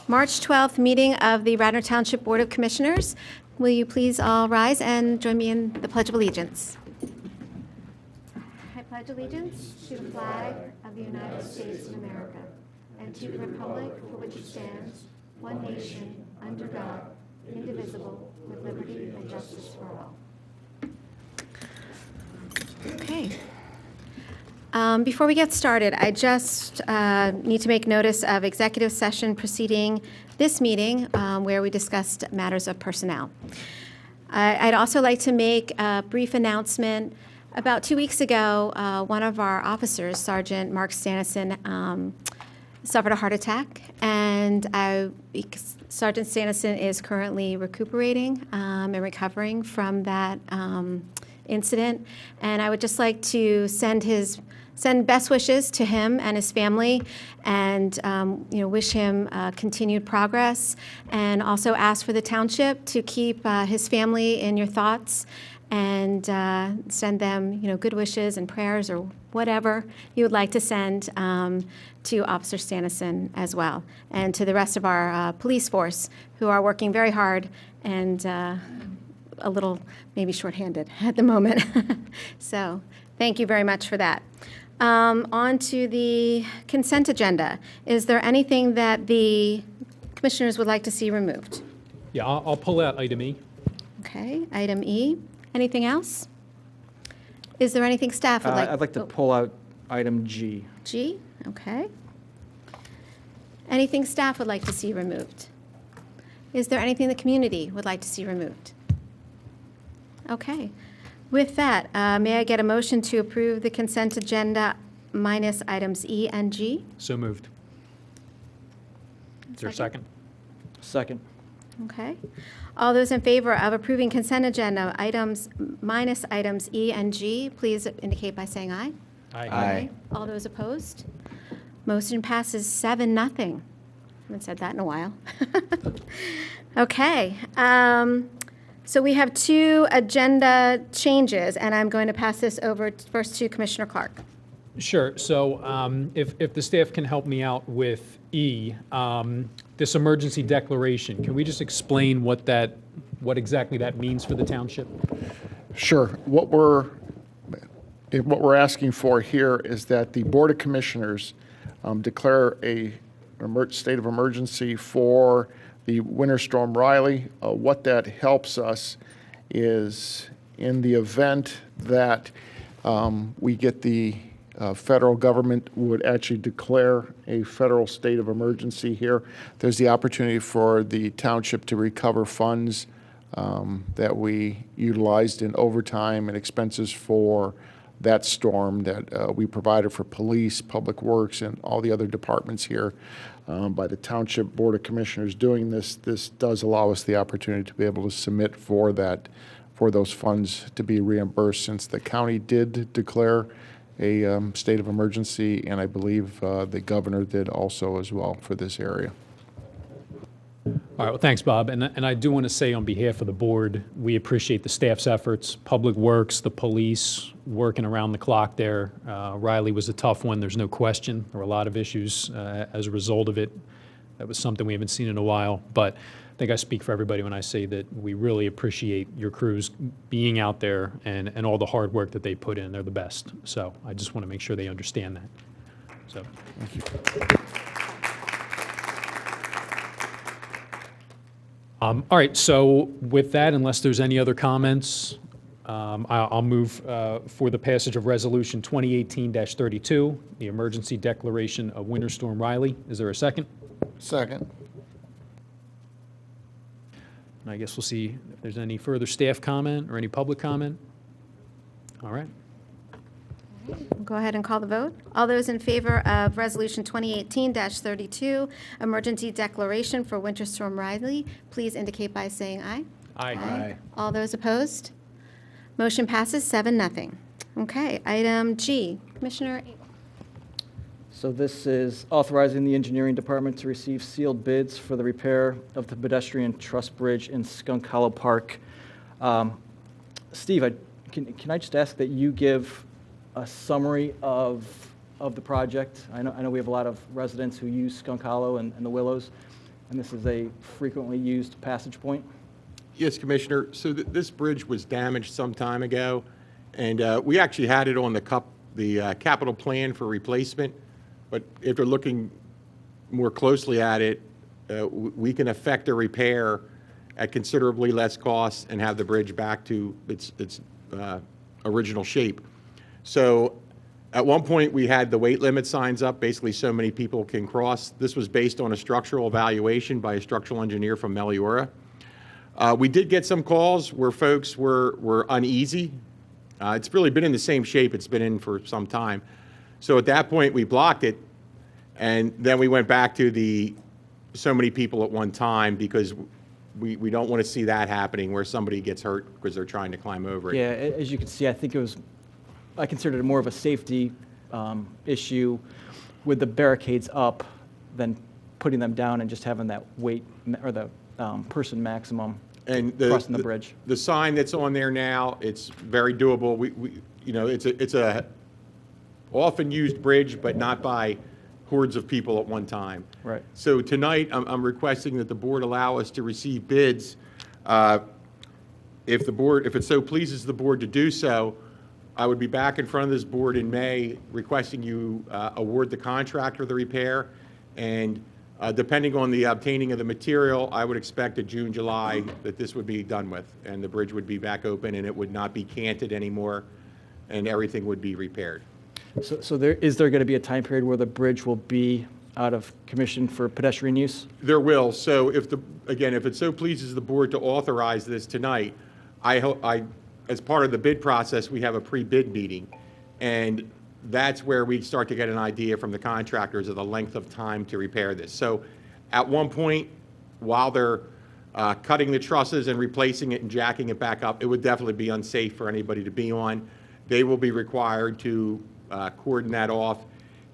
March 12th meeting of the Radnor Township Board of Commissioners. Will you please all rise and join me in the Pledge of Allegiance? I pledge allegiance to the flag of the United States of America and to the republic for which it stands, one nation, under God, indivisible, with liberty and justice for all. Okay. Before we get started, I just need to make notice of executive session preceding this meeting where we discussed matters of personnel. I'd also like to make a brief announcement. About 2 weeks ago, one of our officers, Sergeant Mark Stannison, suffered a heart attack, and Sergeant Stannison is currently recuperating and recovering from that incident. And I would just like to send best wishes to him and his family, and wish him continued progress, and also ask for the township to keep his family in your thoughts, and send them good wishes and prayers or whatever you would like to send to Officer Stannison as well, and to the rest of our police force who are working very hard and a little maybe shorthanded at the moment. So thank you very much for that. On to the consent agenda. Is there anything that the commissioners would like to see removed? Yeah, I'll pull out item E. Okay, item E. Anything else? Is there anything staff would like? I'd like to pull out item G. G, okay. Anything staff would like to see removed? Is there anything the community would like to see removed? Okay. With that, may I get a motion to approve the consent agenda minus items E and G? So moved. Is there a second? Second. Okay. All those in favor of approving consent agenda items minus items E and G, please indicate by saying aye. Aye. All those opposed? Motion passes 7-0. Haven't said that in a while. Okay. So we have 2 agenda changes, and I'm going to pass this over first to Commissioner Clark. Sure. So if the staff can help me out with E, this emergency declaration, can we just explain what exactly that means for the township? Sure. What we're asking for here is that the Board of Commissioners declare a state of emergency for the Winter Storm Riley. What that helps us is in the event that we get the federal government would actually declare a federal state of emergency here, there's the opportunity for the township to recover funds that we utilized in overtime and expenses for that storm that we provided for police, public works, and all the other departments here. By the Township Board of Commissioners doing this does allow us the opportunity to be able to submit for those funds to be reimbursed, since the county did declare a state of emergency, and I believe the governor did also as well for this area. All right, well, thanks, Bob. And I do want to say on behalf of the board, we appreciate the staff's efforts, Public Works, the police, working around the clock there. Riley was a tough one, there's no question. There were a lot of issues as a result of it. That was something we haven't seen in a while. But I think I speak for everybody when I say that we really appreciate your crews being out there and all the hard work that they put in. They're the best. So I just want to make sure they understand that. So thank you. All right, so with that, unless there's any other comments, I'll move for the passage of Resolution 2018-32, the emergency declaration of Winter Storm Riley. Is there a second? Second. And I guess we'll see if there's any further staff comment or any public comment. All right. We'll go ahead and call the vote. All those in favor of Resolution 2018-32, emergency declaration for Winter Storm Riley, please indicate by saying aye. Aye. Aye. All those opposed? Motion passes 7-0. Okay, item G, Commissioner. So this is authorizing the engineering department to receive sealed bids for the repair of the pedestrian truss bridge in Skunk Hollow Park. Steve, can I just ask that you give a summary of the project? I know we have a lot of residents who use Skunk Hollow and the Willows. And this is a frequently used passage point. Yes, Commissioner. So this bridge was damaged some time ago, and we actually had it on the capital plan for replacement. But after looking more closely at it, we can effect a repair at considerably less cost and have the bridge back to its original shape. So at one point, we had the weight limit signs up, basically so many people can cross. This was based on a structural evaluation by a structural engineer from Meliora. We did get some calls where folks were uneasy. It's really been in the same shape it's been in for some time. So at that point, we blocked it, and then we went back to so many people at one time, because we don't want to see that happening where somebody gets hurt because they're trying to climb over it. Yeah, as you can see, I considered it more of a safety issue with the barricades up than putting them down and just having that weight or the person maximum And crossing the bridge. The sign that's on there now, it's very doable. It's a often used bridge, but not by hordes of people at one time. Right. So tonight, I'm requesting that the board allow us to receive bids. If it so pleases the board to do so, I would be back in front of this board in May requesting you award the contractor the repair. And depending on the obtaining of the material, I would expect in June, July that this would be done with, and the bridge would be back open, and it would not be canted anymore, and everything would be repaired. So is there going to be a time period where the bridge will be out of commission for pedestrian use? There will. So if it so pleases the board to authorize this tonight, as part of the bid process, we have a pre-bid meeting, and that's where we start to get an idea from the contractors of the length of time to repair this. So at one point, while they're cutting the trusses and replacing it and jacking it back up, it would definitely be unsafe for anybody to be on. They will be required to cordon that off.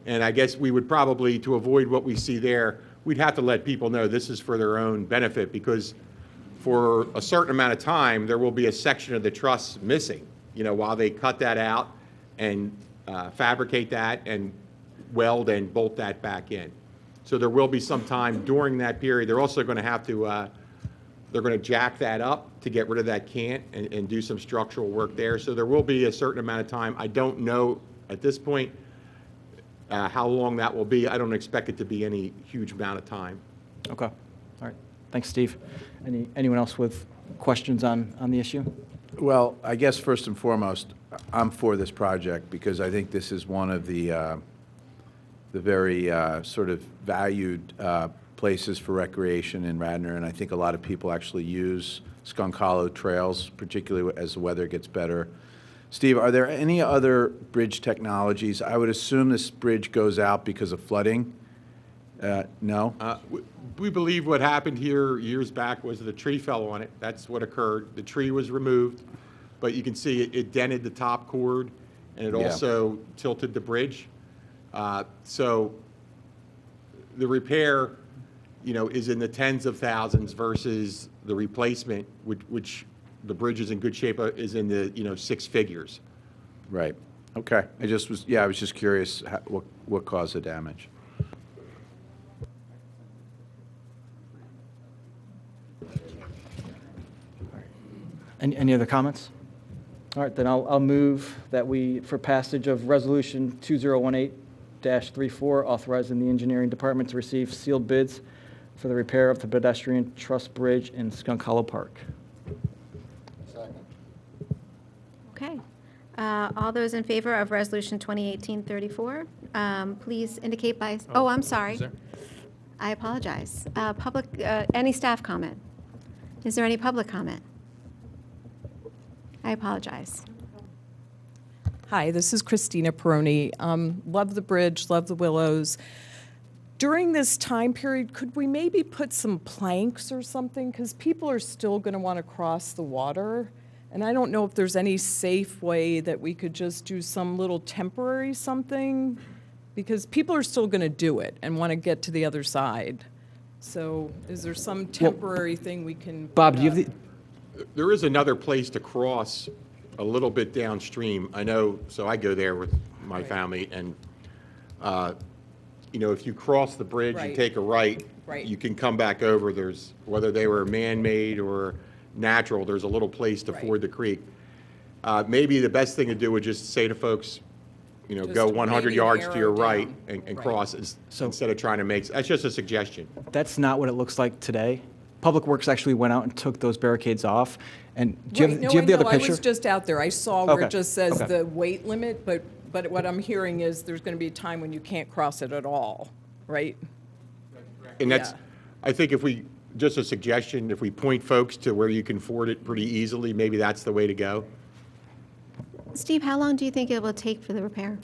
And I guess we would probably, to avoid what we see there, we'd have to let people know this is for their own benefit, because for a certain amount of time, there will be a section of the truss missing, while they cut that out and fabricate that and weld and bolt that back in. So there will be some time during that period. They're also going to have to, they're going to jack that up to get rid of that cant and do some structural work there. So there will be a certain amount of time. I don't know at this point how long that will be. I don't expect it to be any huge amount of time. Okay. All right. Thanks, Steve. Anyone else with questions on the issue? Well, I guess first and foremost, I'm for this project because I think this is one of the very sort of valued places for recreation in Radnor, and I think a lot of people actually use Skunk Hollow trails, particularly as the weather gets better. Steve, are there any other bridge technologies? I would assume this bridge goes out because of flooding. No? We believe what happened here years back was the tree fell on it. That's what occurred. The tree was removed, but you can see it dented the top cord, and it also tilted the bridge. So the repair, is in the tens of thousands versus the replacement, which the bridge is in good shape, is in the six figures. Right. Okay. I was just curious what caused the damage. Any other comments? All right, then I'll move that for passage of Resolution 2018-34, authorizing the engineering department to receive sealed bids for the repair of the pedestrian truss bridge in Skunk Hollow Park. Okay. All those in favor of Resolution 2018-34, please indicate by, oh, I'm sorry. I apologize. Any staff comment? Is there any public comment? I apologize. Hi, this is Christina Peroni. Love the bridge, love the willows. During this time period, could we maybe put some planks or something? Because people are still going to want to cross the water. And I don't know if there's any safe way that we could just do some little temporary something, because people are still going to do it and want to get to the other side. So is there some temporary thing we can Bob, do you have the... There is another place to cross a little bit downstream. I know, so I go there with my family, and if you cross the bridge and Right. take a right, Right. you can come back over. There's, whether they were man-made or natural, there's a little place to Right. ford the creek. Maybe the best thing to do would just say to folks, you know, go Just 100 maybe yards to arrow your right down. and Right. cross instead of trying to make, that's just a suggestion. That's not what it looks like today. Public Works actually went out and took those barricades off. And do you Right, have the other I picture? was just out there. I saw where Okay, it just says okay. the weight limit, but what I'm hearing is there's going to be a time when you can't cross it at all, right? And that's, Yeah. I think if we, just a suggestion, if we point folks to where you can ford it pretty easily, maybe that's the way to go. Steve, how long do you think it will take for the repair?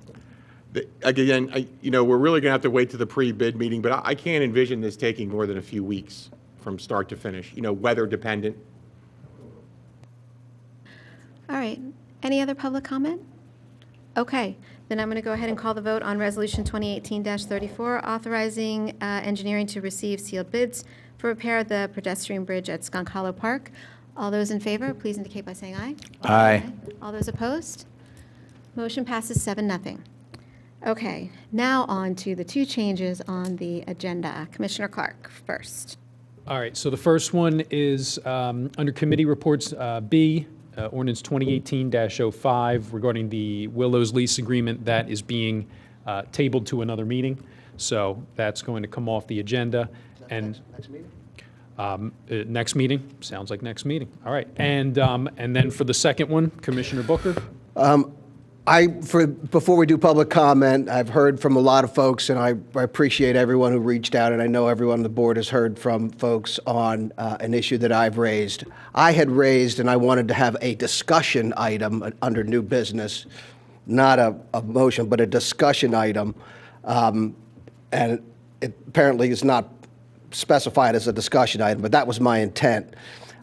Again, you know, we're really going to have to wait to the pre-bid meeting, but I can't envision this taking more than a few weeks from start to finish, you know, weather dependent. All right. Any other public comment? Okay, then I'm going to go ahead and call the vote on Resolution 2018-34, authorizing engineering to receive sealed bids for repair of the pedestrian bridge at Skunk Hollow Park. All those in favor, please indicate by saying aye. Aye. All those opposed? Motion passes 7-0. Okay, now on to the two changes on the agenda. Commissioner Clark first. All right, so the first one is under committee reports B, ordinance 2018-05 regarding the Willows lease agreement that is being tabled to another meeting. So that's going to come off the agenda. And Next meeting? next meeting, sounds like next meeting. All right, and then for the second one, Commissioner Booker. Before we do public comment, I've heard from a lot of folks, and I appreciate everyone who reached out, and I know everyone on the board has heard from folks on an issue that I've raised. I had raised, and I wanted to have a discussion item under new business, not a motion, but a discussion item, and it apparently is not specified as a discussion item, but that was my intent.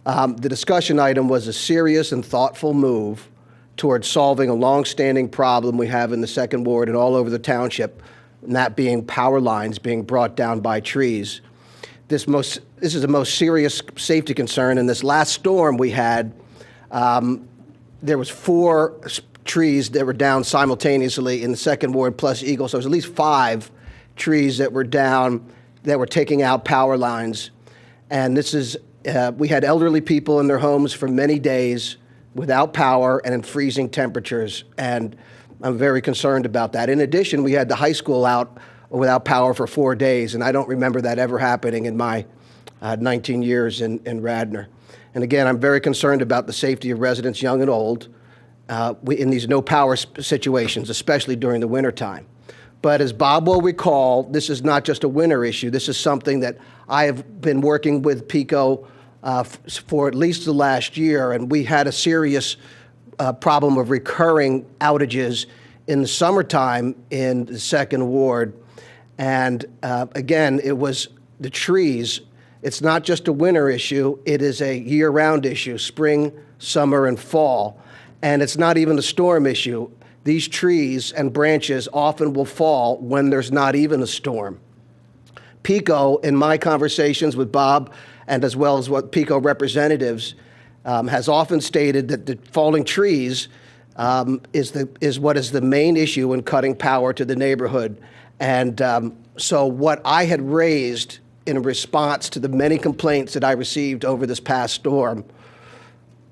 The discussion item was a serious and thoughtful move towards solving a long-standing problem we have in the Second Ward and all over the township, and that being power lines being brought down by trees. This is the most serious safety concern. In this last storm we had, there was 4 trees that were down simultaneously in the Second Ward plus Eagle, so it was at least 5 trees that were down that were taking out power lines. And this is, we had elderly people in their homes for many days without power and in freezing temperatures, and I'm very concerned about that. In addition, we had the high school out without power for 4 days, and I don't remember that ever happening in my 19 years in Radnor. And again, I'm very concerned about the safety of residents, young and old, in these no power situations, especially during the wintertime. But as Bob will recall, this is not just a winter issue. This is something that I have been working with PICO for at least the last year, and we had a serious problem of recurring outages in the summertime in the Second Ward. And again, it was the trees. It's not just a winter issue, it is a year-round issue, spring, summer, and fall. And it's not even a storm issue. These trees and branches often will fall when there's not even a storm. PICO, in my conversations with Bob, and as well as what PICO representatives, has often stated that the falling trees is what is the main issue in cutting power to the neighborhood. And so what I had raised in response to the many complaints that I received over this past storm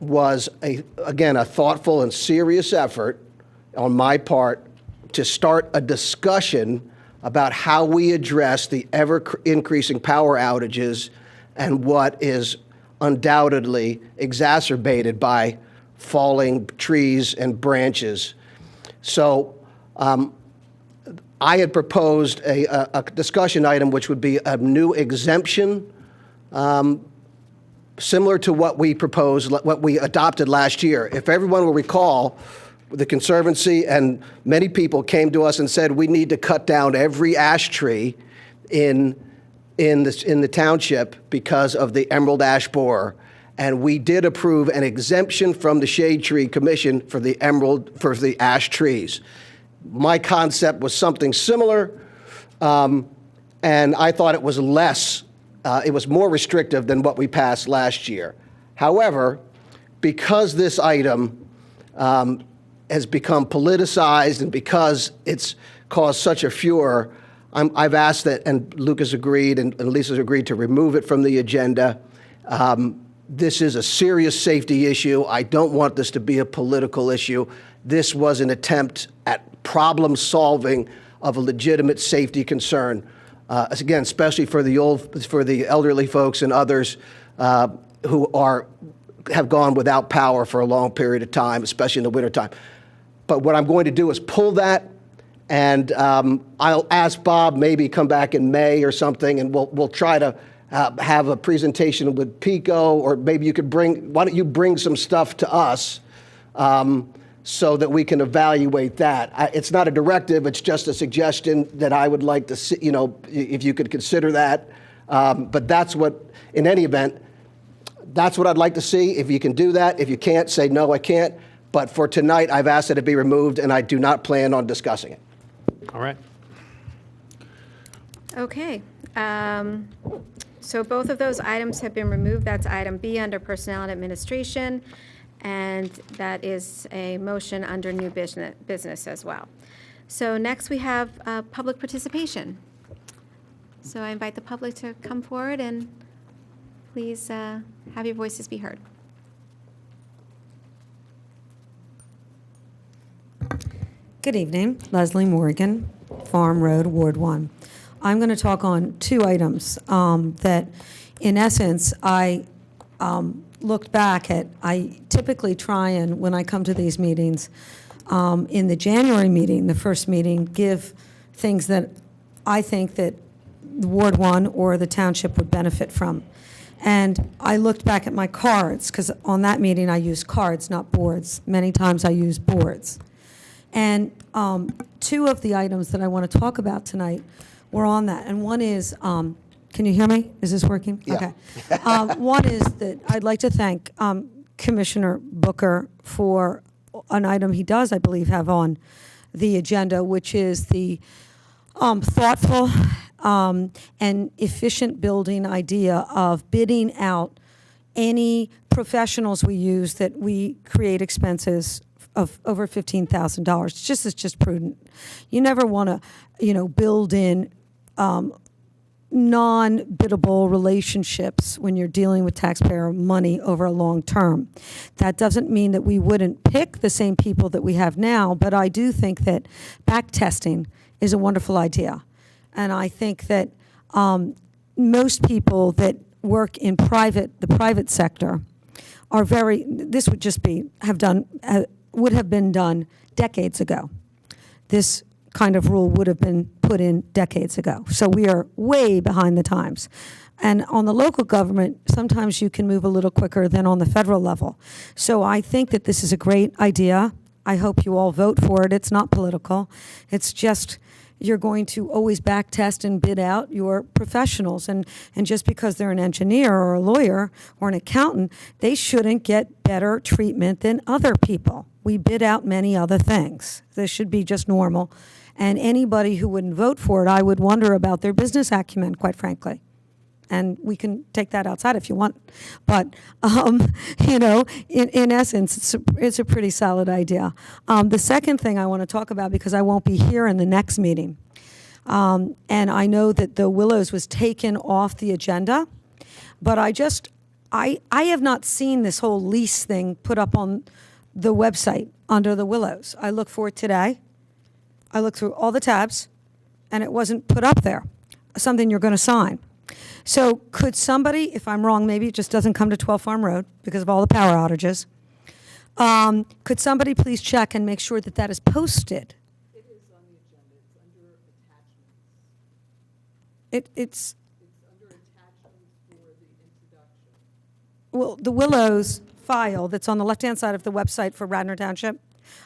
was, again, a thoughtful and serious effort on my part to start a discussion about how we address the ever-increasing power outages and what is undoubtedly exacerbated by falling trees and branches. So I had proposed a discussion item which would be a new exemption similar to what we proposed, what we adopted last year. If everyone will recall, the Conservancy and many people came to us and said we need to cut down every ash tree in the township because of the emerald ash borer. And we did approve an exemption from the Shade Tree Commission for the ash trees. My concept was something similar, and I thought it was it was more restrictive than what we passed last year. However, because this item has become politicized and because it's caused such a furor, I've asked that, and Lucas agreed, and Lisa's agreed to remove it from the agenda. This is a serious safety issue. I don't want this to be a political issue. This was an attempt at problem solving of a legitimate safety concern. Again, especially for the elderly folks and others who have gone without power for a long period of time, especially in the wintertime. But what I'm going to do is pull that, and I'll ask Bob maybe come back in May or something, and we'll try to have a presentation with Pico, or maybe you could why don't you bring some stuff to us so that we can evaluate that. It's not a directive, it's just a suggestion that I would like to see, if you could consider that. But that's what, in any event, that's what I'd like to see. If you can do that, if you can't, say no, I can't. But for tonight, I've asked that it be removed, and I do not plan on discussing it. All right. Okay. So both of those items have been removed. That's item B under Personnel and Administration, and that is a motion under New Business as well. So next we have public participation. So I invite the public to come forward and please have your voices be heard. Good evening, Leslie Morgan, Farm Road, Ward 1. I'm going to talk on two items that, in essence, I looked back at. I typically try and, when I come to these meetings, in the January meeting, the first meeting, give things that I think that Ward 1 or the Township would benefit from. And I looked back at my cards, because on that meeting I used cards, not boards. Many times I use boards. And two of the items that I want to talk about tonight were on that. And one is, can you hear me? Is this working? Yeah. Okay. One is that I'd like to thank Commissioner Booker for an item he does, I believe, have on the agenda, which is the thoughtful and efficient building idea of bidding out any professionals we use that we create expenses of over $15,000. It's just prudent. You never want to, build in non-biddable relationships when you're dealing with taxpayer money over a long term. That doesn't mean that we wouldn't pick the same people that we have now, but I do think that back testing is a wonderful idea. And I think that most people that work in the private sector are this would just would have been done decades ago. This kind of rule would have been put in decades ago. So we are way behind the times. And on the local government, sometimes you can move a little quicker than on the federal level. So I think that this is a great idea. I hope you all vote for it. It's not political. It's just you're going to always back test and bid out your professionals. And just because they're an engineer or a lawyer or an accountant, they shouldn't get better treatment than other people. We bid out many other things. This should be just normal. And anybody who wouldn't vote for it, I would wonder about their business acumen, quite frankly. And we can take that outside if you want. But, in essence, it's a pretty solid idea. The second thing I want to talk about, because I won't be here in the next meeting, and I know that the Willows was taken off the agenda, but I have not seen this whole lease thing put up on the website under the Willows. I looked for it today. I looked through all the tabs, and it wasn't put up there, something you're going to sign. So could somebody, if I'm wrong, maybe it just doesn't come to 12 Farm Road because of all the power outages, could somebody please check and make sure that that is posted? It is on the agenda. It's under attachments. It's under attachments for the introduction. well, the Willows file that's on the left-hand side of the website for Radnor Township,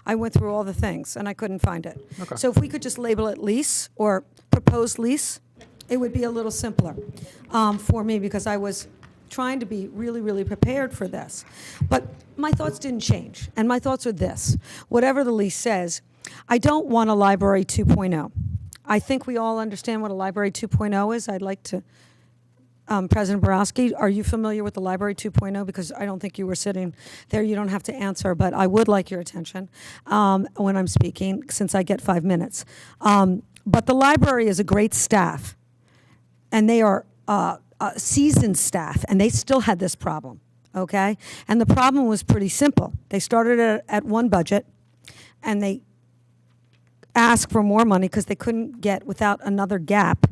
I went through all the things and I couldn't find it. Okay. So if we could just label it lease or proposed lease, it would be a little simpler for me, because I was trying to be really, really prepared for this. But my thoughts didn't change, and my thoughts are this. Whatever the lease says, I don't want a Library 2.0. I think we all understand what a Library 2.0 is. I'd like to, President Borowski, are you familiar with the Library 2.0? Because I don't think you were sitting there. You don't have to answer, but I would like your attention when I'm speaking, since I get 5 minutes. But the library is a great staff, and they are seasoned staff, and they still had this problem, okay? And the problem was pretty simple. They started at one budget, and they asked for more money because they couldn't get without another gap,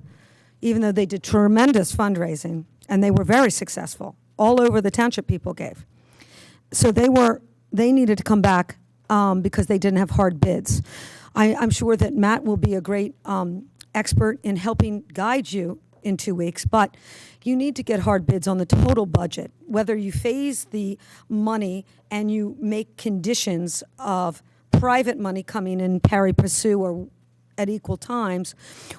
even though they did tremendous fundraising, and they were very successful. All over the township people gave. So they needed to come back because they didn't have hard bids. I'm sure that Matt will be a great expert in helping guide you in 2 weeks, but you need to get hard bids on the total budget, whether you phase the money and you make conditions of private money coming in pari passu or at equal times,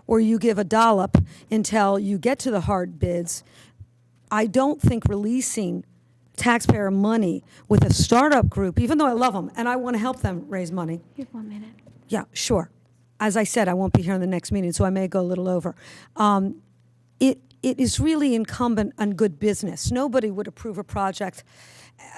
or you give a dollop until you get to the hard bids. I don't think releasing taxpayer money with a startup group, even though I love them and I want to help them raise money. You have 1 minute. Yeah, sure. As I said, I won't be here in the next meeting, so I may go a little over. It is really incumbent on good business. Nobody would approve a project,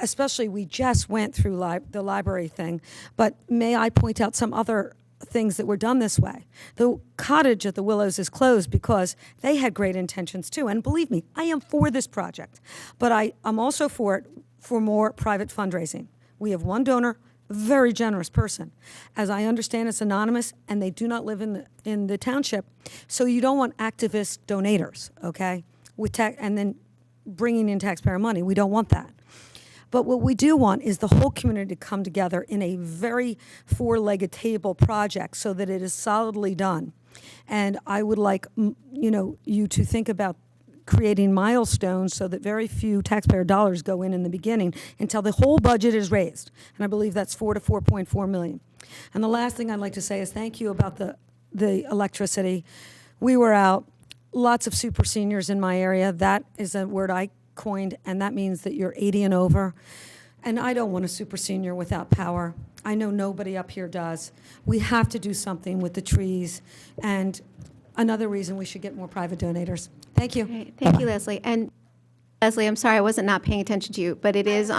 especially we just went through the library thing, but may I point out some other things that were done this way. The cottage at the Willows is closed because they had great intentions too, and believe me, I am for this project, but I'm also for it for more private fundraising. We have one donor, very generous person. As I understand, it's anonymous, and they do not live in the township, so you don't want activist donators, okay? And then bringing in taxpayer money. We don't want that. But what we do want is the whole community to come together in a very four-legged table project so that it is solidly done. And I would like you to think about creating milestones so that very few taxpayer dollars go in the beginning until the whole budget is raised. And I believe that's $4 to $4.4 million. And the last thing I'd like to say is thank you about the electricity. We were out, lots of super seniors in my area. That is a word I coined, and that means that you're 80 and over. And I don't want a super senior without power. I know nobody up here does. We have to do something with the trees, and another reason we should get more private donators. Thank you. Great. Thank you, Leslie. And Leslie, I'm sorry I wasn't not paying attention to you, but it is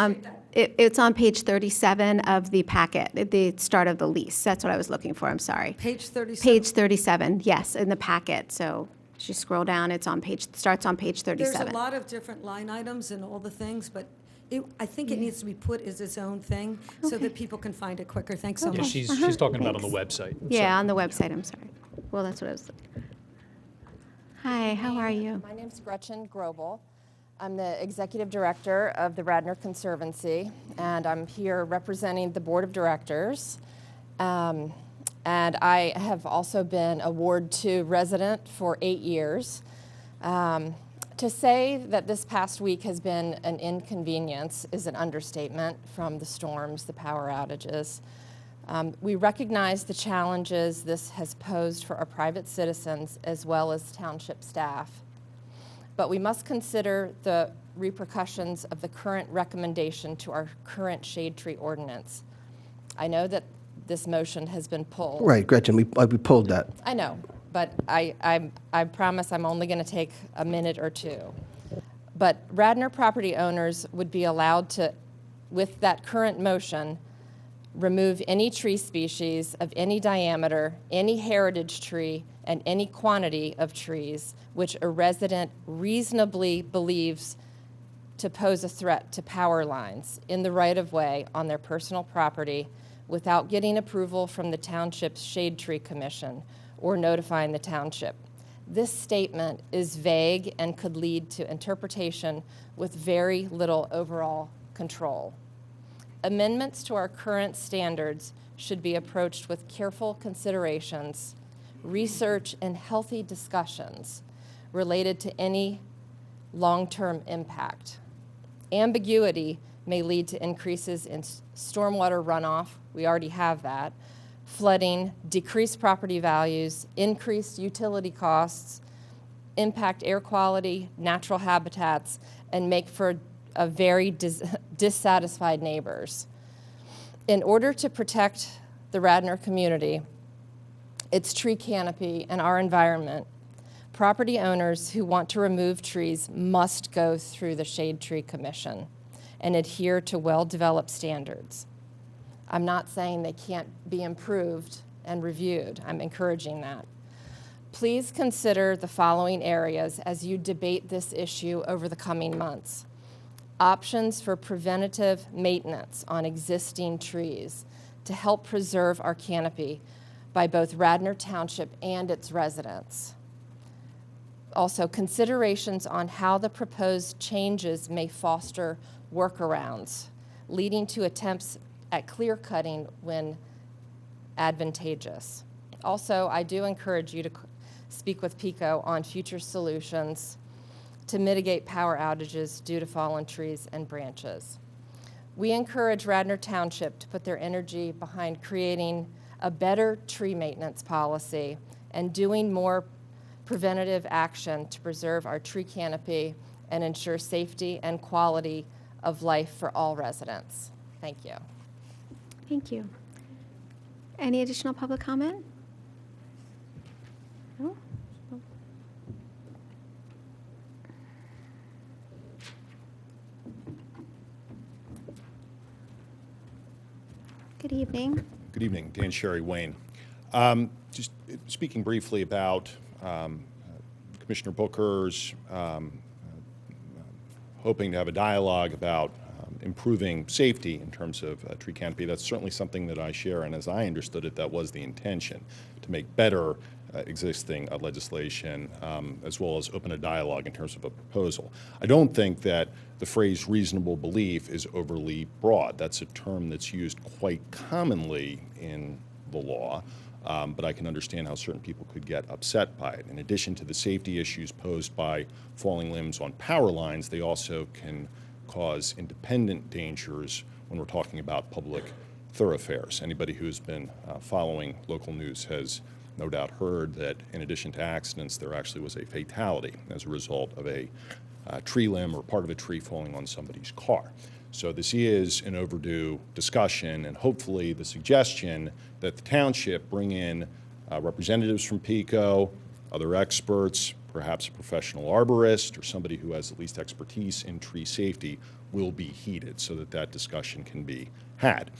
it's on page 37 of the packet, at the start of the lease. That's what I was looking for. I'm sorry. Page 37. Page 37, yes, in the packet. So as you scroll down, starts on page 37. There's a lot of different line items and all the things, but I think it needs to be put as its own thing so that people can find it quicker. Thanks so Yeah, much. she's talking about on the website. Yeah, on the website, I'm sorry. Well, that's what I was looking. Hi, how are you? My name's Gretchen Grobel. I'm the executive director of the Radnor Conservancy, and I'm here representing the board of directors. And I have also been a Ward 2 resident for 8 years. To say that this past week has been an inconvenience is an understatement from the storms, the power outages. We recognize the challenges this has posed for our private citizens as well as township staff. But we must consider the repercussions of the current recommendation to our current shade tree ordinance. I know that this motion has been pulled. Right, Gretchen, we pulled that. I know, but I promise I'm only going to take a minute or two. But Radnor property owners would be allowed to, with that current motion, remove any tree species of any diameter, any heritage tree, and any quantity of trees which a resident reasonably believes to pose a threat to power lines in the right-of-way on their personal property without getting approval from the Township's Shade Tree Commission or notifying the Township. This statement is vague and could lead to interpretation with very little overall control. Amendments to our current standards should be approached with careful considerations, research, and healthy discussions related to any long-term impact. Ambiguity may lead to increases in stormwater runoff, we already have that, flooding, decreased property values, increased utility costs, impact air quality, natural habitats, and make for a very dissatisfied neighbors. In order to protect the Radnor community, its tree canopy, and our environment, property owners who want to remove trees must go through the Shade Tree Commission and adhere to well-developed standards. I'm not saying they can't be improved and reviewed. I'm encouraging that. Please consider the following areas as you debate this issue over the coming months. Options for preventative maintenance on existing trees to help preserve our canopy by both Radnor Township and its residents. Also, considerations on how the proposed changes may foster workarounds, leading to attempts at clear cutting when advantageous. Also, I do encourage you to speak with PICO on future solutions to mitigate power outages due to fallen trees and branches. We encourage Radnor Township to put their energy behind creating a better tree maintenance policy and doing more preventative action to preserve our tree canopy and ensure safety and quality of life for all residents. Thank you. Thank you. Any additional public comment? No? Good evening. Good evening, Dan Sherry, Wayne. Just speaking briefly about Commissioner Booker's hoping to have a dialogue about improving safety in terms of tree canopy. That's certainly something that I share, and as I understood it, that was the intention, to make better existing legislation, as well as open a dialogue in terms of a proposal. I don't think that the phrase reasonable belief is overly broad. That's a term that's used quite commonly in the law, but I can understand how certain people could get upset by it. In addition to the safety issues posed by falling limbs on power lines, they also can cause independent dangers when we're talking about public thoroughfares. Anybody who's been following local news has no doubt heard that in addition to accidents, there actually was a fatality as a result of a tree limb or part of a tree falling on somebody's car. So this is an overdue discussion, and hopefully the suggestion that the township bring in representatives from PICO, other experts, perhaps a professional arborist or somebody who has at least expertise in tree safety will be heeded so that that discussion can be had.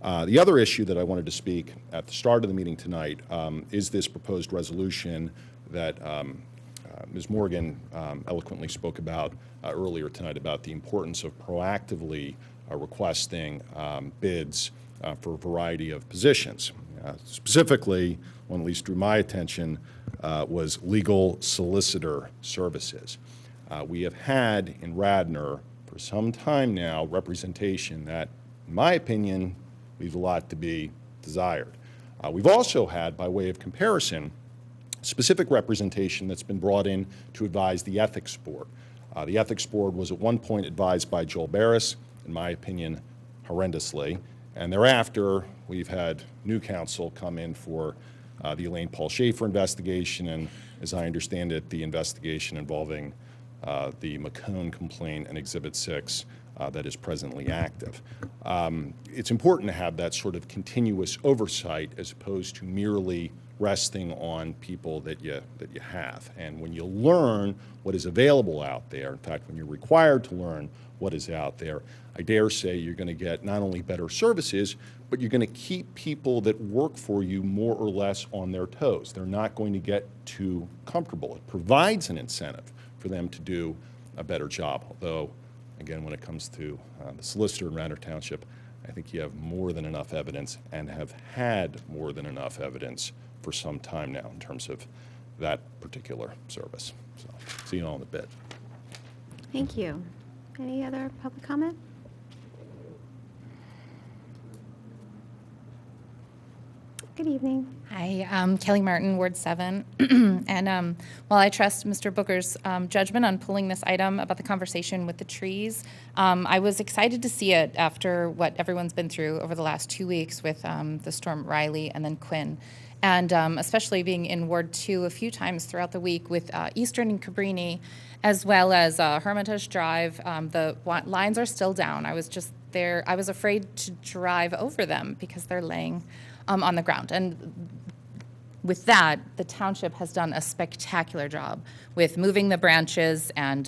The other issue that I wanted to speak at the start of the meeting tonight is this proposed resolution that Ms. Morgan eloquently spoke about earlier tonight about the importance of proactively requesting bids for a variety of positions. Specifically, one at least drew my attention was legal solicitor services. We have had in Radnor for some time now representation that, in my opinion, leaves a lot to be desired. We've also had, by way of comparison, specific representation that's been brought in to advise the Ethics Board. The Ethics Board was at one point advised by Joel Barris, in my opinion, horrendously, and thereafter we've had new counsel come in for the Elaine Paul Schaefer investigation, and as I understand it, the investigation involving the McCone complaint and Exhibit 6 that is presently active. It's important to have that sort of continuous oversight as opposed to merely resting on people that you have. And when you learn what is available out there, in fact, when you're required to learn what is out there, I dare say you're going to get not only better services, but you're going to keep people that work for you more or less on their toes. They're not going to get too comfortable. It provides an incentive for them to do a better job. Although, again, when it comes to the solicitor in Radnor Township, I think you have more than enough evidence and have had more than enough evidence for some time now in terms of that particular service. So, see you all in a bit. Thank you. Any other public comment? Good evening. Hi, I'm Kelly Martin, Ward 7. And while I trust Mr. Booker's judgment on pulling this item about the conversation with the trees, I was excited to see it after what everyone's been through over the last 2 weeks with the storm Riley and then Quinn. And especially being in Ward 2 a few times throughout the week with Eastern and Cabrini, as well as Hermitage Drive. The lines are still down. I was just there. I was afraid to drive over them because they're laying on the ground. And with that, the township has done a spectacular job with moving the branches and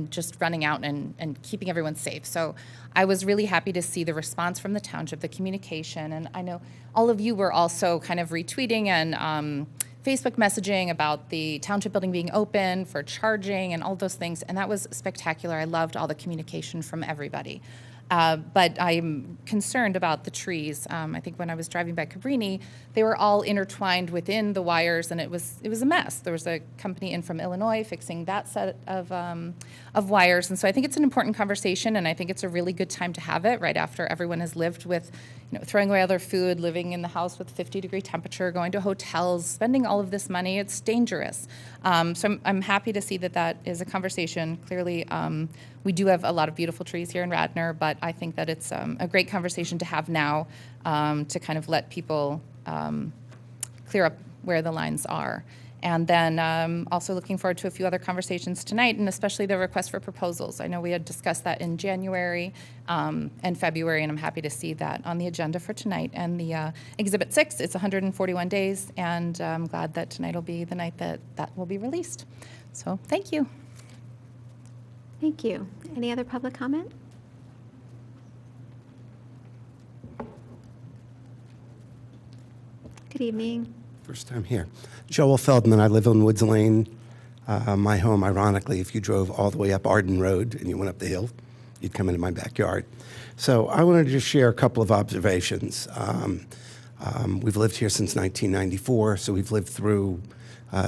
just running out and keeping everyone safe. So I was really happy to see the response from the township, the communication, and I know all of you were also kind of retweeting and Facebook messaging about the township building being open for charging and all those things, and that was spectacular. I loved all the communication from everybody. But I'm concerned about the trees. I think when I was driving by Cabrini, they were all intertwined within the wires, and it was a mess. There was a company in from Illinois fixing that set of wires, and so I think it's an important conversation, and I think it's a really good time to have it right after everyone has lived with, throwing away all their food, living in the house with 50-degree temperature, going to hotels, spending all of this money. It's dangerous. So I'm happy to see that is a conversation. Clearly, we do have a lot of beautiful trees here in Radnor, but I think that it's a great conversation to have now to kind of let people clear up where the lines are. And then also looking forward to a few other conversations tonight, and especially the request for proposals. I know we had discussed that in January and February, and I'm happy to see that on the agenda for tonight. And the Exhibit 6, it's 141 days, and I'm glad that tonight will be the night that will be released. So thank you. Thank you. Any other public comment? Good evening. First time here. Joel Feldman, I live on Woods Lane. My home, ironically, if you drove all the way up Arden Road and you went up the hill, you'd come into my backyard. So I wanted to just share a couple of observations. We've lived here since 1994, so we've lived through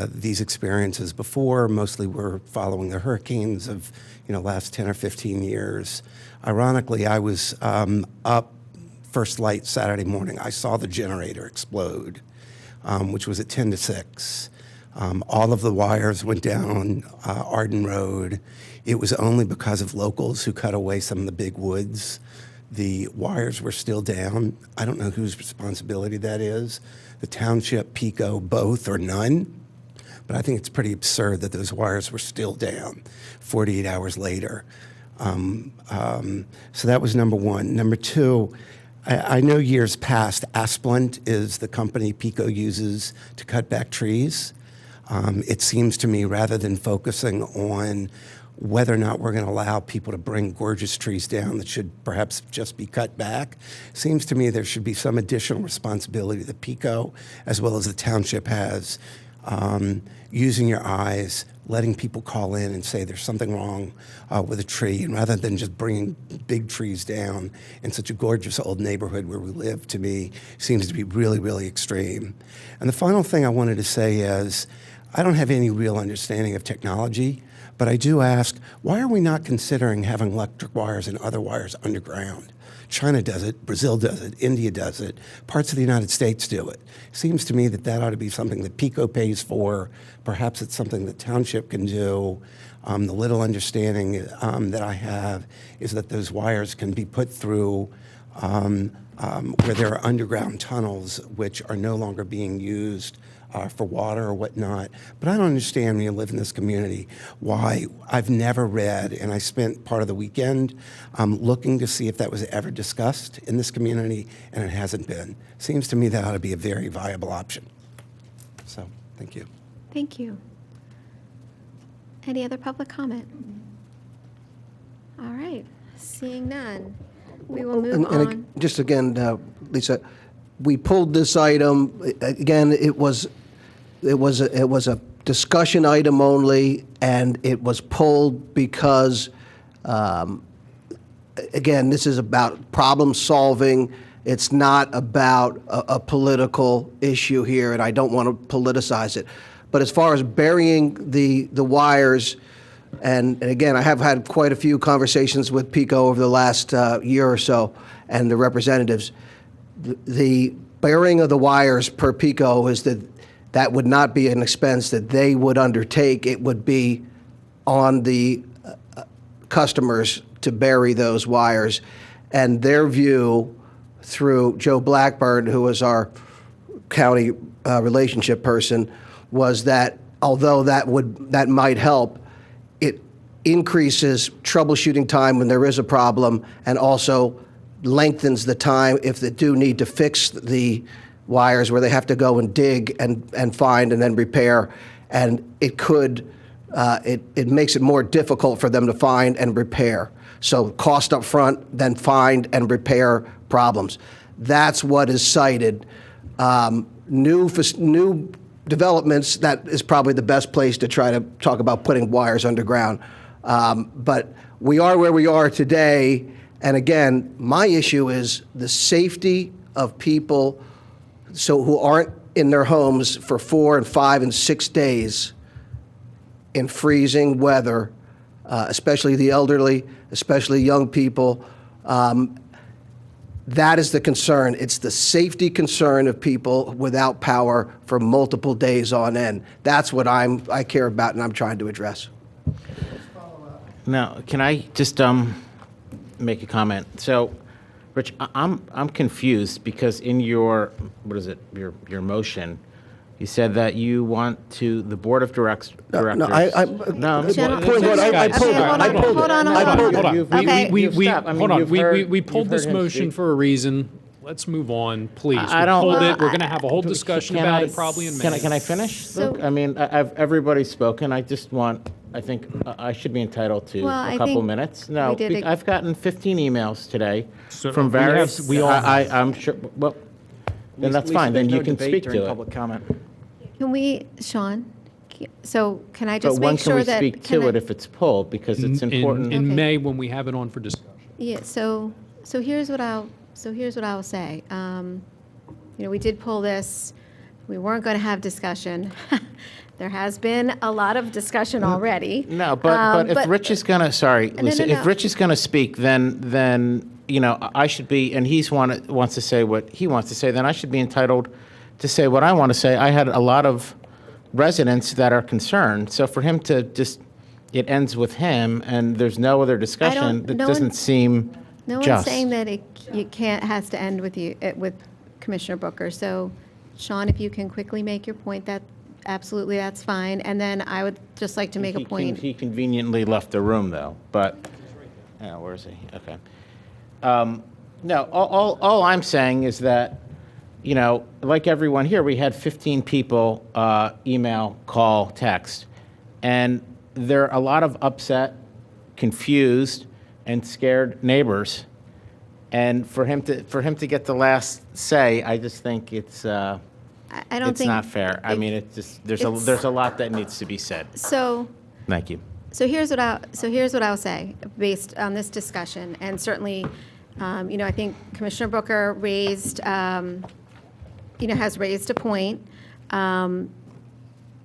these experiences before. Mostly we're following the hurricanes of last 10 or 15 years. Ironically, I was up first light Saturday morning. I saw the generator explode, which was at 10 to 6. All of the wires went down on Arden Road. It was only because of locals who cut away some of the big woods. The wires were still down. I don't know whose responsibility that is. The township, PICO, both or none. But I think it's pretty absurd that those wires were still down 48 hours later. So that was number one. Number two, I know years past, Asplund is the company PICO uses to cut back trees. It seems to me, rather than focusing on whether or not we're going to allow people to bring gorgeous trees down that should perhaps just be cut back, seems to me there should be some additional responsibility that PICO, as well as the township, has. Using your eyes, letting people call in and say there's something wrong with a tree, and rather than just bringing big trees down in such a gorgeous old neighborhood where we live, to me, seems to be really, really extreme. And the final thing I wanted to say is, I don't have any real understanding of technology, but I do ask, why are we not considering having electric wires and other wires underground? China does it, Brazil does it, India does it, parts of the United States do it. Seems to me that ought to be something that PICO pays for. Perhaps it's something that Township can do. The little understanding that I have is that those wires can be put through where there are underground tunnels which are no longer being used for water or whatnot. But I don't understand, when you live in this community, why I've never read, and I spent part of the weekend looking to see if that was ever discussed in this community, and it hasn't been. Seems to me that ought to be a very viable option. So, thank you. Thank you. Any other public comment? All right, seeing none, we will move on. Just again, Lisa, we pulled this item. Again, it was a discussion item only, and it was pulled because, again, this is about problem solving. It's not about a political issue here, and I don't want to politicize it. But as far as burying the wires, and again, I have had quite a few conversations with PICO over the last year or so, and the representatives. The burying of the wires per PICO is that would not be an expense that they would undertake. It would be on the customers to bury those wires. And their view, through Joe Blackburn, who was our county relationship person, was that although that might help, it increases troubleshooting time when there is a problem, and also lengthens the time if they do need to fix the wires, where they have to go and dig and find and then repair. And it could, it makes it more difficult for them to find and repair. So cost up front, then find and repair problems. That's what is cited. New developments, that is probably the best place to try to talk about putting wires underground. But we are where we are today, and again, my issue is the safety of people who aren't in their homes for 4 and 5 and 6 days in freezing weather, especially the elderly, especially young people. That is the concern. It's the safety concern of people without power for multiple days on end. That's what I care about and I'm trying to address. Now, can I just make a comment? So, Rich, I'm confused because in your your motion, you said that you want the board of directors. No, Hold on, hold on. We pulled this motion for a reason. Let's move on, please. We pulled it. We're going to have a whole discussion about it probably in May. Can I finish? So- Luke? I mean, everybody's spoken. I think I should be entitled to Well, a I couple think minutes. we No, did I've gotten 15 emails today So from we have- various. we all have. I'm sure. Well, then that's Lisa, fine. Then there's you no can debate speak during to it. public comment. Can we, Sean, so can I just But when make can sure we that? speak can to I- it if it's pulled? Because it's important. In Okay. May, when we have it on for discussion. Yeah, so here's what I'll say. We did pull this. We weren't going to have discussion. There has been a lot of discussion already. No, but if Rich is gonna, sorry, No, Lisa, no, if no. Rich is gonna speak, then I should be, and wants to say what he wants to say, then I should be entitled to say what I want to say. I had a lot of residents that are concerned, so for him to just, it ends with him, and there's no other discussion, that no doesn't one's- seem No one's just. saying that has to end with Commissioner Booker. So, Sean, if you can quickly make your point, absolutely, that's fine. And then I would just like to make a point. He conveniently left the room, though, but, where is he? Okay. No, all I'm saying is that, like everyone here, we had 15 people email, call, text, and there are a lot of upset, confused, and scared neighbors. And for him to get the last say, I just think it's I don't it's think not fair. I mean, it's just there's a lot that needs to be said. So. Thank you. So here's what I'll say based on this discussion, and certainly, I think Commissioner Booker has raised a point.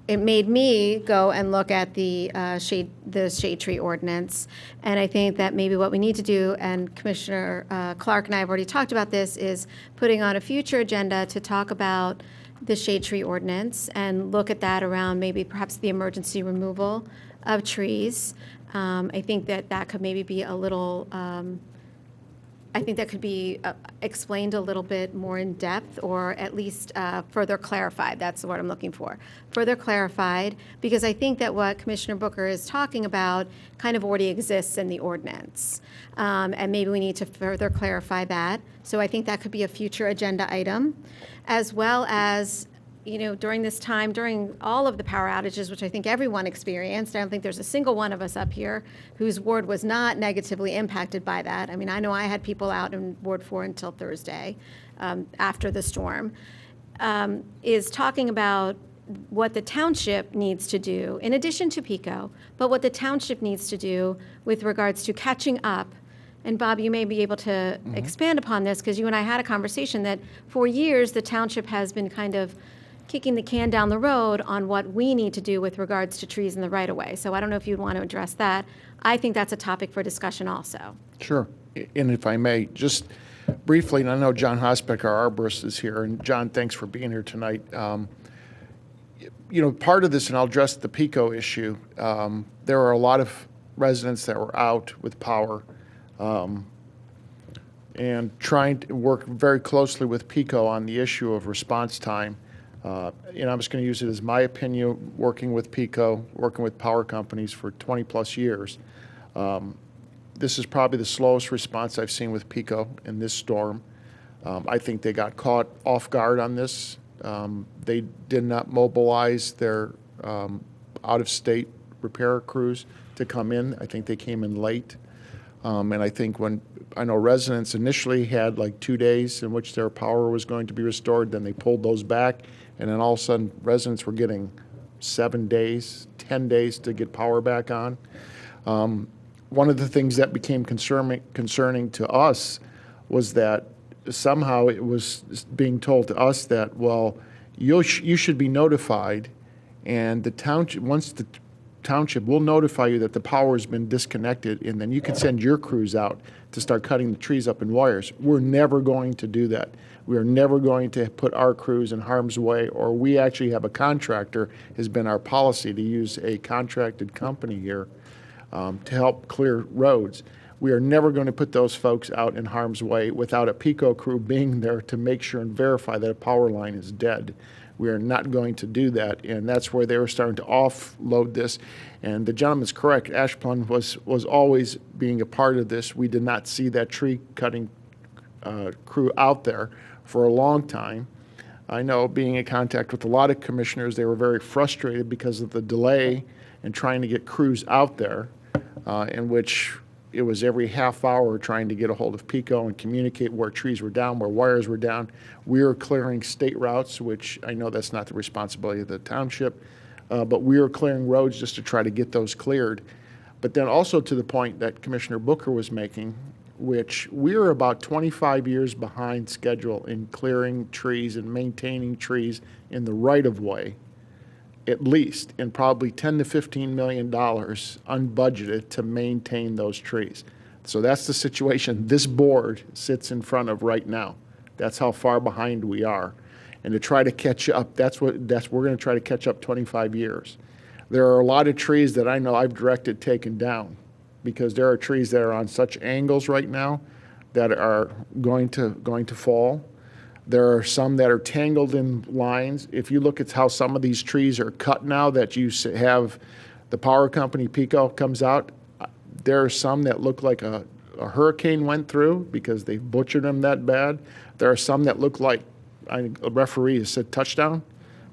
It made me go and look at the shade tree ordinance, and I think that maybe what we need to do, and Commissioner Clark and I have already talked about this, is putting on a future agenda to talk about the shade tree ordinance and look at that around maybe perhaps the emergency removal of trees. I think that could maybe be a little, I think that could be explained a little bit more in depth, or at least further clarified. That's what I'm looking for. Further clarified, because I think that what Commissioner Booker is talking about kind of already exists in the ordinance. And maybe we need to further clarify that. So I think that could be a future agenda item, as well as, during this time, during all of the power outages, which I think everyone experienced, I don't think there's a single one of us up here whose ward was not negatively impacted by that. I mean, I know I had people out in Ward 4 until Thursday after the storm, is talking about what the township needs to do, in addition to PICO, but what the township needs to do with regards to catching up. And Bob, you may be able to expand upon this, because you and I had a conversation that for years the township has been kind of kicking the can down the road on what we need to do with regards to trees in the right-of-way. So I don't know if you'd want to address that. I think that's a topic for discussion also. Sure. And if I may, just briefly, and I know John Hospick, our arborist, is here, and John, thanks for being here tonight. Part of this, and I'll address the PICO issue, there are a lot of residents that were out with power, and trying to work very closely with PICO on the issue of response time. I'm just going to use it as my opinion, working with PICO, working with power companies for 20-plus years. This is probably the slowest response I've seen with PICO in this storm. I think they got caught off guard on this. They did not mobilize their out-of-state repair crews to come in. I think they came in late. And I think I know residents initially had like 2 days in which their power was going to be restored, then they pulled those back, and then all of a sudden residents were getting 7 days, 10 days to get power back on. One of the things that became concerning to us was that somehow it was being told to us that, well, you should be notified, and the township, once the township will notify you that the power has been disconnected, and then you can send your crews out to start cutting the trees up in wires. We're never going to do that. We are never going to put our crews in harm's way, or we actually have a contractor. Has been our policy to use a contracted company here to help clear roads. We are never going to put those folks out in harm's way without a PICO crew being there to make sure and verify that a power line is dead. We are not going to do that, and that's where they were starting to offload this. And the gentleman's correct. Ashplund was always being a part of this. We did not see that tree cutting crew out there for a long time. I know, being in contact with a lot of commissioners, they were very frustrated because of the delay in trying to get crews out there, in which it was every half hour trying to get a hold of PICO and communicate where trees were down, where wires were down. We were clearing state routes, which I know that's not the responsibility of the township, but we were clearing roads just to try to get those cleared. But then also to the point that Commissioner Booker was making, which we are about 25 years behind schedule in clearing trees and maintaining trees in the right-of-way, at least, and probably $10 to $15 million unbudgeted to maintain those trees. So that's the situation this board sits in front of right now. That's how far behind we are. And to try to catch up, we're going to try to catch up 25 years. There are a lot of trees that I know I've directed taken down, because there are trees that are on such angles right now that are going to fall. There are some that are tangled in lines. If you look at how some of these trees are cut now, that you have the power company, PICO, comes out, there are some that look like a hurricane went through because they butchered them that bad. There are some that look like a referee has said touchdown,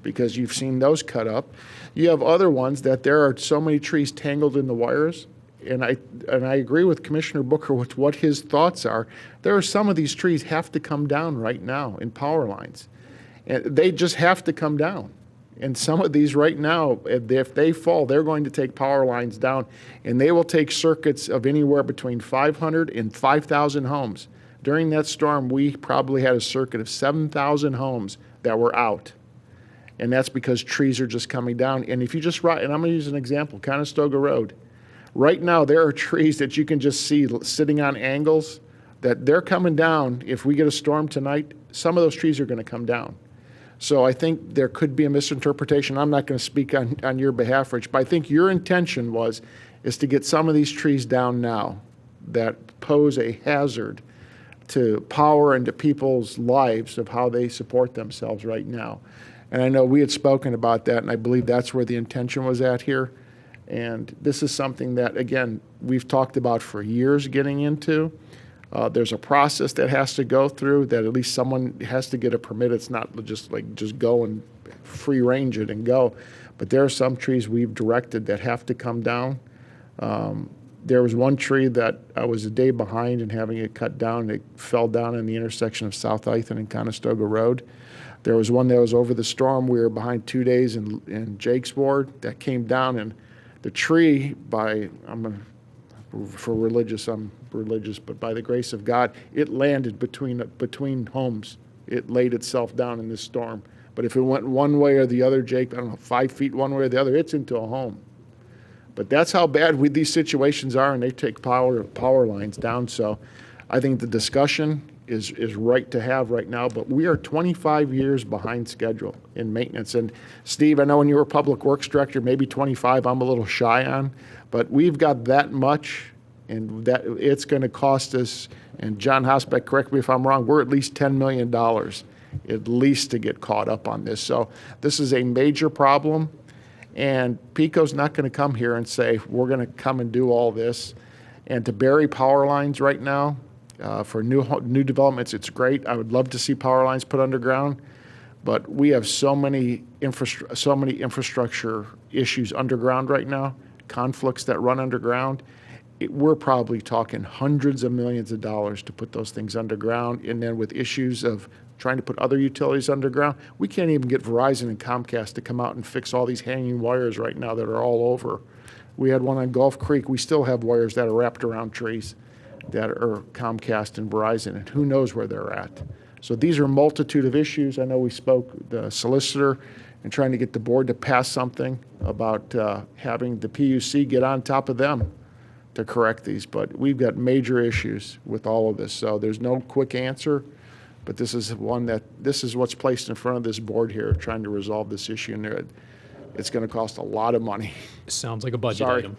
because you've seen those cut up. You have other ones that there are so many trees tangled in the wires. And I agree with Commissioner Booker with what his thoughts are. There are some of these trees have to come down right now in power lines. And they just have to come down. And some of these right now, if they fall, they're going to take power lines down, and they will take circuits of anywhere between 500 and 5,000 homes. During that storm, we probably had a circuit of 7,000 homes that were out. And that's because trees are just coming down. And if you just ride, and I'm going to use an example, Conestoga Road. Right now, there are trees that you can just see sitting on angles that they're coming down. If we get a storm tonight, some of those trees are going to come down. So I think there could be a misinterpretation. I'm not going to speak on your behalf, Rich, but I think your intention is to get some of these trees down now that pose a hazard to power and to people's lives of how they support themselves right now. And I know we had spoken about that, and I believe that's where the intention was at here. And this is something that, again, we've talked about for years getting into. There's a process that has to go through, that at least someone has to get a permit. It's not just go and free range it and go. But there are some trees we've directed that have to come down. There was one tree that I was a day behind in having it cut down. It fell down in the intersection of South Ithan and Conestoga Road. There was one that was over the storm. We were behind 2 days in Jake's ward that came down, and the tree, I'm religious, but by the grace of God, it landed between homes. It laid itself down in this storm. But if it went one way or the other, Jake, I don't know, 5 feet one way or the other, it's into a home. But that's how bad these situations are, and they take power lines down. So I think the discussion is right to have right now, but we are 25 years behind schedule in maintenance. And Steve, I know when you were Public Works Director, maybe 25 I'm a little shy on, but we've got that much, and that it's going to cost us, and John Hosbeck, correct me if I'm wrong, we're at least $10 million at least to get caught up on this. So this is a major problem, and PICO's not going to come here and say, we're going to come and do all this. And to bury power lines right now, for new developments, it's great. I would love to see power lines put underground, but we have so many infrastructure issues underground right now, conflicts that run underground. we're probably talking hundreds of millions of dollars to put those things underground. And then with issues of trying to put other utilities underground, we can't even get Verizon and Comcast to come out and fix all these hanging wires right now that are all over. We had one on Gulf Creek. We still have wires that are wrapped around trees that are Comcast and Verizon, and who knows where they're at. So these are a multitude of issues. I know we spoke, the solicitor, and trying to get the board to pass something about having the PUC get on top of them to correct these. But we've got major issues with all of this. So there's no quick answer, but this is what's placed in front of this board here, trying to resolve this issue. And it's going to cost a lot of money. Sounds like a budget Sorry. item.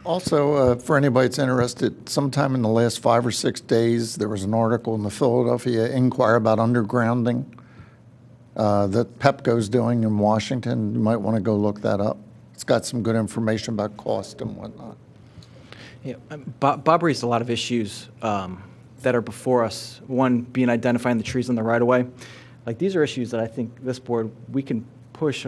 Also, for anybody that's interested, sometime in the last 5 or 6 days, there was an article in the Philadelphia Inquirer about undergrounding that PEPCO's doing in Washington. You might want to go look that up. It's got some good information about cost and whatnot. Yeah, Bob raised a lot of issues that are before us. One being identifying the trees in the right-of-way. Like, these are issues that I think this board, we can push,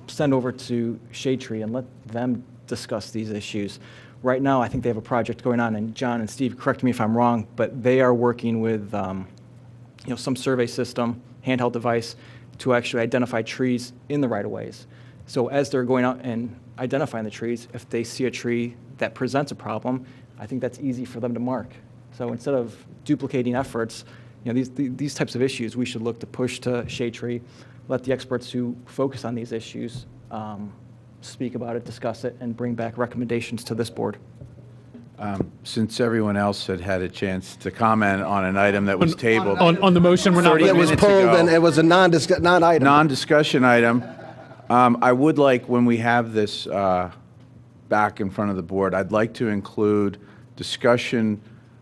send over to Shade Tree and let them discuss these issues. Right now, I think they have a project going on, and John and Steve, correct me if I'm wrong, but they are working with, some survey system, handheld device, to actually identify trees in the right-of-ways. So as they're going out and identifying the trees, if they see a tree that presents a problem, I think that's easy for them to mark. So instead of duplicating efforts, these types of issues, we should look to push to Shade Tree, let the experts who focus on these issues speak about it, discuss it, and bring back recommendations to this board. Since everyone else had a chance to comment on an item that was tabled. On the motion, we're not. 30 It was minutes pulled, ago. and it was a non-item. Non-discussion item. I would like, when we have this back in front of the board, I'd like to include discussion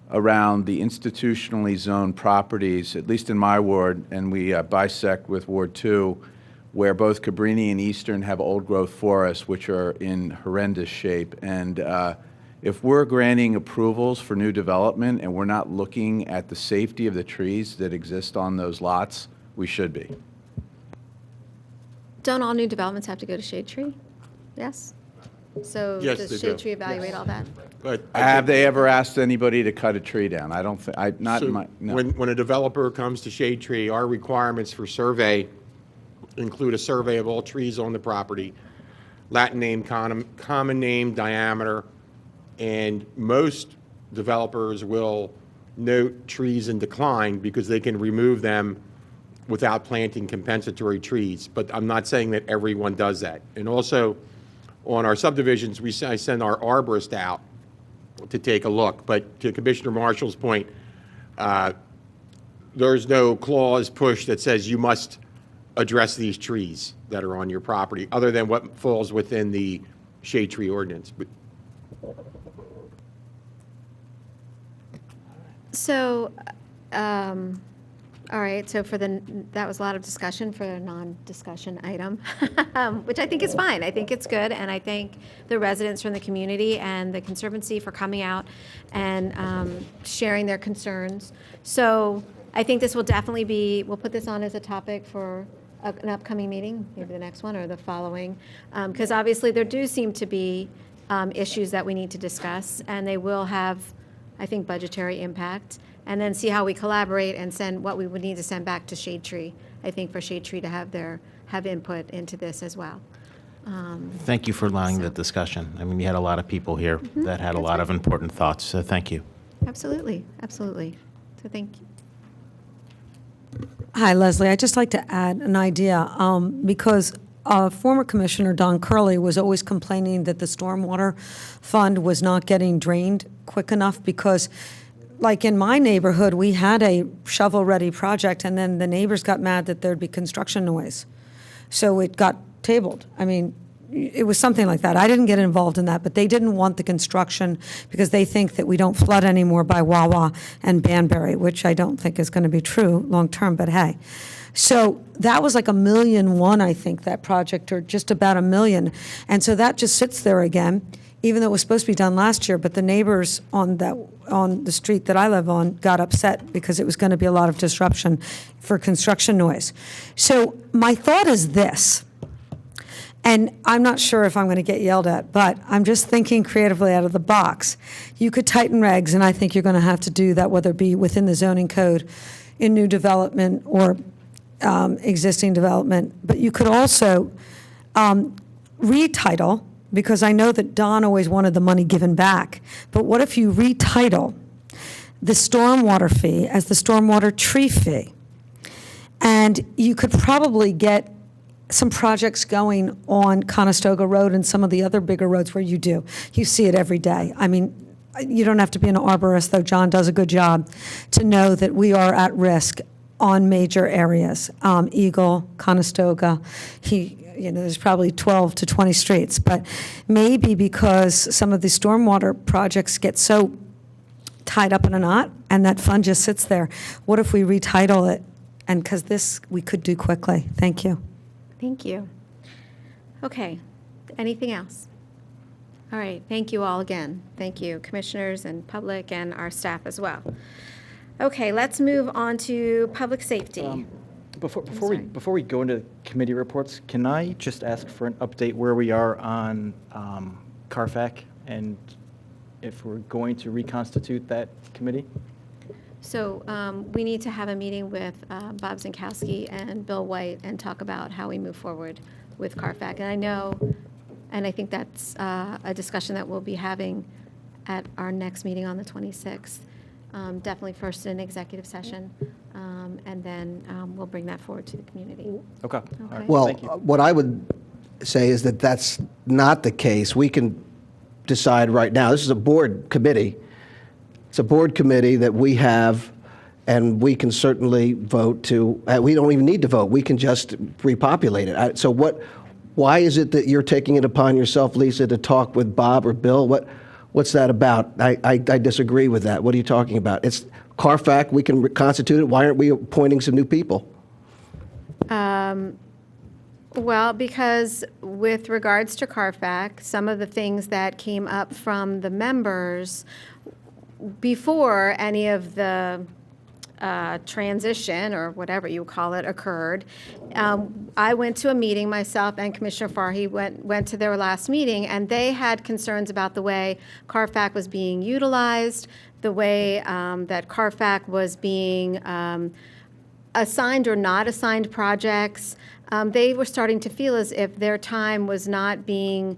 around the institutionally zoned properties, at least in my ward, and we bisect with Ward 2, where both Cabrini and Eastern have old-growth forests, which are in horrendous shape. And if we're granting approvals for new development and we're not looking at the safety of the trees that exist on those lots, we should be. Don't all new developments have to go to Shade Tree? Yes? So Yes, does they Shade do. Tree evaluate all that? But Have they ever asked anybody to cut a tree down? I don't think, not in So my, no. when a developer comes to Shade Tree, our requirements for survey include a survey of all trees on the property, Latin name, common name, diameter, and most developers will note trees in decline because they can remove them without planting compensatory trees. But I'm not saying that everyone does that. And also, on our subdivisions, I send our arborist out to take a look. But to Commissioner Marshall's point, there's no clause pushed that says you must address these trees that are on your property, other than what falls within the shade tree ordinance. But So, all right, so that was a lot of discussion for a non-discussion item, which I think is fine. I think it's good, and I thank the residents from the community and the Conservancy for coming out and sharing their concerns. So I think this will definitely be, we'll put this on as a topic for an upcoming meeting, maybe the next one or the following, because obviously there do seem to be issues that we need to discuss, and they will have, I think, budgetary impact, and then see how we collaborate and send what we would need to send back to Shade Tree, I think, for Shade Tree to have input into this as well. Thank you for allowing the discussion. I mean, you had a lot of people here that had a lot of important thoughts, so thank you. Absolutely, absolutely. So thank you. Hi, Leslie. I'd just like to add an idea, because former Commissioner Don Curley was always complaining that the stormwater fund was not getting drained quick enough because, like in my neighborhood, we had a shovel-ready project, and then the neighbors got mad that there'd be construction noise. So it got tabled. I mean, it was something like that. I didn't get involved in that, but they didn't want the construction because they think that we don't flood anymore by Wawa and Banbury, which I don't think is going to be true long-term, but hey. So that was like $1.1 million, I think, that project, or just about $1 million. And so that just sits there again, even though it was supposed to be done last year, but the neighbors on the street that I live on got upset because it was going to be a lot of disruption for construction noise. So my thought is this. And I'm not sure if I'm going to get yelled at, but I'm just thinking creatively out of the box. You could tighten regs, and I think you're going to have to do that, whether it be within the zoning code, in new development, or existing development. But you could also retitle, because I know that Don always wanted the money given back. But what if you retitle the stormwater fee as the stormwater tree fee? And you could probably get some projects going on Conestoga Road and some of the other bigger roads where you do. You see it every day. I mean, you don't have to be an arborist, though John does a good job, to know that we are at risk on major areas. Eagle, Conestoga, there's probably 12 to 20 streets. But maybe because some of the stormwater projects get so tied up in a knot and that fund just sits there, what if we retitle it? And because this we could do quickly. Thank you. Thank you. Okay, anything else? All right, thank you all again. Thank you, commissioners and public and our staff as well. Okay, let's move on to public safety. Before we go into committee reports, can I just ask for an update where we are on CARFAC and if we're going to reconstitute that committee? So we need to have a meeting with Bob Zinkowski and Bill White and talk about how we move forward with CARFAC. And I think that's a discussion that we'll be having at our next meeting on the 26th. Definitely first in executive session, and then we'll bring that forward to the community. Okay. Okay. All right. Well, Thank you. what I would say is that that's not the case. We can decide right now. This is a board committee. It's a board committee that we have, and we can certainly vote to, we don't even need to vote. We can just repopulate it. So why is it that you're taking it upon yourself, Lisa, to talk with Bob or Bill? What's that about? I disagree with that. What are you talking about? It's CARFAC. We can reconstitute it. Why aren't we appointing some new people? Well, because with regards to CARFAC, some of the things that came up from the members before any of the transition, or whatever you call it, occurred, I went to a meeting, myself and Commissioner Farhi went to their last meeting, and they had concerns about the way CARFAC was being utilized, the way that CARFAC was being assigned or not assigned projects. They were starting to feel as if their time was not being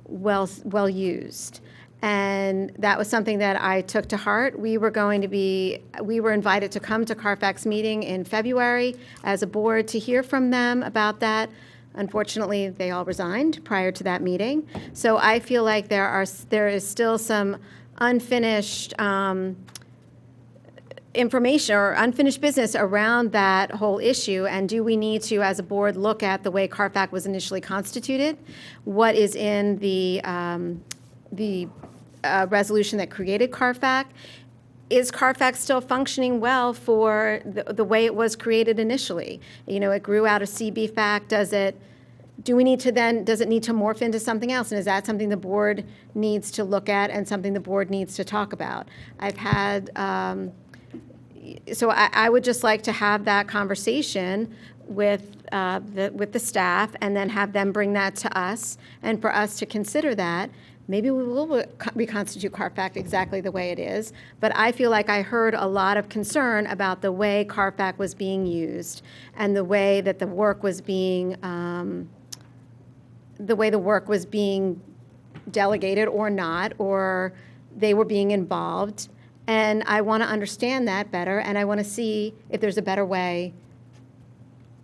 well used. And that was something that I took to heart. We were invited to come to CARFAC's meeting in February as a board to hear from them about that. Unfortunately, they all resigned prior to that meeting. So I feel like there is still some unfinished information or unfinished business around that whole issue. And do we need to, as a board, look at the way CARFAC was initially constituted? What is in the resolution that created CARFAC? Is CARFAC still functioning well for the way it was created initially? You know, it grew out of CBFAC. Does it need to morph into something else? And is that something the board needs to look at and something the board needs to talk about? I've had, so I would just like to have that conversation with the staff and then have them bring that to us and for us to consider that. Maybe we will reconstitute CARFAC exactly the way it is, but I feel like I heard a lot of concern about the way CARFAC was being used and the way that the work was being delegated or not, or they were being involved. And I want to understand that better, and I want to see if there's a better way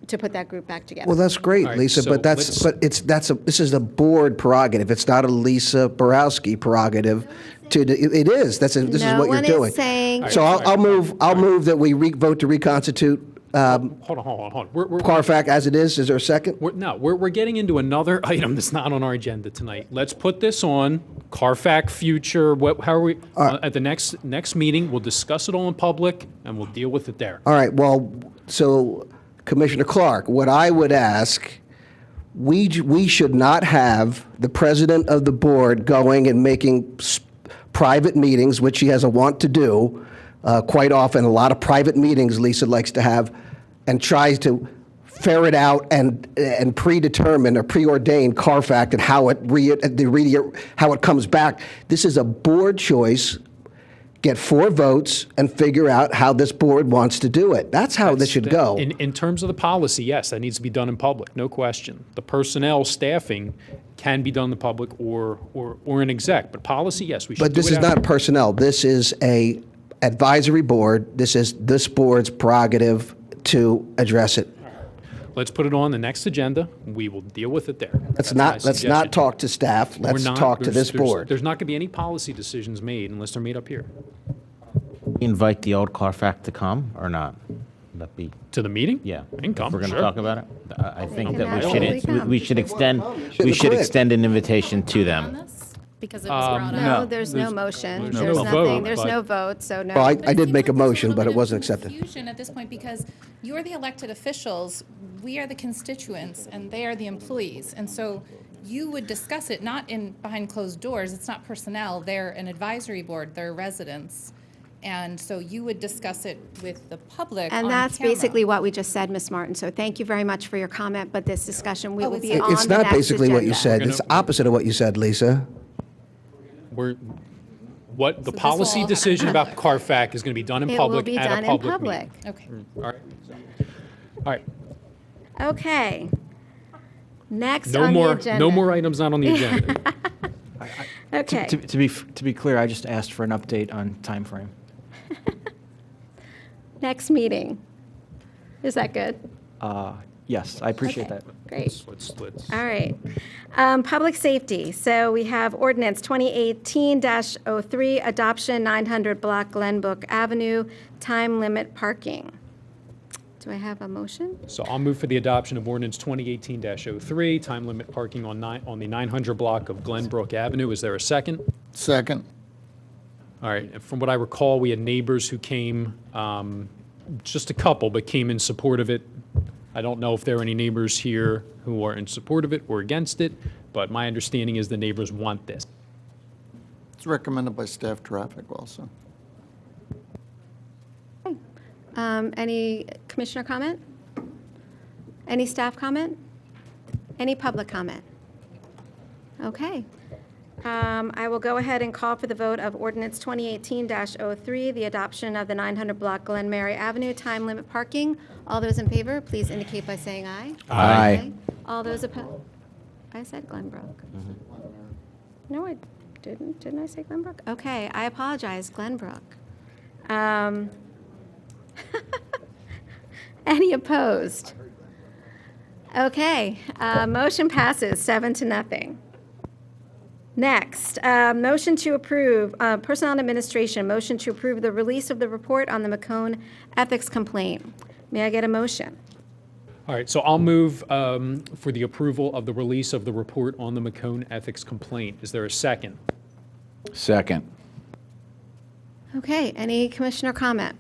to put that group back together. Well, that's great, All right, Lisa, so but this is a board prerogative. It's not a Lisa Borowski prerogative. It is. This is what you're doing. No one is saying. So I'll move that we vote to reconstitute Hold on. CARFAC as it is. Is there a second? We're getting into another item that's not on our agenda tonight. Let's put this on CARFAC future. How are we at the next meeting? We'll discuss it all in public and we'll deal with it there. All right. Well, so Commissioner Clark, what I would ask, we should not have the president of the board going and making private meetings, which he has a want to do quite often. A lot of private meetings Lisa likes to have, and tries to ferret out and predetermine or preordain CARFAC and how it comes back. This is a board choice. Get 4 votes and figure out how this board wants to do it. That's how this should go. In terms of the policy, yes, that needs to be done in public, no question. The personnel staffing can be done in the public or in exec, but policy, yes, we should But do this it is out. not personnel. This is a advisory board. This is this board's prerogative to address it. Let's put it on the next agenda. We will deal with it there. That's my Let's not suggestion. talk to staff. We're Let's not- talk to there's- this board. There's not going to be any policy decisions made unless they're made up here. Invite the old CARFAC to come or not? Would that be? To the meeting? Yeah. I can come, If we're going to sure. talk about it? I think can that absolutely come. we should extend, Shouldn't we have should quit. extend an invitation to them. Because it was brought up. No, there's no motion. there's There's no nothing. vote, There's but- no vote, so no. Well, I But did it seems make a like there's motion, little but it bit of wasn't accepted. Confusion at this point because you're the elected officials, we are the constituents, and they are the employees. And so you would discuss it not behind closed doors. It's not personnel. They're an advisory board. They're residents. And so you would discuss it with the public And on that's camera. basically what we just said, Ms. Martin. So thank you very much for your comment, but this discussion will be it's- on the It's not next basically what you agenda. said. It's opposite of what you said, Lisa. What the this will policy all decision about CARFAC is going to be done in It will public be at done a in public public. meeting. Okay. All right. All right. Okay. Next No on more, the agenda. no more items not on the agenda. Okay. To be clear, I just asked for an update on timeframe. Next meeting. Is that good? Yes, I appreciate Okay. that. Great. Let's. All right. Public safety. So we have ordinance 2018-03, adoption 900 block Glenbrook Avenue, time limit parking. Do I have a motion? So I'll move for the adoption of ordinance 2018-03, time limit parking on the 900 block of Glenbrook Avenue. Is there a second? Second. All right, and from what I recall, we had neighbors who came, just a couple, but came in support of it. I don't know if there are any neighbors here who are in support of it or against it, but my understanding is the neighbors want this. It's recommended by staff traffic also. Any commissioner comment? Any staff comment? Any public comment? Okay. I will go ahead and call for the vote of ordinance 2018-03, the adoption of the 900 block Glen Mary Avenue, time limit parking. All those in favor, please indicate by saying aye. Aye. All those opposed? I said Glenbrook. No, I didn't. Didn't I say Glenbrook? Okay, I apologize, Glenbrook. Any opposed? Okay, motion passes 7-0. Next, motion to approve, Personnel and Administration, motion to approve the release of the report on the McCone ethics complaint. May I get a motion? All right, so I'll move for the approval of the release of the report on the McCone ethics complaint. Is there a second? Second. Okay, any commissioner comment?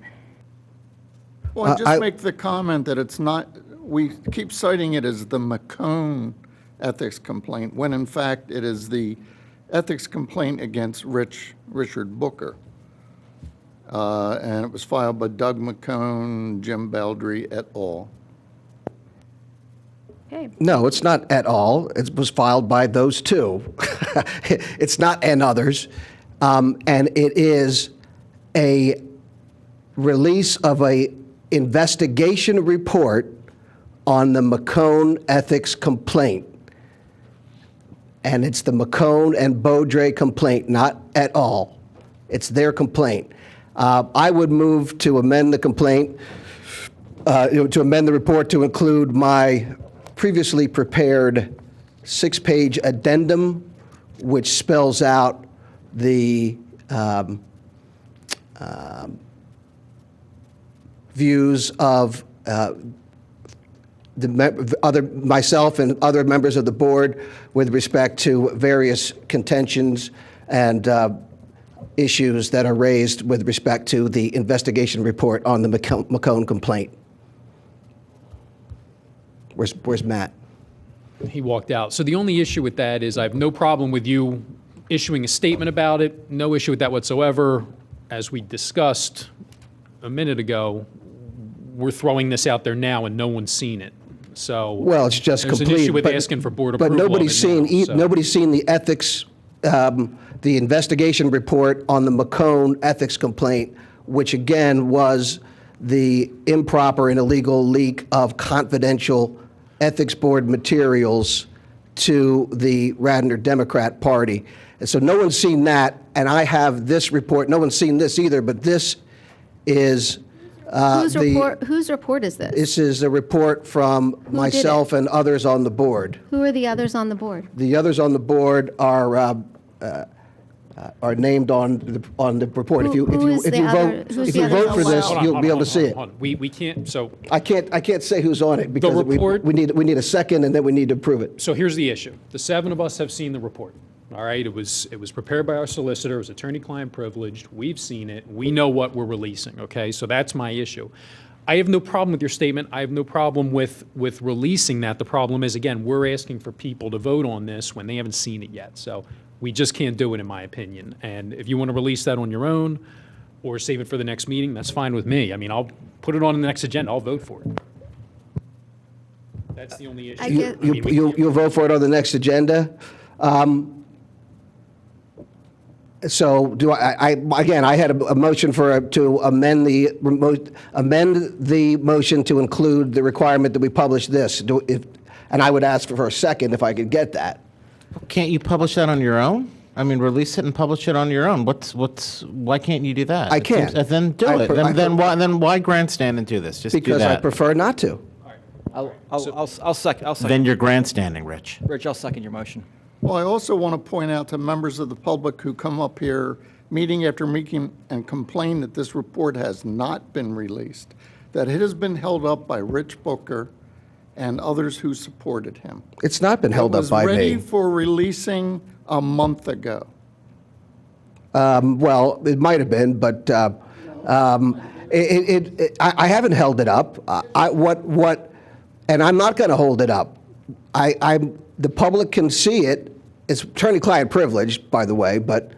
Well, just make the comment that it's not, we keep citing it as the McCone ethics complaint, when in fact it is the ethics complaint against Richard Booker. And it was filed by Doug McCone, Jim Baldry et al. Okay, No, it's not at all. It was filed by those two. It's not and others. And it is a release of a investigation report on the McCone ethics complaint. And it's the McCone and Beaudry complaint, not at all. It's their complaint. I would move to amend the complaint, to amend the report to include my previously prepared 6-page addendum, which spells out the views of myself and other members of the board with respect to various contentions and issues that are raised with respect to the investigation report on the McCone complaint. Where's Matt? He walked out. So the only issue with that is I have no problem with you issuing a statement about it, no issue with that whatsoever. As we discussed a minute ago, we're throwing this out there now and no one's seen it. So. Well, it's just there's complete. an issue with but- asking for board but approval of nobody's it seen, now, so. nobody's seen the ethics, the investigation report on the McCone ethics complaint, which again was the improper and illegal leak of confidential ethics board materials to the Radnor Democrat Party. And so no one's seen that, and I have this report. No one's seen this either, but this is Whose report is this? This is a report from did myself it? and others on the board. Who are the others on the board? The others on the board are named on the report. Who is the other- who's If the you other vote for on the this, wall? you'll be able to see it. Hold on. We can't, so. I can't say who's on it because report- we need a second and then we need to approve it. So here's the issue. The 7 of us have seen the report. All right, it was prepared by our solicitor, it was attorney-client privileged, we've seen it, we know what we're releasing, okay? So that's my issue. I have no problem with your statement, I have no problem with releasing that. The problem is, again, we're asking for people to vote on this when they haven't seen it yet. So we just can't do it, in my opinion. And if you want to release that on your own or save it for the next meeting, that's fine with me. I mean, I'll put it on the next agenda, I'll vote for it. That's the only issue. I get- I mean, we- You'll vote for it on the next agenda. So do again, I had a motion to amend the motion to include the requirement that we publish this. And I would ask for a second if I could get that. Can't you publish that on your own? I mean, release it and publish it on your own. Why can't you do that? I can't. Then do it. Then why grandstand and do this? Just do Because I that. prefer not to. I'll second. Then you're grandstanding, Rich. Rich, I'll second your motion. Well, I also want to point out to members of the public who come up here meeting after meeting and complain that this report has not been released, that it has been held up by Rich Booker and others who supported him. It's not been held up by It was ready me. for releasing a month ago. Well, it might have been, but I haven't held it up. And I'm not going to hold it up. The public can see it. It's attorney-client privileged, by the way, but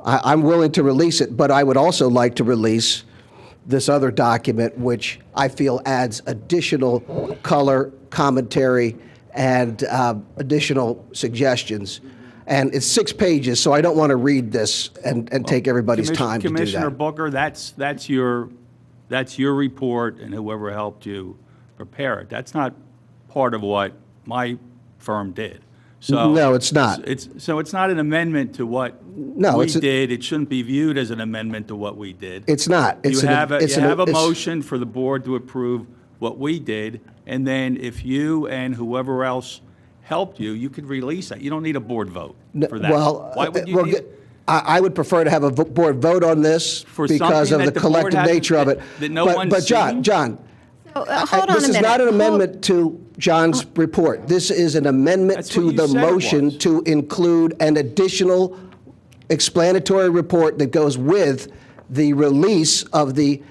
I'm willing to release it. But I would also like to release this other document, which I feel adds additional color, commentary, and additional suggestions. And it's 6 pages, so I don't want to read this and take everybody's time to do Commissioner that. Booker, that's your report and whoever helped you prepare it. That's not part of what my firm did. So No, it's not. So it's not an amendment to what No, we it's a- did. It shouldn't be viewed as an amendment to what we did. It's not. You have a it's- motion for the board to approve what we did, and then if you and whoever else helped you, you could release that. You don't need a board vote for that. Well, Why would you need? I would prefer to have a board vote on this For because something of the that the board collective hasn't- nature of it. that no But- one's But seen? John, So, hold on a minute. this is not an amendment to John's report. This is an amendment That's to what you the said it motion was. to include an additional explanatory report that goes with the release of the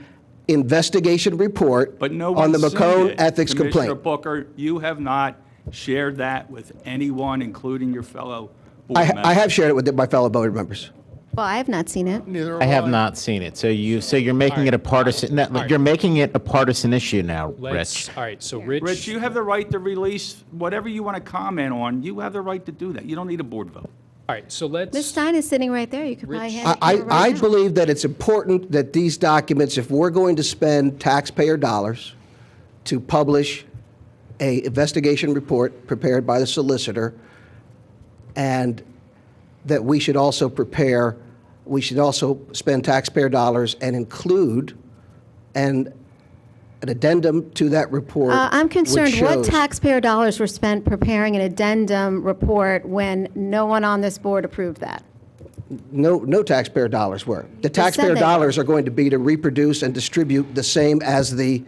investigation report But no on the one's seen McCone it. ethics Commissioner complaint. Booker, you have not shared that with anyone, including your fellow board members. I have shared it with my fellow board members. Well, I have not seen it. I have not seen it. So you're making it a partisan. No, you're making it a partisan issue now, Let's, Rich. all right, so Rich. Rich, you have the right to release whatever you want to comment on. You have the right to do that. You don't need a board vote. All right, so let's. Ms. Stein is sitting right there. You could probably hand it to I her right now. believe that it's important that these documents, if we're going to spend taxpayer dollars to publish a investigation report prepared by the solicitor, and that we should also spend taxpayer dollars and include an addendum to that report. I'm concerned, which what shows- taxpayer dollars were spent preparing an addendum report when no one on this board approved that? No taxpayer dollars were. The taxpayer they dollars are going to be to reproduce and distribute the same as the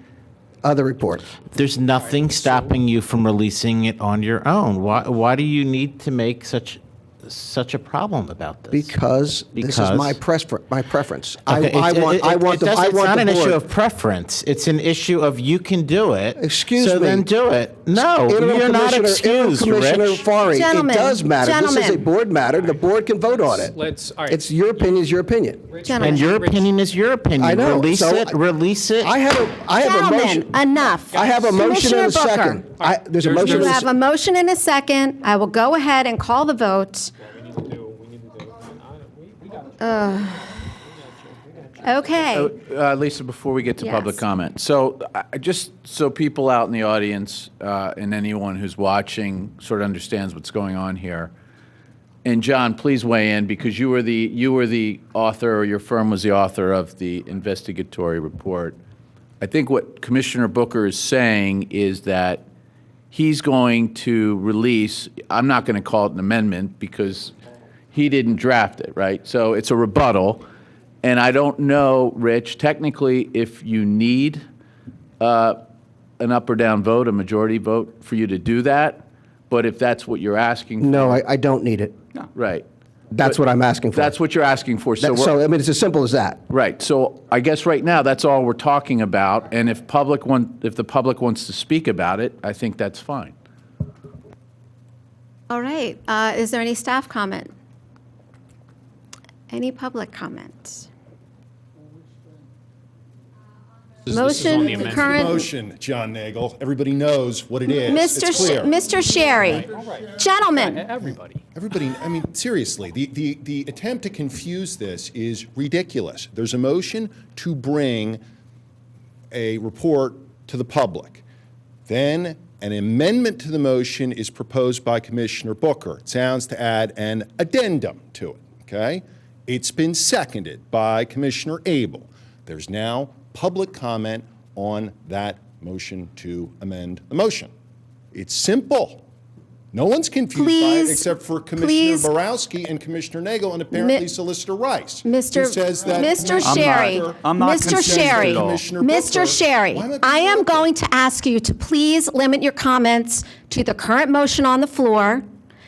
other report. There's nothing stopping you from releasing it on your own. Why do you need to make such such a problem about this? Because this is my preference. Okay, I want it's not the an issue board. of preference. It's an issue of you can do it. Excuse so me. then do it. No, Interim you're not Commissioner- excused, Commissioner Rich. Fari, it Gentlemen, does matter. This is a gentlemen. board matter. The board can vote on it. All right. It's your opinion is your opinion. Gentlemen. And your opinion is your opinion. I know. Release So it. Release it. I have a motion. Gentlemen, enough. I have a motion and a Commissioner Booker. second. There's a motion You and a have a motion and a second. I will go ahead and call the vote. Okay. Lisa, before we get to public Yes. comment, so just so people out in the audience and anyone who's watching sort of understands what's going on here, and John, please weigh in because you were the author, or your firm was the author of the investigatory report. I think what Commissioner Booker is saying is that he's going to release, I'm not going to call it an amendment because he didn't draft it, right? So it's a rebuttal. And I don't know, Rich, technically if you need an up or down vote, a majority vote for you to do that, but if that's what you're asking for. No, I don't need it. Right. That's what I'm asking for. That's what you're asking for. So, I mean, it's as simple as that. right. So I guess right now that's all we're talking about. And if the public wants to speak about it, I think that's fine. All right. Is there any staff comment? Any public comment? This is on the Motion, amendment. current, Motion, John Nagel. Everybody knows what it is. It's clear. Mr. Sherry, gentlemen, Everybody. Everybody, I mean, seriously, the attempt to confuse this is ridiculous. There's a motion to bring a report to the public. Then an amendment to the motion is proposed by Commissioner Booker. It sounds to add an addendum to it, okay? It's been seconded by Commissioner Abel. There's now public comment on that motion to amend the motion. It's simple. No one's confused by it Please, except for Commissioner please. Borowski and Commissioner Nagel and apparently Solicitor Rice. who Mr. says that Mr. Commissioner Sherry, Booker- I'm not Mr. concerned Sherry, at all. Commissioner Mr. Booker- Sherry, Why am I I am being going to ask you to please limit your comments to the current motion on the floor.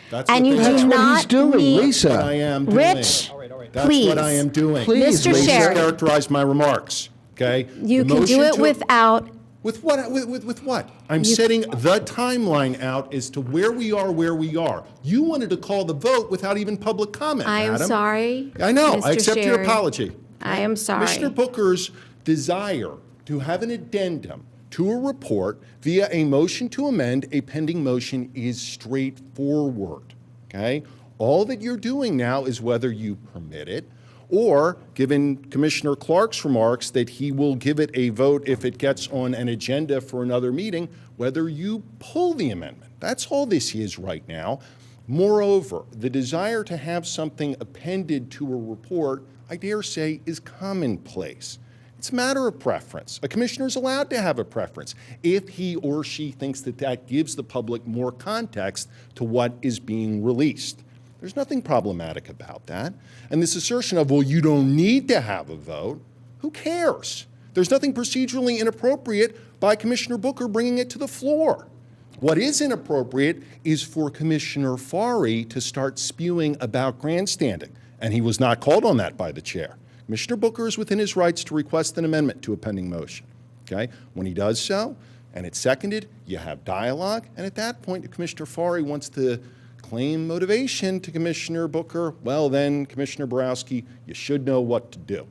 That's And what you they do are. That's what not he's doing, need- Lisa. What I am doing. Rich, That's please. what I am doing. Please, Mr. Lisa. Sherry. Characterize my remarks, okay? You The can do motion it to- without, With what? With what? I'm setting the timeline out as to where we are. You wanted to call the vote without even public comment, I am Madam. sorry. I know. I Mr. accept your Sherry. apology. I am sorry. Commissioner Booker's desire to have an addendum to a report via a motion to amend a pending motion is straightforward, okay? All that you're doing now is whether you permit it or, given Commissioner Clark's remarks that he will give it a vote if it gets on an agenda for another meeting, whether you pull the amendment. That's all this is right now. Moreover, the desire to have something appended to a report, I dare say, is commonplace. It's a matter of preference. A commissioner is allowed to have a preference if he or she thinks that that gives the public more context to what is being released. There's nothing problematic about that. And this assertion of, well, you don't need to have a vote, who cares? There's nothing procedurally inappropriate by Commissioner Booker bringing it to the floor. What is inappropriate is for Commissioner Fari to start spewing about grandstanding, and he was not called on that by the chair. Commissioner Booker is within his rights to request an amendment to a pending motion, okay? When he does so, and it's seconded, you have dialogue, and at that point, if Commissioner Fari wants to claim motivation to Commissioner Booker, well then, Commissioner Borowski, you should know what to do.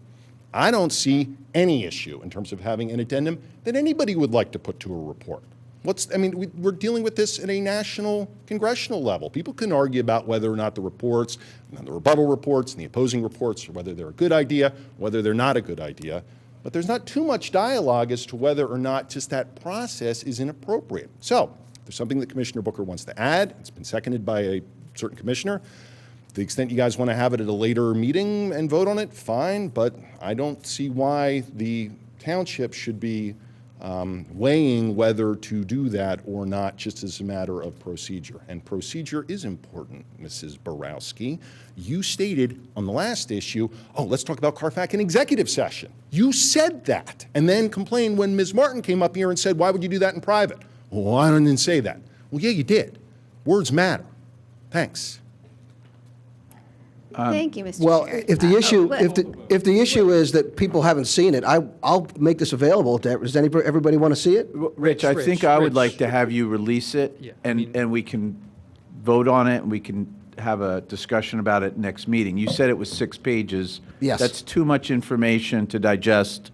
I don't see any issue in terms of having an addendum that anybody would like to put to a report. We're dealing with this at a national, congressional level. People can argue about whether or not the reports, and the rebuttal reports, and the opposing reports, or whether they're a good idea, whether they're not a good idea. But there's not too much dialogue as to whether or not just that process is inappropriate. So, there's something that Commissioner Booker wants to add. It's been seconded by a certain commissioner. To the extent you guys want to have it at a later meeting and vote on it, fine, but I don't see why the township should be weighing whether to do that or not just as a matter of procedure. And procedure is important, Mrs. Borowski. You stated on the last issue, oh, let's talk about Carfax in executive session. You said that and then complained when Ms. Martin came up here and said, why would you do that in private? Well, I didn't say that. Well, yeah, you did. Words matter. Thanks. Thank you, Mr. Well, Chair. if the issue, but- if the issue is that people haven't seen it, I'll make this available. Does everybody want to see it? Rich, I think I would like to have you release it, Yeah, and we can vote on it, and we can have a discussion about it next meeting. You said it was 6 pages. Yes. That's too much information to digest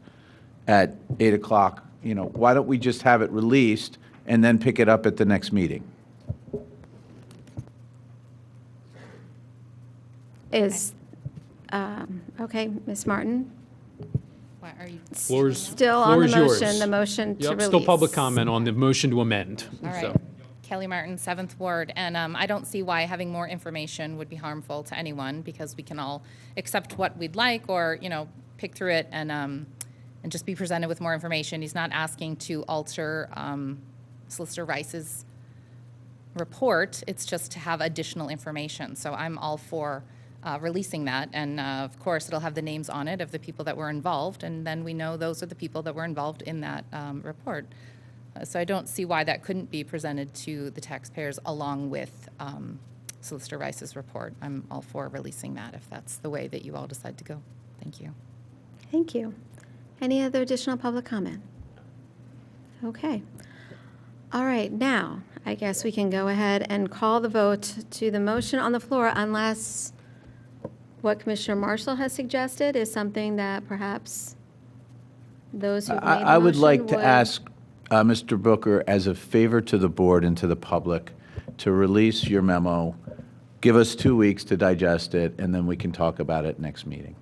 at 8 o'clock. You know, why don't we just have it released and then pick it up at the next meeting? Is, okay, Ms. Martin? Why are you? Floor's, Still on the floor is yours. motion, the motion to Yep, release. still public comment on the motion to amend. All right. So, Kelly Martin, 7th Ward, and I don't see why having more information would be harmful to anyone, because we can all accept what we'd like, or, you know, pick through it and just be presented with more information. He's not asking to alter Solicitor Rice's report. It's just to have additional information. So I'm all for releasing that, and of course, it'll have the names on it of the people that were involved, and then we know those are the people that were involved in that report. So I don't see why that couldn't be presented to the taxpayers along with Solicitor Rice's report. I'm all for releasing that if that's the way that you all decide to go. Thank you. Thank you. Any other additional public comment? Okay. All right, now, I guess we can go ahead and call the vote to the motion on the floor, unless what Commissioner Marshall has suggested is something that perhaps those who made the motion I would like to ask Mr. Booker, as a favor to the board and to the public, to release your memo, give us 2 weeks to digest it, and then we can talk about it next meeting.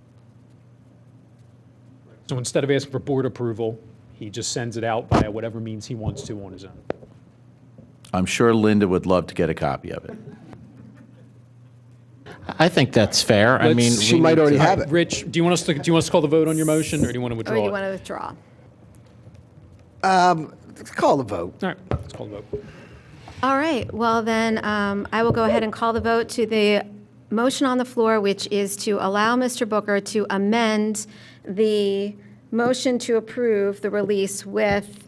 so instead of asking for board approval, he just sends it out via whatever means he wants to on his own. I'm sure Linda would love to get a copy of it. I think that's fair. I mean, She we might need already to- have it. Rich, do you want us to call the vote on your motion, or do you want to Or withdraw do you it? want to withdraw? Call the vote. All right, let's call the vote. All right, well then, I will go ahead and call the vote to the motion on the floor, which is to allow Mr. Booker to amend the motion to approve the release with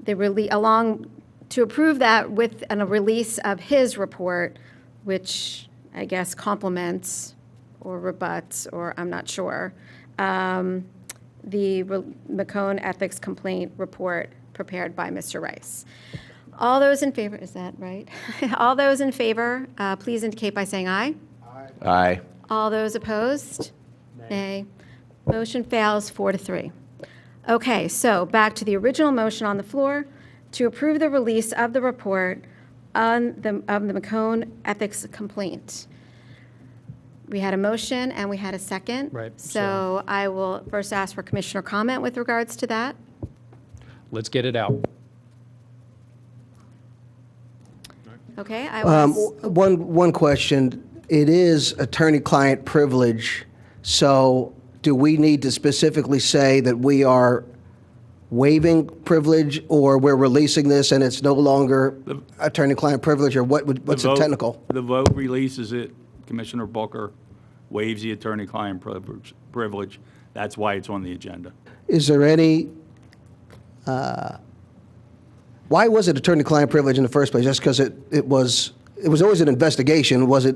to approve that with a release of his report, which I guess complements or rebuts, or I'm not sure, the McCone ethics complaint report prepared by Mr. Rice. All those in favor, is that right? All those in favor, please indicate by saying aye. Aye. All those opposed? Nay. Motion fails 4-3. Okay, so back to the original motion on the floor to approve the release of the report of the McCone ethics complaint. We had a motion and we had a second. Right, So I will first ask for commissioner comment with regards to that. Let's get it out. Okay, I will ask- One question. It is attorney-client privilege, so do we need to specifically say that we are waiving privilege, or we're releasing this and it's no longer attorney-client privilege, or what's the vote- technical? The vote releases it. Commissioner Booker waives the attorney-client privilege. That's why it's on the agenda. Is there any, why was it attorney-client privilege in the first place? Just because it was always an investigation, was it,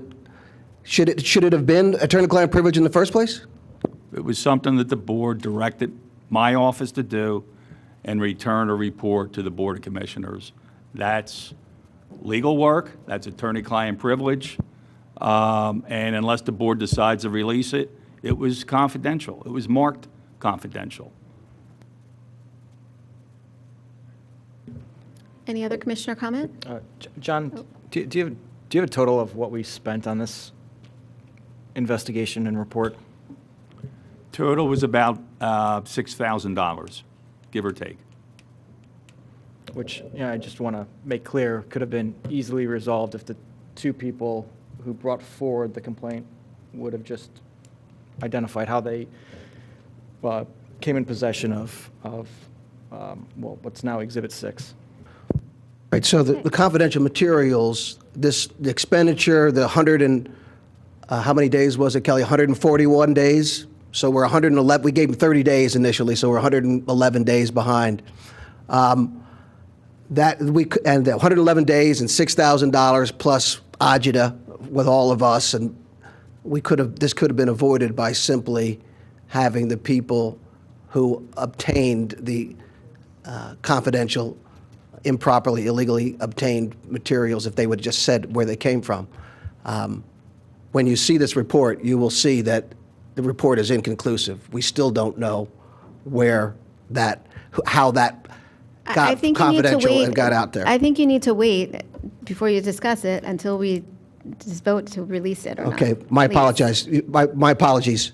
should it have been attorney-client privilege in the first place? It was something that the board directed my office to do and return a report to the Board of Commissioners. That's legal work, that's attorney-client privilege, and unless the board decides to release it, it was confidential. It was marked confidential. Any other commissioner comment? John, do you have a total of what we spent on this investigation and report? Total was about $6,000, give or take. Which, I just want to make clear, could have been easily resolved if the two people who brought forward the complaint would have just identified how they came in possession of what's now Exhibit 6. Right, so the confidential materials, the expenditure, the 100 and, how many days was it, Kelly? 141 days? So we're 111, we gave them 30 days initially, so we're 111 days behind. And the 111 days and $6,000 plus agita with all of us, and this could have been avoided by simply having the people who obtained the confidential, improperly, illegally obtained materials, if they would have just said where they came from. When you see this report, you will see that the report is inconclusive. We still don't know how that got confidential and got out there. I think you need to wait before you discuss it until we just vote to release it or not. Okay, my Please. apologies.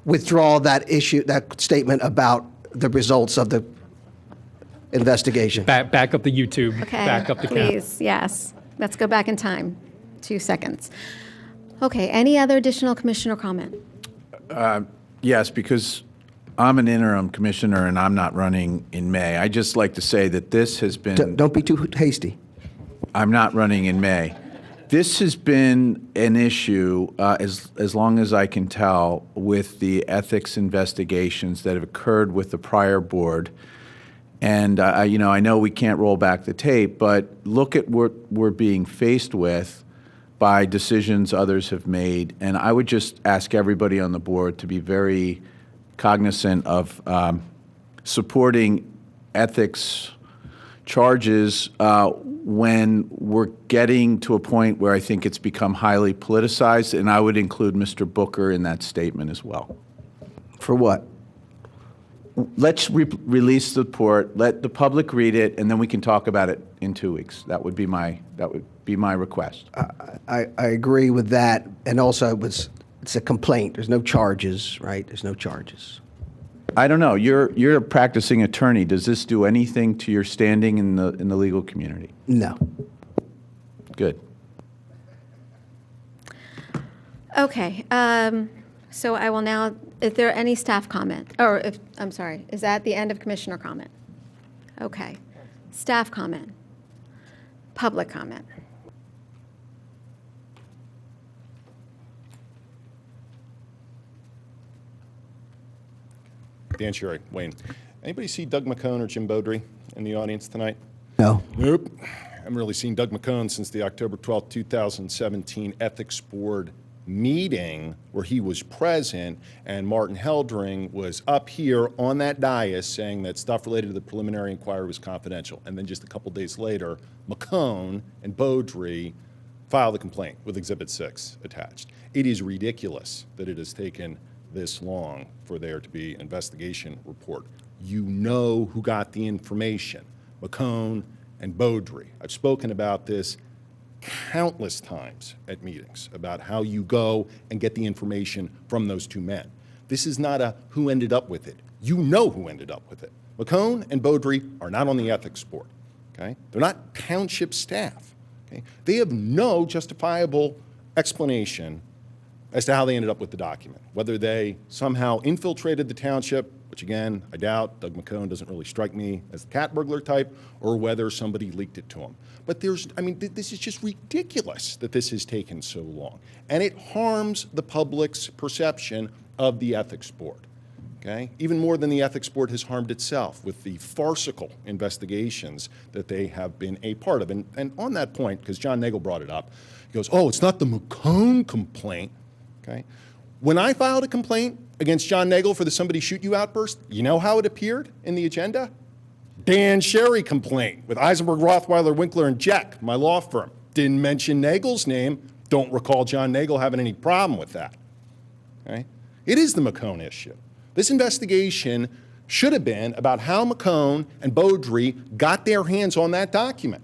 Withdraw that statement about the results of the investigation. Back up the YouTube. Okay, Back up the camera. please, yes. Let's go back in time, 2 seconds. Okay, any other additional commissioner comment? Yes, because I'm an interim commissioner and I'm not running in May. I just like to say that this has been... Don't be too hasty. I'm not running in May. This has been an issue, as long as I can tell, with the ethics investigations that have occurred with the prior board. And I know we can't roll back the tape, but look at what we're being faced with by decisions others have made. And I would just ask everybody on the board to be very cognizant of supporting ethics charges when we're getting to a point where I think it's become highly politicized, and I would include Mr. Booker in that statement as well. For what? Let's release the report, let the public read it, and then we can talk about it in 2 weeks. That would be my request. I agree with that, and also it's a complaint. There's no charges, right? There's no charges. I don't know. You're a practicing attorney. Does this do anything to your standing in the legal community? No. Good. Okay, so I will now, is there any staff comment? I'm sorry, is that the end of commissioner comment? Okay. Staff comment. Public comment. Dan Sherry, Wayne. Anybody see Doug McCone or Jim Beaudry in the audience tonight? No. Nope. I haven't really seen Doug McCone since the October 12, 2017 Ethics Board meeting where he was present and Martin Heldring was up here on that dais saying that stuff related to the preliminary inquiry was confidential. And then just a couple days later, McCone and Beaudry filed a complaint with Exhibit 6 attached. It is ridiculous that it has taken this long for there to be an investigation report. You know who got the information, McCone and Beaudry. I've spoken about this countless times at meetings about how you go and get the information from those two men. This is not a who ended up with it. You know who ended up with it. McCone and Beaudry are not on the ethics board, okay? They're not township staff, okay? They have no justifiable explanation as to how they ended up with the document, whether they somehow infiltrated the township, which again, I doubt. Doug McCone doesn't really strike me as the cat burglar type, or whether somebody leaked it to him. But this is just ridiculous that this has taken so long. And it harms the public's perception of the ethics board, okay? Even more than the ethics board has harmed itself with the farcical investigations that they have been a part of. And on that point, because John Nagel brought it up, he goes, oh, it's not the McCone complaint. Okay. When I filed a complaint against John Nagel for the somebody shoot you outburst, you know how it appeared in the agenda? Dan Sherry complaint with Eisenberg, Rothweiler, Winkler, and Jeck, my law firm. Didn't mention Nagel's name. Don't recall John Nagel having any problem with that. Okay. It is the McCone issue. This investigation should have been about how McCone and Beaudry got their hands on that document.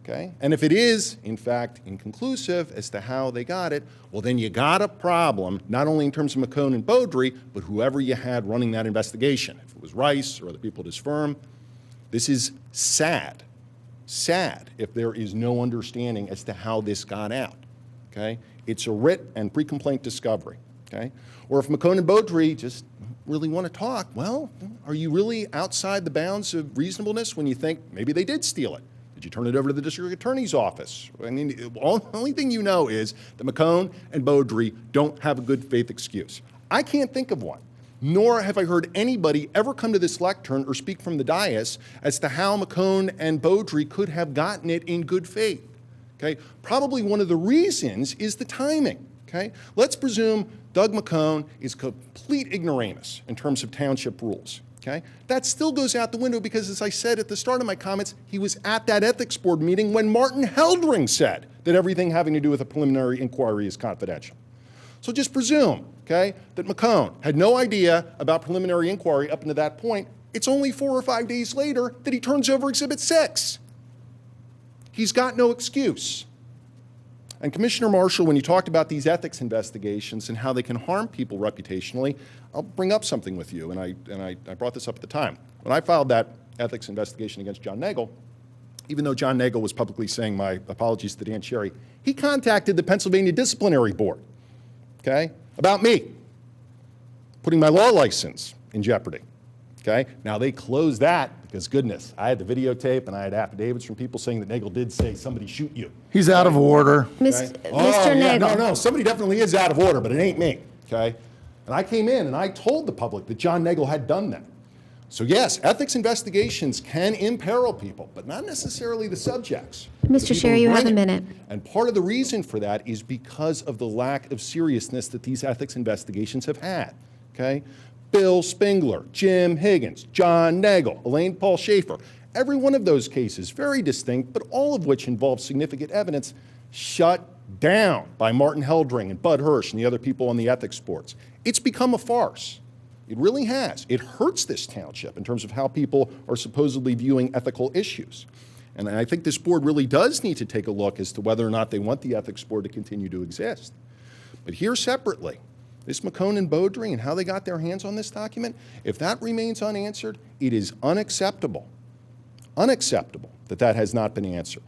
Okay? And if it is, in fact, inconclusive as to how they got it, well, then you got a problem, not only in terms of McCone and Beaudry, but whoever you had running that investigation. If it was Rice or other people at his firm, this is sad. Sad if there is no understanding as to how this got out. Okay? It's a writ and pre-complaint discovery. Okay? Or if McCone and Beaudry just really want to talk, well, are you really outside the bounds of reasonableness when you think maybe they did steal it? Did you turn it over to the district attorney's office? I mean, the only thing you know is that McCone and Beaudry don't have a good faith excuse. I can't think of one, nor have I heard anybody ever come to this lectern or speak from the dais as to how McCone and Beaudry could have gotten it in good faith. Okay? Probably one of the reasons is the timing. okay? Let's presume Doug McCone is complete ignoramus in terms of township rules, okay? That still goes out the window because, as I said at the start of my comments, he was at that ethics board meeting when Martin Heldring said that everything having to do with a preliminary inquiry is confidential. So just presume, okay, that McCone had no idea about preliminary inquiry up until that point. It's only 4 or 5 days later that he turns over Exhibit 6. He's got no excuse. And Commissioner Marshall, when you talked about these ethics investigations and how they can harm people reputationally, I'll bring up something with you, and I brought this up at the time. When I filed that ethics investigation against John Nagel, even though John Nagel was publicly saying my apologies to Dan Cherry, he contacted the Pennsylvania Disciplinary Board, okay, about me, putting my law license in jeopardy. Okay? Now, they closed that because, goodness, I had the videotape and I had affidavits from people saying that Nagel did say, somebody shoot you. He's out of order. Mr. Yeah, Nagel. no, somebody definitely is out of order, but it ain't me. Okay? And I came in and I told the public that John Nagel had done that. So, yes, ethics investigations can imperil people, but not necessarily the subjects. Mr. Sherry, you have a minute. And part of the reason for that is because of the lack of seriousness that these ethics investigations have had. Okay? Bill Spengler, Jim Higgins, John Nagel, Elaine Paul Schaefer, every one of those cases, very distinct, but all of which involve significant evidence, shut down by Martin Heldring and Bud Hirsch and the other people on the ethics boards. It's become a farce. It really has. It hurts this township in terms of how people are supposedly viewing ethical issues. And I think this board really does need to take a look as to whether or not they want the ethics board to continue to exist. But here separately, this McCone and Beaudry and how they got their hands on this document, if that remains unanswered, it is unacceptable that that has not been answered.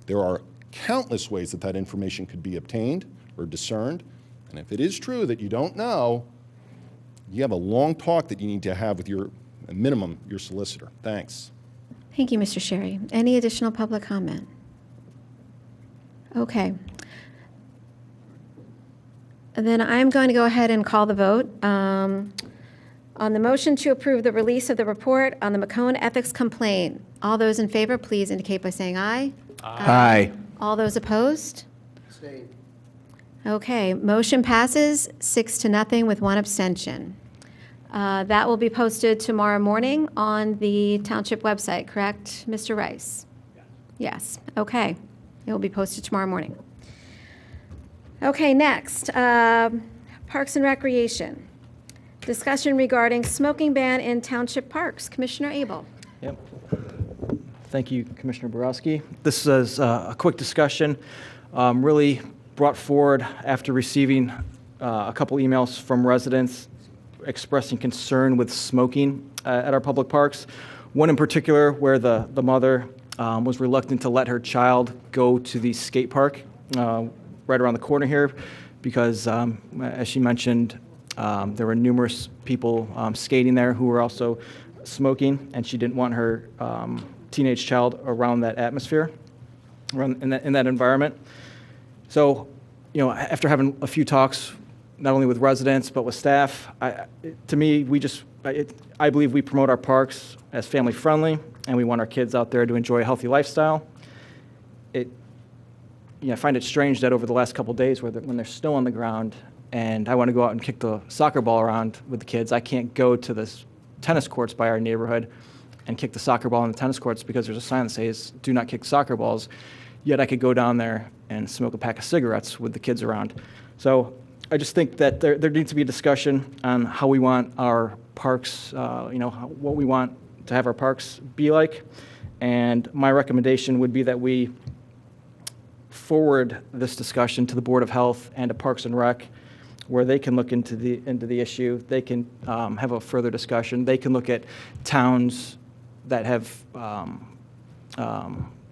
There are countless ways that that information could be obtained or discerned, and if it is true that you don't know, you have a long talk that you need to have with your, at minimum, your solicitor. Thanks. Thank you, Mr. Sherry. Any additional public comment? Okay. And then I'm going to go ahead and call the vote. On the motion to approve the release of the report on the McCone ethics complaint, all those in favor, please indicate by saying aye. Aye. All those opposed? Okay, motion passes 6-0 with 1 abstention. That will be posted tomorrow morning on the Township website, correct, Mr. Rice? Yes. Okay. It will be posted tomorrow morning. Okay, next, Parks and Recreation. Discussion regarding smoking ban in township parks. Commissioner Abel. Yep. Thank you, Commissioner Borowski. This is a quick discussion, really brought forward after receiving a couple emails from residents expressing concern with smoking at our public parks. One in particular where the mother was reluctant to let her child go to the skate park right around the corner here because, as she mentioned, there were numerous people skating there who were also smoking, and she didn't want her teenage child around that atmosphere, around in that environment. So, you know, after having a few talks, not only with residents but with staff, to me, I believe we promote our parks as family friendly, and we want our kids out there to enjoy a healthy lifestyle. I find it strange that over the last couple of days, when there's snow on the ground, and I want to go out and kick the soccer ball around with the kids, I can't go to the tennis courts by our neighborhood and kick the soccer ball in the tennis courts because there's a sign that says, "Do not kick soccer balls." Yet I could go down there and smoke a pack of cigarettes with the kids around. So I just think that there needs to be a discussion on how we want our parks, what we want to have our parks be like. And my recommendation would be that we forward this discussion to the Board of Health and to Parks and Rec, where they can look into the issue. They can have a further discussion. They can look at towns that have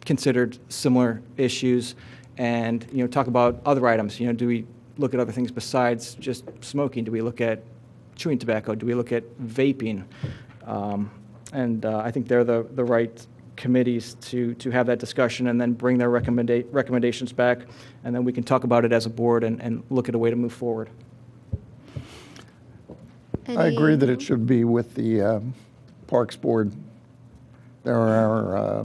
considered similar issues, and talk about other items. Do we look at other things besides just smoking? Do we look at chewing tobacco? Do we look at vaping? I think they're the right committees to have that discussion and then bring their recommendations back, and then we can talk about it as a board and look at a way to move forward. I agree that it should be with the Parks Board. There are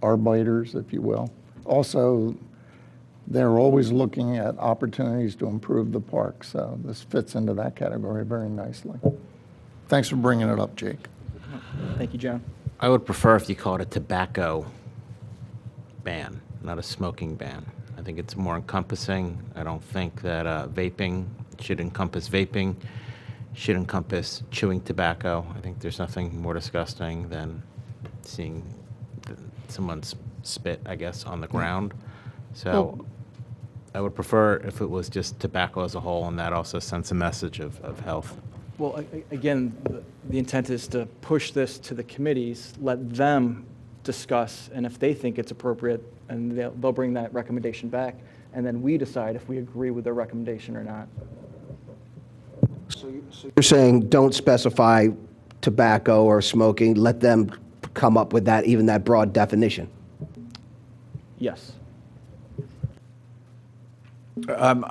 arbiters, if you will. Also, they're always looking at opportunities to improve the park, so this fits into that category very nicely. Thanks for bringing it up, Jake. Thank you, John. I would prefer if you called it a tobacco ban, not a smoking ban. I think it's more encompassing. I don't think that vaping should encompass vaping, should encompass chewing tobacco. I think there's nothing more disgusting than seeing someone's spit, I guess, on the ground. So I would prefer if it was just tobacco as a whole, and that also sends a message of health. Well, again, the intent is to push this to the committees, let them discuss, and if they think it's appropriate, and they'll bring that recommendation back, and then we decide if we agree with their recommendation or not. So you're saying don't specify tobacco or smoking, let them come up with that, even that broad definition? Yes. I'm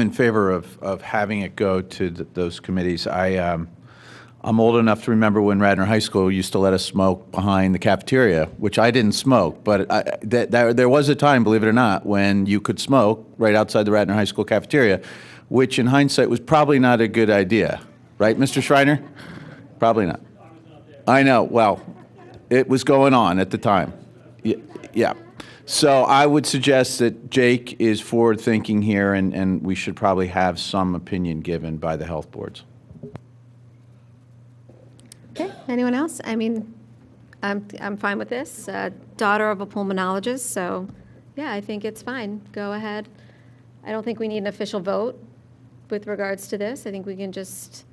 in favor of having it go to those committees. I'm old enough to remember when Radnor High School used to let us smoke behind the cafeteria, which I didn't smoke, but there was a time, believe it or not, when you could smoke right outside the Radnor High School cafeteria, which in hindsight was probably not a good idea. Right, Mr. Schreiner? Probably not. I know. Well, it was going on at the time. Yeah. So I would suggest that Jake is forward-thinking here, and we should probably have some opinion given by the health boards. Okay, anyone else? I mean, I'm fine with this. Daughter of a pulmonologist, so yeah, I think it's fine. Go ahead. I don't think we need an official vote with regards to this. I think we can just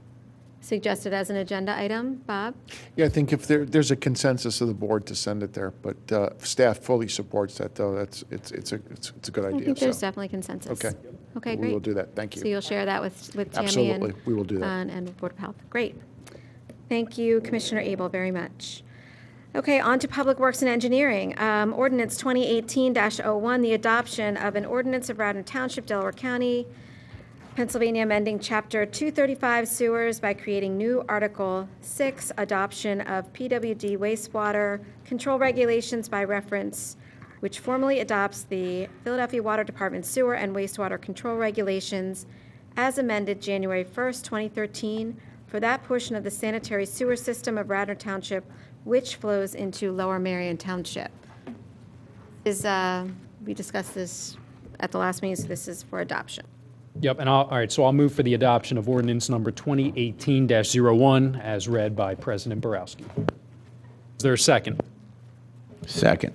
suggest it as an agenda item. Bob? Yeah, I think if there's a consensus of the board to send it there, but staff fully supports that, though. It's a good idea. I think there's so. definitely consensus. Okay. Okay, great. We will do that. Thank you. So you'll share that with Tammy Absolutely. We will do that. And with Board of Health. Great. Thank you, Commissioner Abel, very much. Okay, on to Public Works and Engineering. Ordinance 2018-01, the adoption of an ordinance of Radnor Township, Delaware County, Pennsylvania, amending Chapter 235 sewers by creating new Article 6, adoption of PWD wastewater control regulations by reference, which formally adopts the Philadelphia Water Department sewer and wastewater control regulations as amended January 1st, 2013, for that portion of the sanitary sewer system of Radnor Township, which flows into Lower Marion Township. We discussed this at the last meeting, so this is for adoption. Yep, and all right, so I'll move for the adoption of ordinance number 2018-01 as read by President Borowski. Is there a second? Second.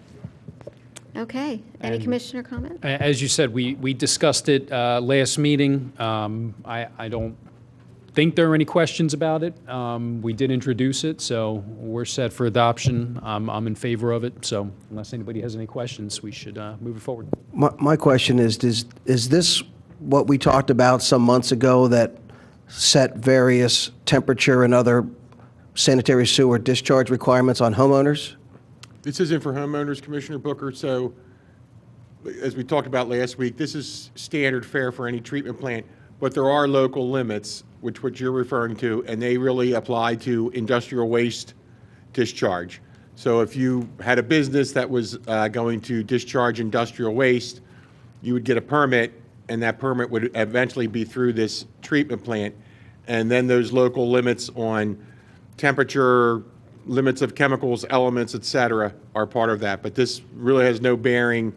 Okay, any And- commissioner comment? As you said, we discussed it last meeting. I don't think there are any questions about it. We did introduce it, so we're set for adoption. I'm in favor of it, so unless anybody has any questions, we should move it forward. My question is this what we talked about some months ago that set various temperature and other sanitary sewer discharge requirements on homeowners? This isn't for homeowners, Commissioner Booker, so as we talked about last week, this is standard fare for any treatment plant, but there are local limits, which what you're referring to, and they really apply to industrial waste discharge. So if you had a business that was going to discharge industrial waste, you would get a permit, and that permit would eventually be through this treatment plant, and then those local limits on temperature, limits of chemicals, elements, et cetera, are part of that. But this really has no bearing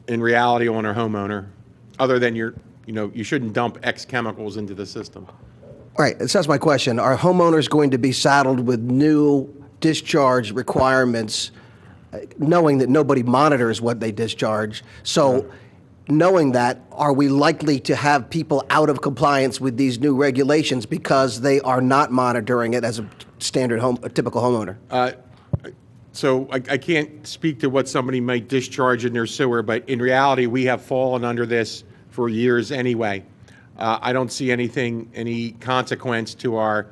in reality on our homeowner, other than you shouldn't dump X chemicals into the system. All right, so that's my question. Are homeowners going to be saddled with new discharge requirements, knowing that nobody monitors what they discharge? So knowing that, are we likely to have people out of compliance with these new regulations because they are not monitoring it as a standard a typical homeowner? So I can't speak to what somebody might discharge in their sewer, but in reality, we have fallen under this for years anyway. I don't see any consequence to our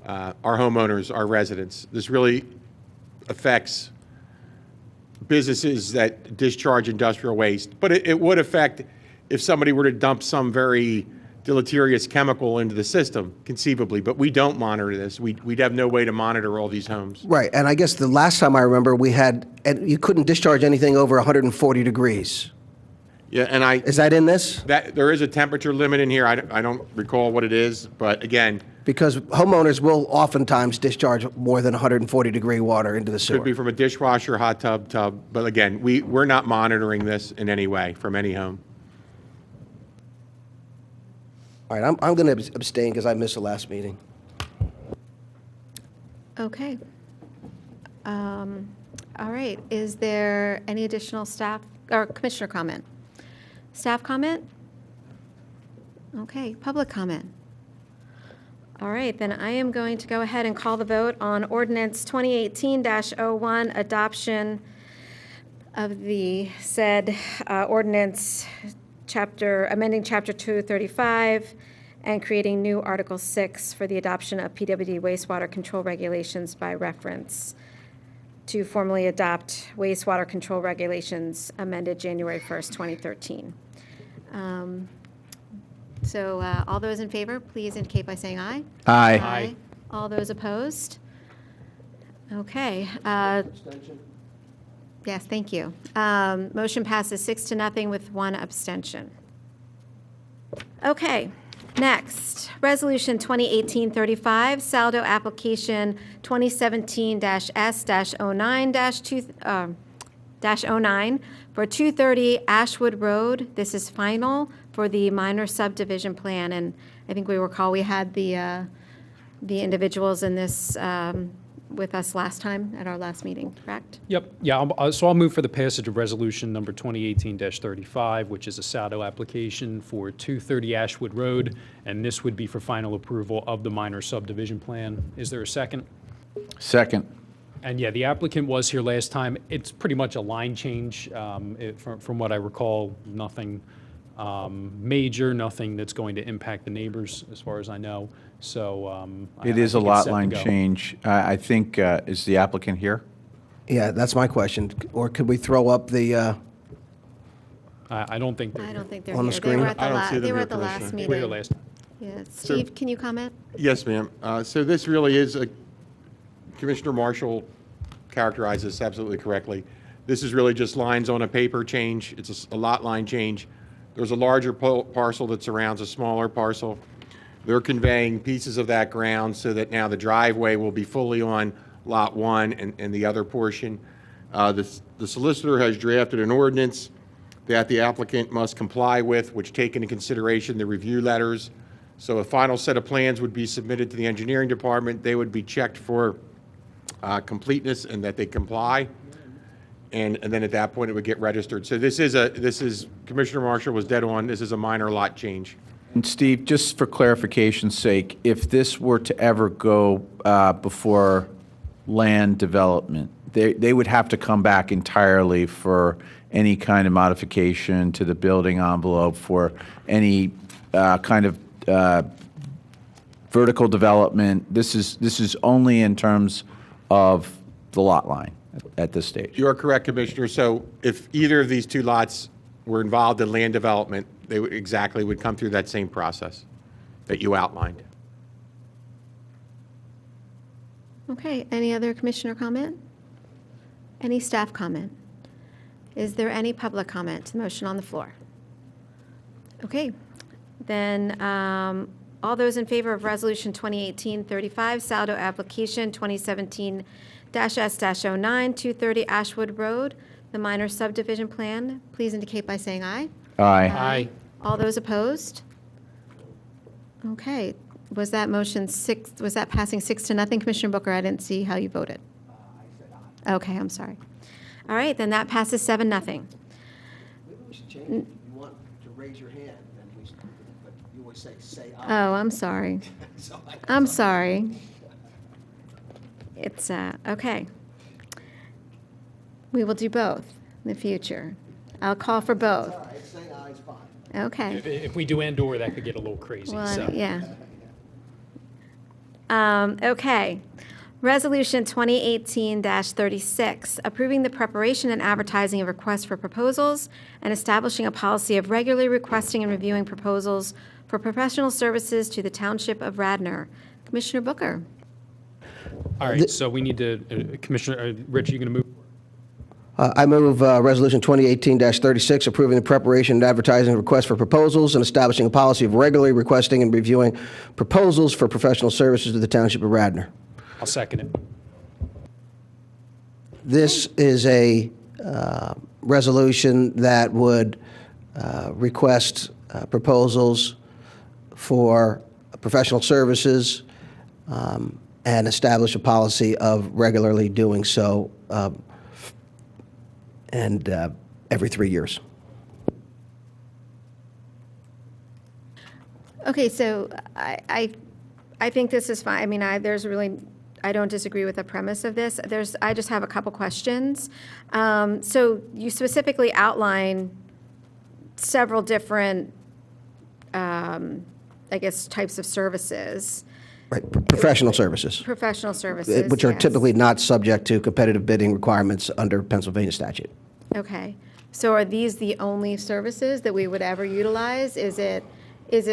homeowners, our residents. This really affects businesses that discharge industrial waste, but it would affect if somebody were to dump some very deleterious chemical into the system, conceivably, but we don't monitor this. We'd have no way to monitor all these homes. Right, and I guess the last time I remember, and you couldn't discharge anything over 140 degrees. Yeah, and Is that in this? there is a temperature limit in here. I don't recall what it is, but again, Because homeowners will oftentimes discharge more than 140-degree water into the sewer. could be from a dishwasher, hot tub, but again, we're not monitoring this in any way from any home. All right, I'm going to abstain because I missed the last meeting. Okay. All right, is there any additional staff or commissioner comment? Staff comment? Okay, public comment. All right, then I am going to go ahead and call the vote on ordinance 2018-01, adoption of the said ordinance amending chapter 235 and creating new Article 6 for the adoption of PWD wastewater control regulations by reference to formally adopt wastewater control regulations amended January 1st, 2013. So all those in favor, please indicate by saying aye. Aye. Aye. All those opposed? Okay. Yes, thank you. Motion passes 6-0 with 1 abstention. Okay, next, Resolution 2018-35, Saldo Application 2017-S-09-09 for 230 Ashwood Road. This is final for the minor subdivision plan, and I think we recall we had the individuals in this with us last time at our last meeting, correct? Yep, yeah, so I'll move for the passage of resolution number 2018-35, which is a SADO application for 230 Ashwood Road, and this would be for final approval of the minor subdivision plan. Is there a second? Second. And yeah, the applicant was here last time. It's pretty much a line change. From what I recall, nothing major, nothing that's going to impact the neighbors, as far as I know. So It is a lot line change. I think, is the applicant here? Yeah, that's my question. Or could we throw up the, I don't think they're I here. don't think they're On the here. screen? They were at the I don't see them they were here, at the last Commissioner. meeting. We're here last time. Yeah, Steve, can you comment? Yes, ma'am. So this really is Commissioner Marshall characterized this absolutely correctly. This is really just lines on a paper change. It's a lot line change. There's a larger parcel that surrounds a smaller parcel. They're conveying pieces of that ground so that now the driveway will be fully on Lot 1 and the other portion. The solicitor has drafted an ordinance that the applicant must comply with, which take into consideration the review letters. So a final set of plans would be submitted to the engineering department. They would be checked for completeness and that they comply. And then at that point, it would get registered. So this is Commissioner Marshall was dead on. This is a minor lot change. And Steve, just for clarification's sake, if this were to ever go before land development, they would have to come back entirely for any kind of modification to the building envelope, for any kind of vertical development. This is only in terms of the lot line at this stage. You are correct, Commissioner. So if either of these two lots were involved in land development, they would come through that same process that you outlined. Okay, any other commissioner comment? Any staff comment? Is there any public comment to the motion on the floor? Okay, then all those in favor of Resolution 2018-35, Saldo Application 2017-S-09, 230 Ashwood Road, the minor subdivision plan, please indicate by saying aye. Aye. Aye. All those opposed? Okay, was that motion was that passing 6-0, Commissioner Booker? I didn't see how you voted. I said aye. Okay, I'm sorry. All right, then that passes 7-0. Maybe we should change it. If you want to raise your hand, then but you always say aye. Oh, I'm sorry. I'm sorry. It's, okay. We will do both in the future. I'll call for both. All right, saying aye is fine. Okay. If we do and/or, that could get a little crazy, Well, so. yeah. Okay. Resolution 2018-36, approving the preparation and advertising of requests for proposals and establishing a policy of regularly requesting and reviewing proposals for professional services to the Township of Radnor. Commissioner Booker. All right, so we need to, Commissioner, Rich, are you going to move? I move Resolution 2018-36, approving the preparation and advertising of requests for proposals and establishing a policy of regularly requesting and reviewing proposals for professional services to the Township of Radnor. I'll second it. This is a resolution that would request proposals for professional services and establish a policy of regularly doing so and every 3 years. Okay, so I think this is fine. I mean, I don't disagree with the premise of this. I just have a couple questions. So you specifically outline several different, I guess, types of services. Right, professional services. Professional services, Which are yes. typically not subject to competitive bidding requirements under Pennsylvania statute. Okay. So are these the only services that we would ever utilize? Is it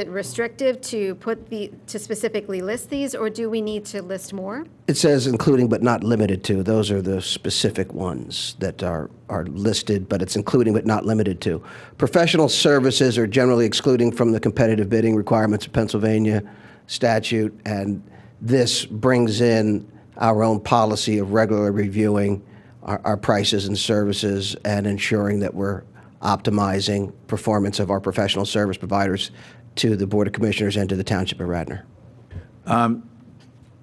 restrictive to to specifically list these, or do we need to list more? It says including but not limited to. Those are the specific ones that are listed, but it's including but not limited to. Professional services are generally excluding from the competitive bidding requirements of Pennsylvania statute, and this brings in our own policy of regularly reviewing our prices and services and ensuring that we're optimizing performance of our professional service providers to the Board of Commissioners and to the Township of Radnor.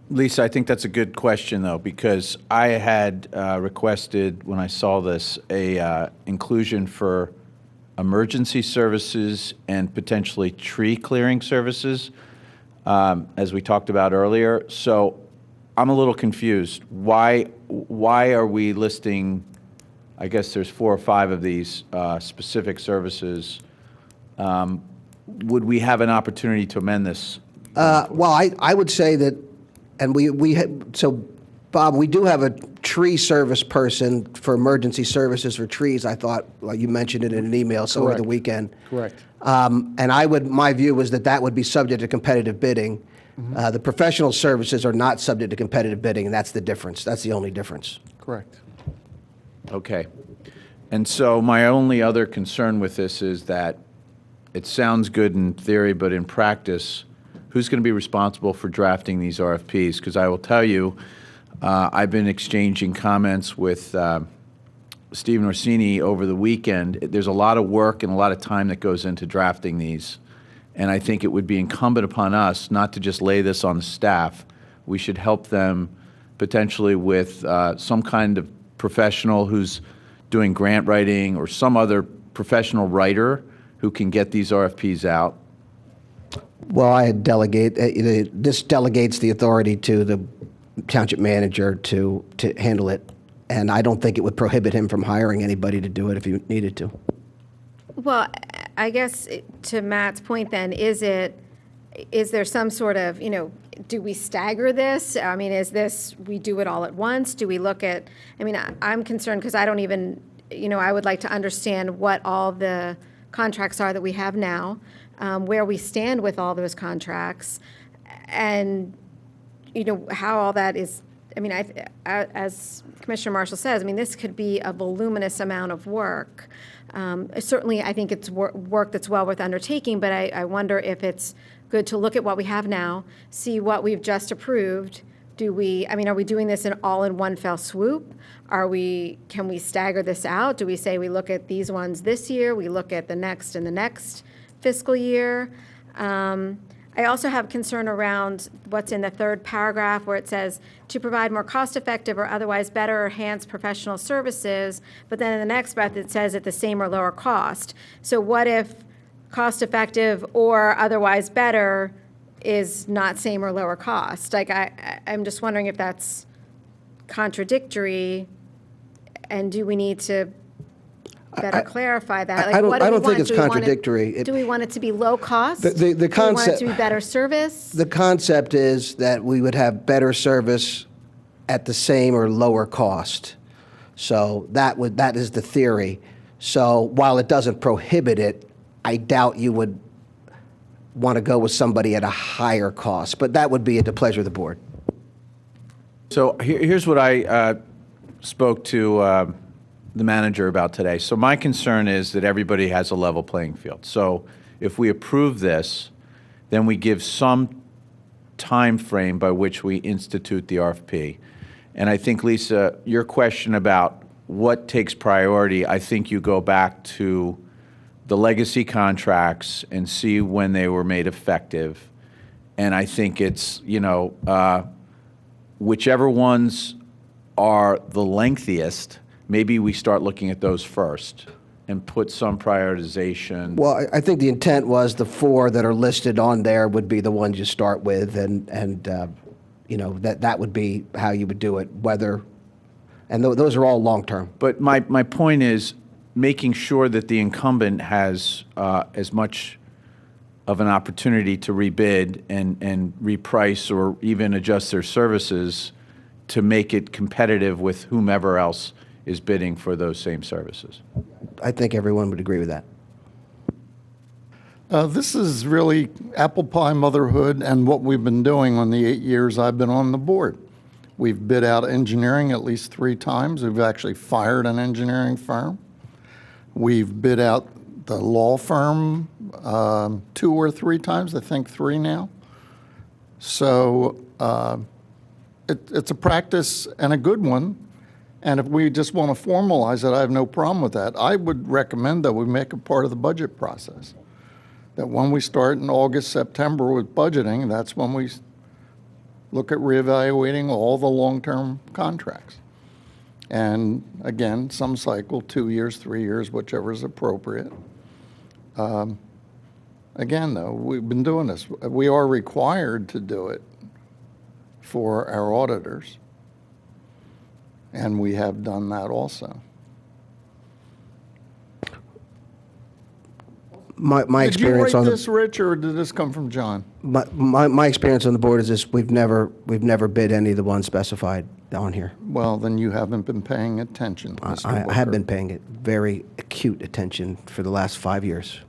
Lisa, I think that's a good question, though, because I had requested, when I saw this, a inclusion for emergency services and potentially tree clearing services, as we talked about earlier. So I'm a little confused. Why are we listing, I guess there's 4 or 5 of these specific services? Would we have an opportunity to amend this? Well, I would say that, and so Bob, we do have a tree service person for emergency services for trees. I thought, well, you mentioned it in an email over the weekend. Correct. And my view was that would be subject to competitive bidding. The professional services are not subject to competitive bidding, and that's the difference. That's the only difference. Correct. Okay. And so my only other concern with this is that it sounds good in theory, but in practice, who's going to be responsible for drafting these RFPs? Because I will tell you, I've been exchanging comments with Stephen Orsini over the weekend. There's a lot of work and a lot of time that goes into drafting these. And I think it would be incumbent upon us not to just lay this on the staff. We should help them potentially with some kind of professional who's doing grant writing or some other professional writer who can get these RFPs out. Well, I delegate. This delegates the authority to the township manager to handle it, and I don't think it would prohibit him from hiring anybody to do it if he needed to. Well, I guess to Matt's point then, is there some sort of, do we stagger this? I mean, is this, we do it all at once? Do we look at, I'm concerned because I don't even, I would like to understand what all the contracts are that we have now, where we stand with all those contracts, and, how all that is. As Commissioner Marshall says, this could be a voluminous amount of work. Certainly, I think it's work that's well worth undertaking, but I wonder if it's good to look at what we have now, see what we've just approved. Are we doing this all in one fell swoop? Can we stagger this out? Do we say we look at these ones this year, we look at the next and the next fiscal year? I also have concern around what's in the 3rd paragraph where it says to provide more cost-effective or otherwise better or enhanced professional services, but then in the next breath it says at the same or lower cost. So what if cost-effective or otherwise better is not same or lower cost? I'm just wondering if that's contradictory, and do we need to better clarify that? I don't think it's contradictory. Do we want it to be low cost? The Do we want it concept. to be better service? The concept is that we would have better service at the same or lower cost. So that is the theory. So while it doesn't prohibit it, I doubt you would want to go with somebody at a higher cost, but that would be at the pleasure of the board. So here's what I spoke to the manager about today. So my concern is that everybody has a level playing field. So if we approve this, then we give some time frame by which we institute the RFP. And I think, Lisa, your question about what takes priority, I think you go back to the legacy contracts and see when they were made effective. And I think it's, whichever ones are the lengthiest, maybe we start looking at those first and put some prioritization. Well, I think the intent was the 4 that are listed on there would be the ones you start with, and that would be how you would do it, and those are all long-term. But my point is making sure that the incumbent has as much of an opportunity to rebid and reprice or even adjust their services to make it competitive with whomever else is bidding for those same services. I think everyone would agree with that. This is really apple pie motherhood and what we've been doing on the 8 years I've been on the board. We've bid out engineering at least 3 times. We've actually fired an engineering firm. We've bid out the law firm 2 or 3 times, I think 3 now. So it's a practice and a good one. And if we just want to formalize it, I have no problem with that. I would recommend that we make it part of the budget process. That when we start in August, September with budgeting, that's when we look at reevaluating all the long-term contracts. And again, some cycle, 2 years, 3 years, whichever is appropriate. Again, though, we've been doing this. We are required to do it for our auditors. And we have done that also. My experience did you on write this, Rich, or did this come from John? My experience on the board is this: we've never bid any of the ones specified on here. Well, then you haven't been paying attention, Mr. I Booker. have been paying it very acute attention for the last 5 years.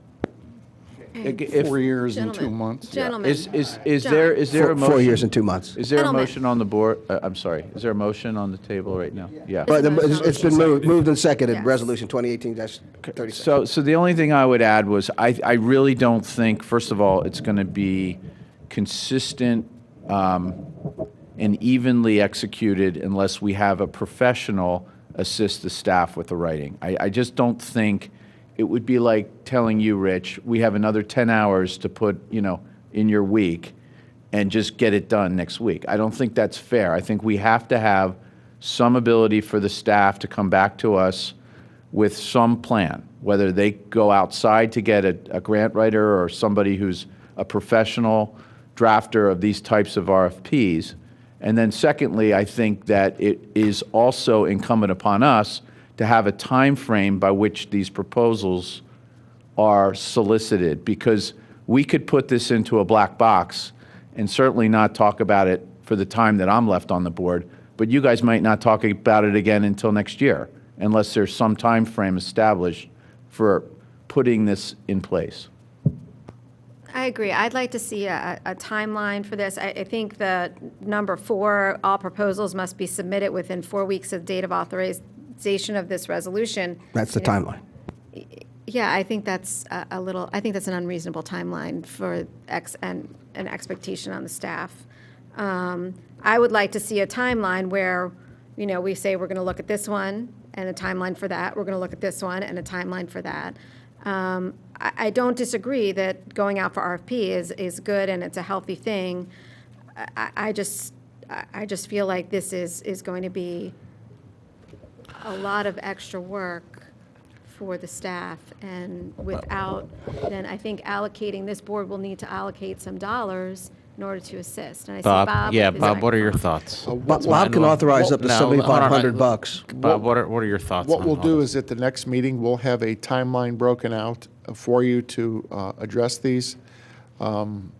4 years and 2 months. Gentlemen. Is there a motion? 4 years and 2 months. Is there a Gentlemen. motion on the board? I'm sorry. Is there a motion on the table right now? Yeah. But it's been moved and seconded, Yes. Resolution 2018-36. So the only thing I would add was I really don't think, first of all, it's going to be consistent and evenly executed unless we have a professional assist the staff with the writing. I just don't think it would be like telling you, Rich, we have another 10 hours to put, in your week and just get it done next week. I don't think that's fair. I think we have to have some ability for the staff to come back to us with some plan, whether they go outside to get a grant writer or somebody who's a professional drafter of these types of RFPs. And then secondly, I think that it is also incumbent upon us to have a time frame by which these proposals are solicited, because we could put this into a black box and certainly not talk about it for the time that I'm left on the board, but you guys might not talk about it again until next year, unless there's some time frame established for putting this in place. I agree. I'd like to see a timeline for this. I think the number 4, all proposals must be submitted within 4 weeks of date of authorization of this resolution. That's the timeline. Yeah, I think that's I think that's an unreasonable timeline for an expectation on the staff. I would like to see a timeline where, we say we're going to look at this one and a timeline for that. We're going to look at this one and a timeline for that. I don't disagree that going out for RFP is good and it's a healthy thing. I just feel like this is going to be a lot of extra work for the staff, and without, then I think this board will need to allocate some dollars in order to assist. And I see Bob. Yeah, is Bob, like- what are your thoughts? Bob can authorize up to $7,500. Bob, what are your thoughts? What on we'll all do this? is at the next meeting, we'll have a timeline broken out for you to address these. In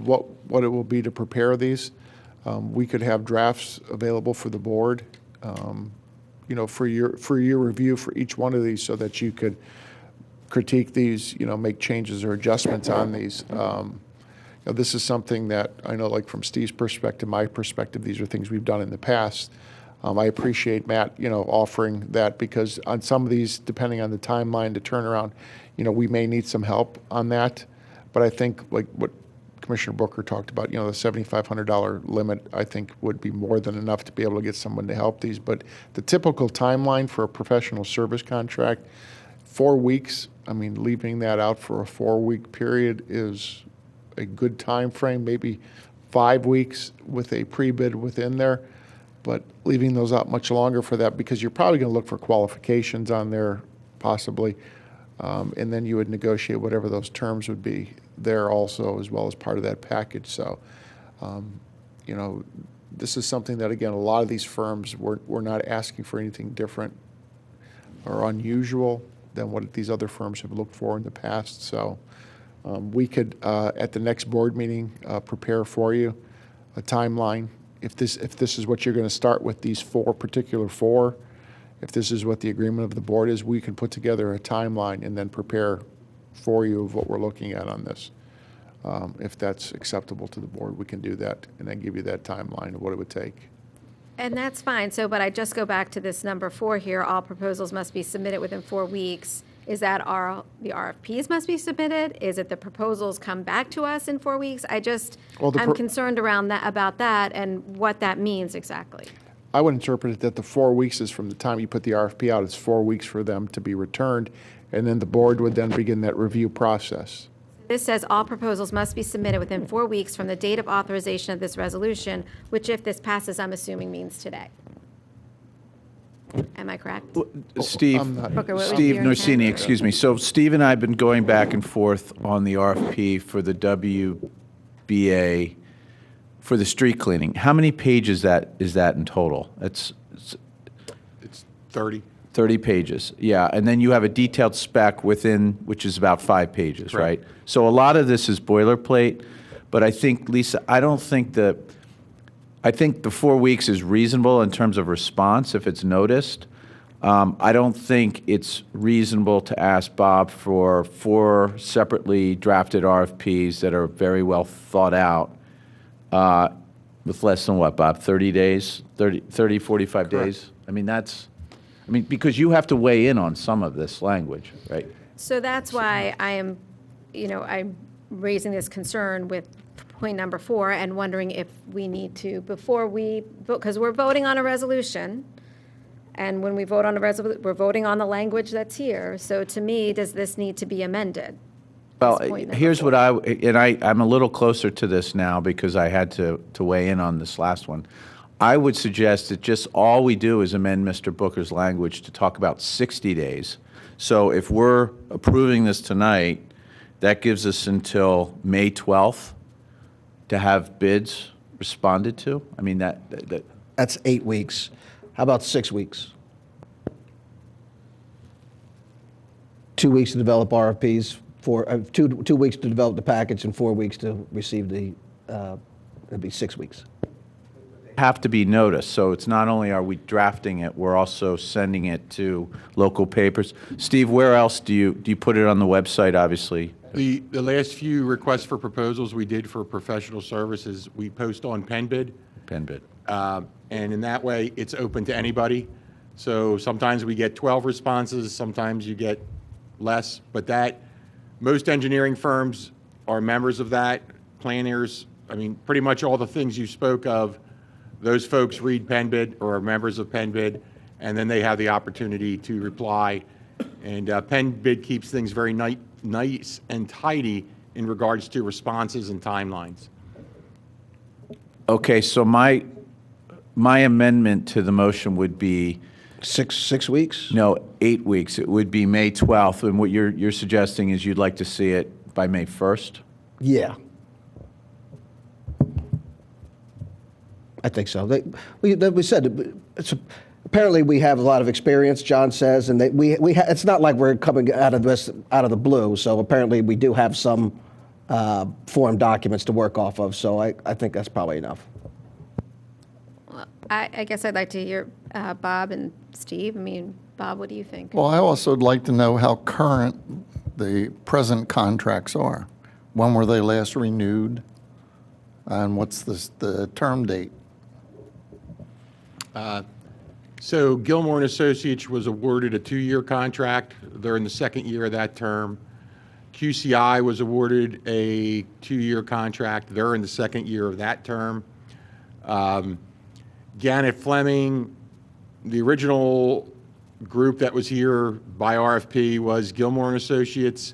what it will be to prepare these, we could have drafts available for the board, for your review for each one of these, so that you could critique these, make changes or adjustments on these. This is something that I know, like from Steve's perspective, my perspective, these are things we've done in the past. I appreciate Matt, offering that, because on some of these, depending on the timeline to turnaround, we may need some help on that. But I think, like what Commissioner Booker talked about, the $7,500 limit, I think would be more than enough to be able to get someone to help these. But the typical timeline for a professional service contract, 4 weeks, leaving that out for a 4-week period is a good time frame, maybe 5 weeks with a pre-bid within there, but leaving those out much longer for that, because you're probably going to look for qualifications on there possibly, and then you would negotiate whatever those terms would be there also, as well as part of that package. So, this is something that, again, a lot of these firms, we're not asking for anything different or unusual than what these other firms have looked for in the past. So we could, at the next board meeting, prepare for you a timeline. If this is what you're going to start with, these particular four, if this is what the agreement of the board is, we can put together a timeline and then prepare for you of what we're looking at on this. If that's acceptable to the board, we can do that and then give you that timeline of what it would take. And that's fine. So, but I just go back to this number 4 here. All proposals must be submitted within 4 weeks. Is that the RFPs must be submitted? Is it the proposals come back to us in 4 weeks? I'm concerned about that and what that means exactly. I would interpret it that the 4 weeks is from the time you put the RFP out. It's 4 weeks for them to be returned, and then the board would then begin that review process. This says all proposals must be submitted within 4 weeks from the date of authorization of this resolution, which, if this passes, I'm assuming means today. Am I correct? Steve Norsini, excuse me. So Steve and I have been going back and forth on the RFP for the WBA for the street cleaning. How many pages is that in total? It's 30. 30 pages, yeah. And then you have a detailed spec within, which is about 5 pages, right? So a lot of this is boilerplate, but I think, Lisa, I think the 4 weeks is reasonable in terms of response if it's noticed. I don't think it's reasonable to ask Bob for 4 separately drafted RFPs that are very well thought out with less than what, Bob, 30 days, 45 days? Because you have to weigh in on some of this language, right? So that's why I'm raising this concern with point number 4 and wondering if we need to, before we vote, because we're voting on a resolution, and when we vote on a resolution, we're voting on the language that's here. So to me, does this need to be amended? Well, here's what I'm a little closer to this now because I had to weigh in on this last one. I would suggest that just all we do is amend Mr. Booker's language to talk about 60 days. So if we're approving this tonight, that gives us until May 12th to have bids responded to. That's 8 weeks. How about 6 weeks? 2 weeks to develop RFPs, 2 weeks to develop the package, and 4 weeks to receive it'd be 6 weeks. Have to be noticed. So it's not only are we drafting it, we're also sending it to local papers. Steve, where else do you put it on the website, obviously? The last few requests for proposals we did for professional services, we post on PennBid. PennBid. And in that way, it's open to anybody. So sometimes we get 12 responses, sometimes you get less, but most engineering firms are members of that, planners, pretty much all the things you spoke of, those folks read PennBid or are members of PennBid, and then they have the opportunity to reply. And PennBid keeps things very nice and tidy in regards to responses and timelines. Okay, so my amendment to the motion would be 6 weeks? No, 8 weeks. It would be May 12th, and what you're suggesting is you'd like to see it by May 1st? Yeah. I think so. We said apparently we have a lot of experience, John says, and it's not like we're coming out of the blue. So apparently we do have some form documents to work off of. So I think that's probably enough. Well, I guess I'd like to hear Bob and Steve. Bob, what do you think? Well, I also would like to know how current the present contracts are. When were they last renewed? And what's the term date? So Gilmore and Associates was awarded a 2-year contract. They're in the second year of that term. QCI was awarded a 2-year contract. They're in the second year of that term. Gannett Fleming, the original group that was here by RFP was Gilmore and Associates.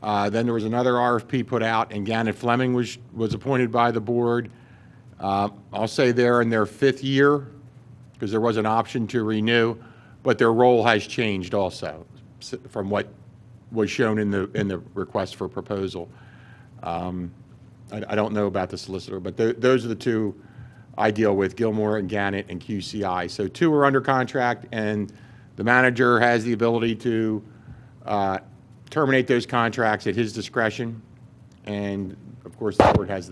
Then there was another RFP put out, and Gannett Fleming was appointed by the board. I'll say they're in their 5th year because there was an option to renew, but their role has changed also from what was shown in the request for proposal. I don't know about the solicitor, but those are the two I deal with, Gilmore and Gannett and QCI. So 2 are under contract, and the manager has the ability to terminate those contracts at his discretion. And of course, the board has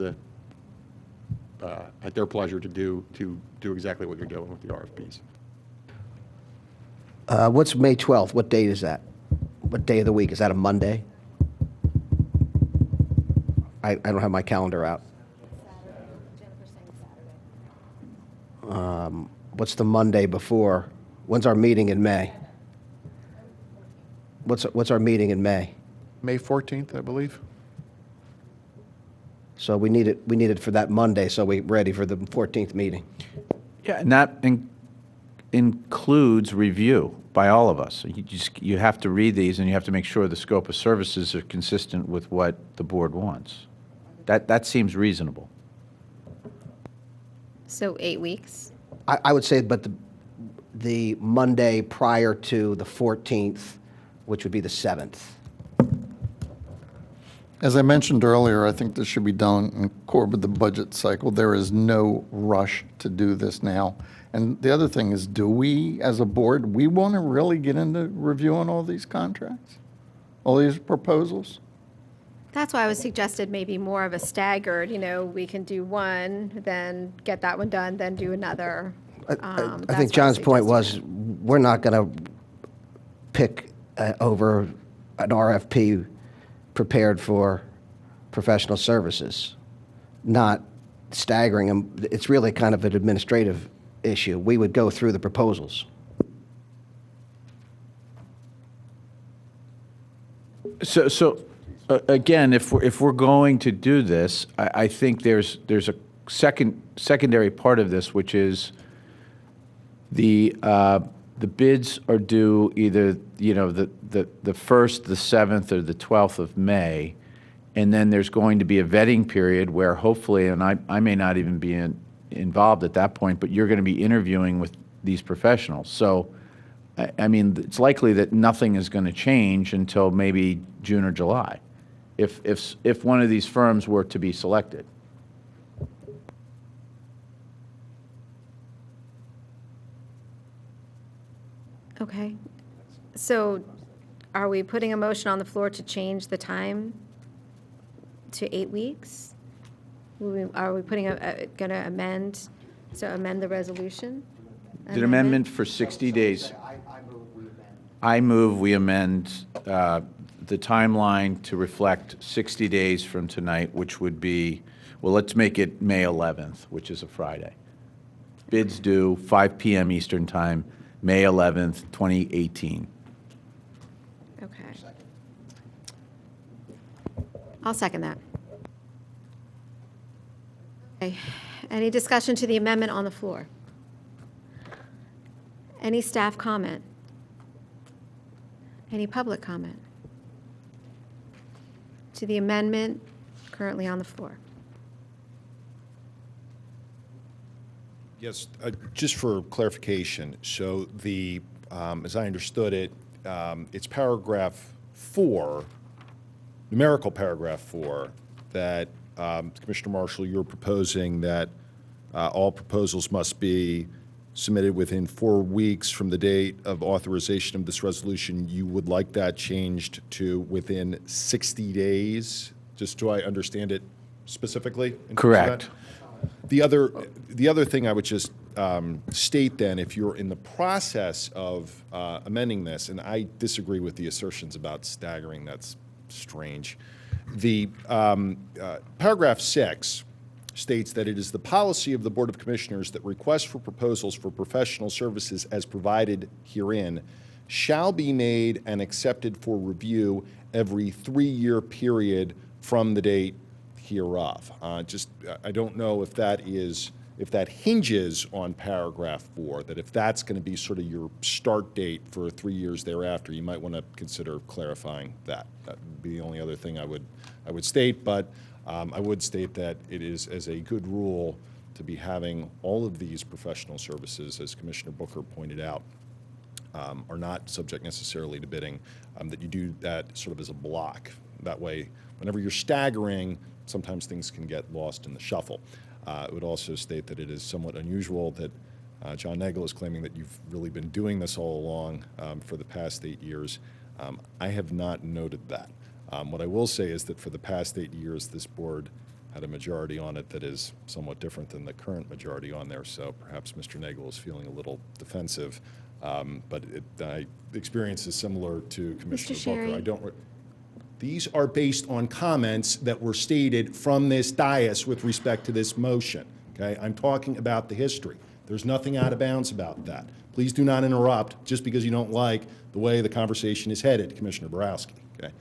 at their pleasure to do exactly what you're doing with the RFPs. What's May 12th? What date is that? What day of the week? Is that a Monday? I don't have my calendar out. What's the Monday before? When's our meeting in May? What's our meeting in May? May 14th, I believe. So we need it for that Monday, so we're ready for the 14th meeting. Yeah, and that includes review by all of us. You have to read these, and you have to make sure the scope of services are consistent with what the board wants. That seems reasonable. So 8 weeks? I would say, but the Monday prior to the 14th, which would be the 7th. As I mentioned earlier, I think this should be done in accord with the budget cycle. There is no rush to do this now. And the other thing is, do we, as a board, we want to really get into reviewing all these contracts? All these proposals? That's why I was suggested maybe more of a staggered, we can do one, then get that one done, then do another. I think John's point was, we're not going to pick over an RFP prepared for professional services, not staggering them. It's really kind of an administrative issue. We would go through the proposals. So again, if we're going to do this, I think there's a secondary part of this, which is the bids are due either the 1st, the 7th, or the 12th of May, and then there's going to be a vetting period where hopefully, and I may not even be involved at that point, but you're going to be interviewing with these professionals. So, I mean, it's likely that nothing is going to change until maybe June or July, if one of these firms were to be selected. Okay. So are we putting a motion on the floor to change the time to 8 weeks? Are we putting going to amend the resolution? An amendment for 60 days. I move we amend the timeline to reflect 60 days from tonight, which would be, well, let's make it May 11th, which is a Friday. Bids due 5 p.m. Eastern Time, May 11th, 2018. Okay. I'll second that. Okay. Any discussion to the amendment on the floor? Any staff comment? Any public comment to the amendment currently on the floor? Yes, just for clarification, so as I understood it, it's paragraph 4, numerical paragraph 4, that Commissioner Marshall, you're proposing that all proposals must be submitted within 4 weeks from the date of authorization of this resolution. You would like that changed to within 60 days? Just do I understand it specifically? Correct. The other thing I would just state then, if you're in the process of amending this, and I disagree with the assertions about staggering, that's strange. The paragraph 6 states that it is the policy of the Board of Commissioners that requests for proposals for professional services as provided herein shall be made and accepted for review every 3-year period from the date hereof. I don't know if that hinges on paragraph 4, that if that's going to be sort of your start date for 3 years thereafter, you might want to consider clarifying that. That would be the only other thing I would state, but I would state that it is as a good rule to be having all of these professional services, as Commissioner Booker pointed out, are not subject necessarily to bidding, that you do that sort of as a block. That way, whenever you're staggering, sometimes things can get lost in the shuffle. It would also state that it is somewhat unusual that John Nagel is claiming that you've really been doing this all along for the past 8 years. I have not noted that. What I will say is that for the past 8 years, this board had a majority on it that is somewhat different than the current majority on there, so perhaps Mr. Nagel is feeling a little defensive. But the experience is similar to Commissioner Booker. These are based on comments that were stated from this dais with respect to this motion. Okay, I'm talking about the history. There's nothing out of bounds about that. Please do not interrupt just because you don't like the way the conversation is headed, Commissioner Borowski. Okay,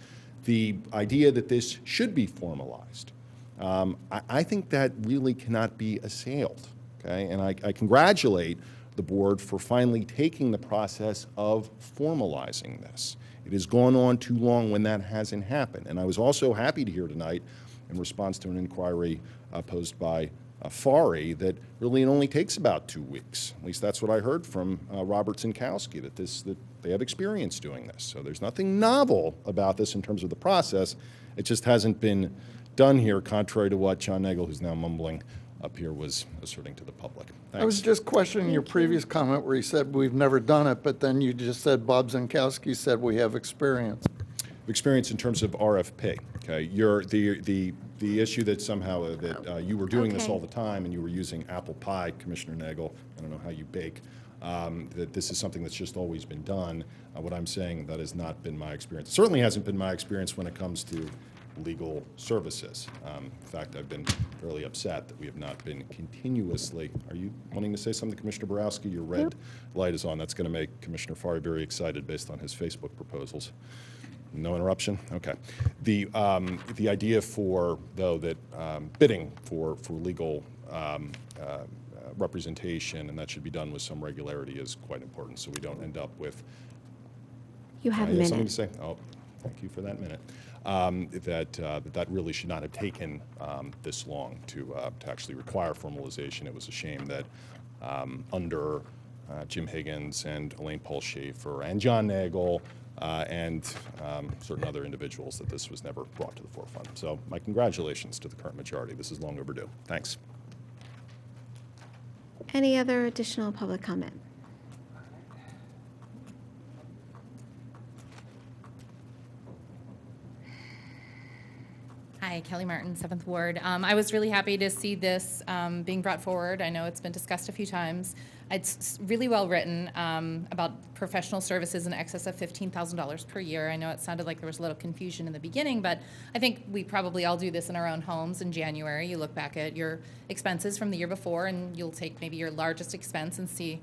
the idea that this should be formalized, I think that really cannot be assailed. Okay, and I congratulate the board for finally taking the process of formalizing this. It has gone on too long when that hasn't happened. And I was also happy to hear tonight, in response to an inquiry posed by Fari, that really it only takes about 2 weeks. At least that's what I heard from Robert Zinkowski, that they have experience doing this. So there's nothing novel about this in terms of the process. It just hasn't been done here, contrary to what John Nagel, who's now mumbling up here, was asserting to the public. Thanks. I was just questioning your previous comment where you said we've never done it, but then you just said Bob Zinkowski said we have experience. Experience in terms of RFP. Okay, the issue that somehow that you were doing this all the time and you were using apple pie, Commissioner Nagel. I don't know how you bake. That this is something that's just always been done. What I'm saying, that has not been my experience. It certainly hasn't been my experience when it comes to legal services. In fact, I've been fairly upset that we have not been continuously. Are you wanting to say something, Commissioner Borowski? Your red light is on. That's going to make Commissioner Fari very excited based on his Facebook proposals. No interruption? Okay. The idea for, though, that bidding for legal representation, and that should be done with some regularity, is quite important, so we don't end up with. You have a minute. Something to say? Oh, thank you for that minute. That really should not have taken this long to actually require formalization. It was a shame that under Jim Higgins and Elaine Paul Schaefer and John Nagel and certain other individuals that this was never brought to the forefront. So my congratulations to the current majority. This is long overdue. Thanks. Any other additional public comment? Hi, Kelly Martin, 7th Ward. I was really happy to see this being brought forward. I know it's been discussed a few times. It's really well written about professional services in excess of $15,000 per year. I know it sounded like there was a little confusion in the beginning, but I think we probably all do this in our own homes in January. You look back at your expenses from the year before, and you'll take maybe your largest expense and see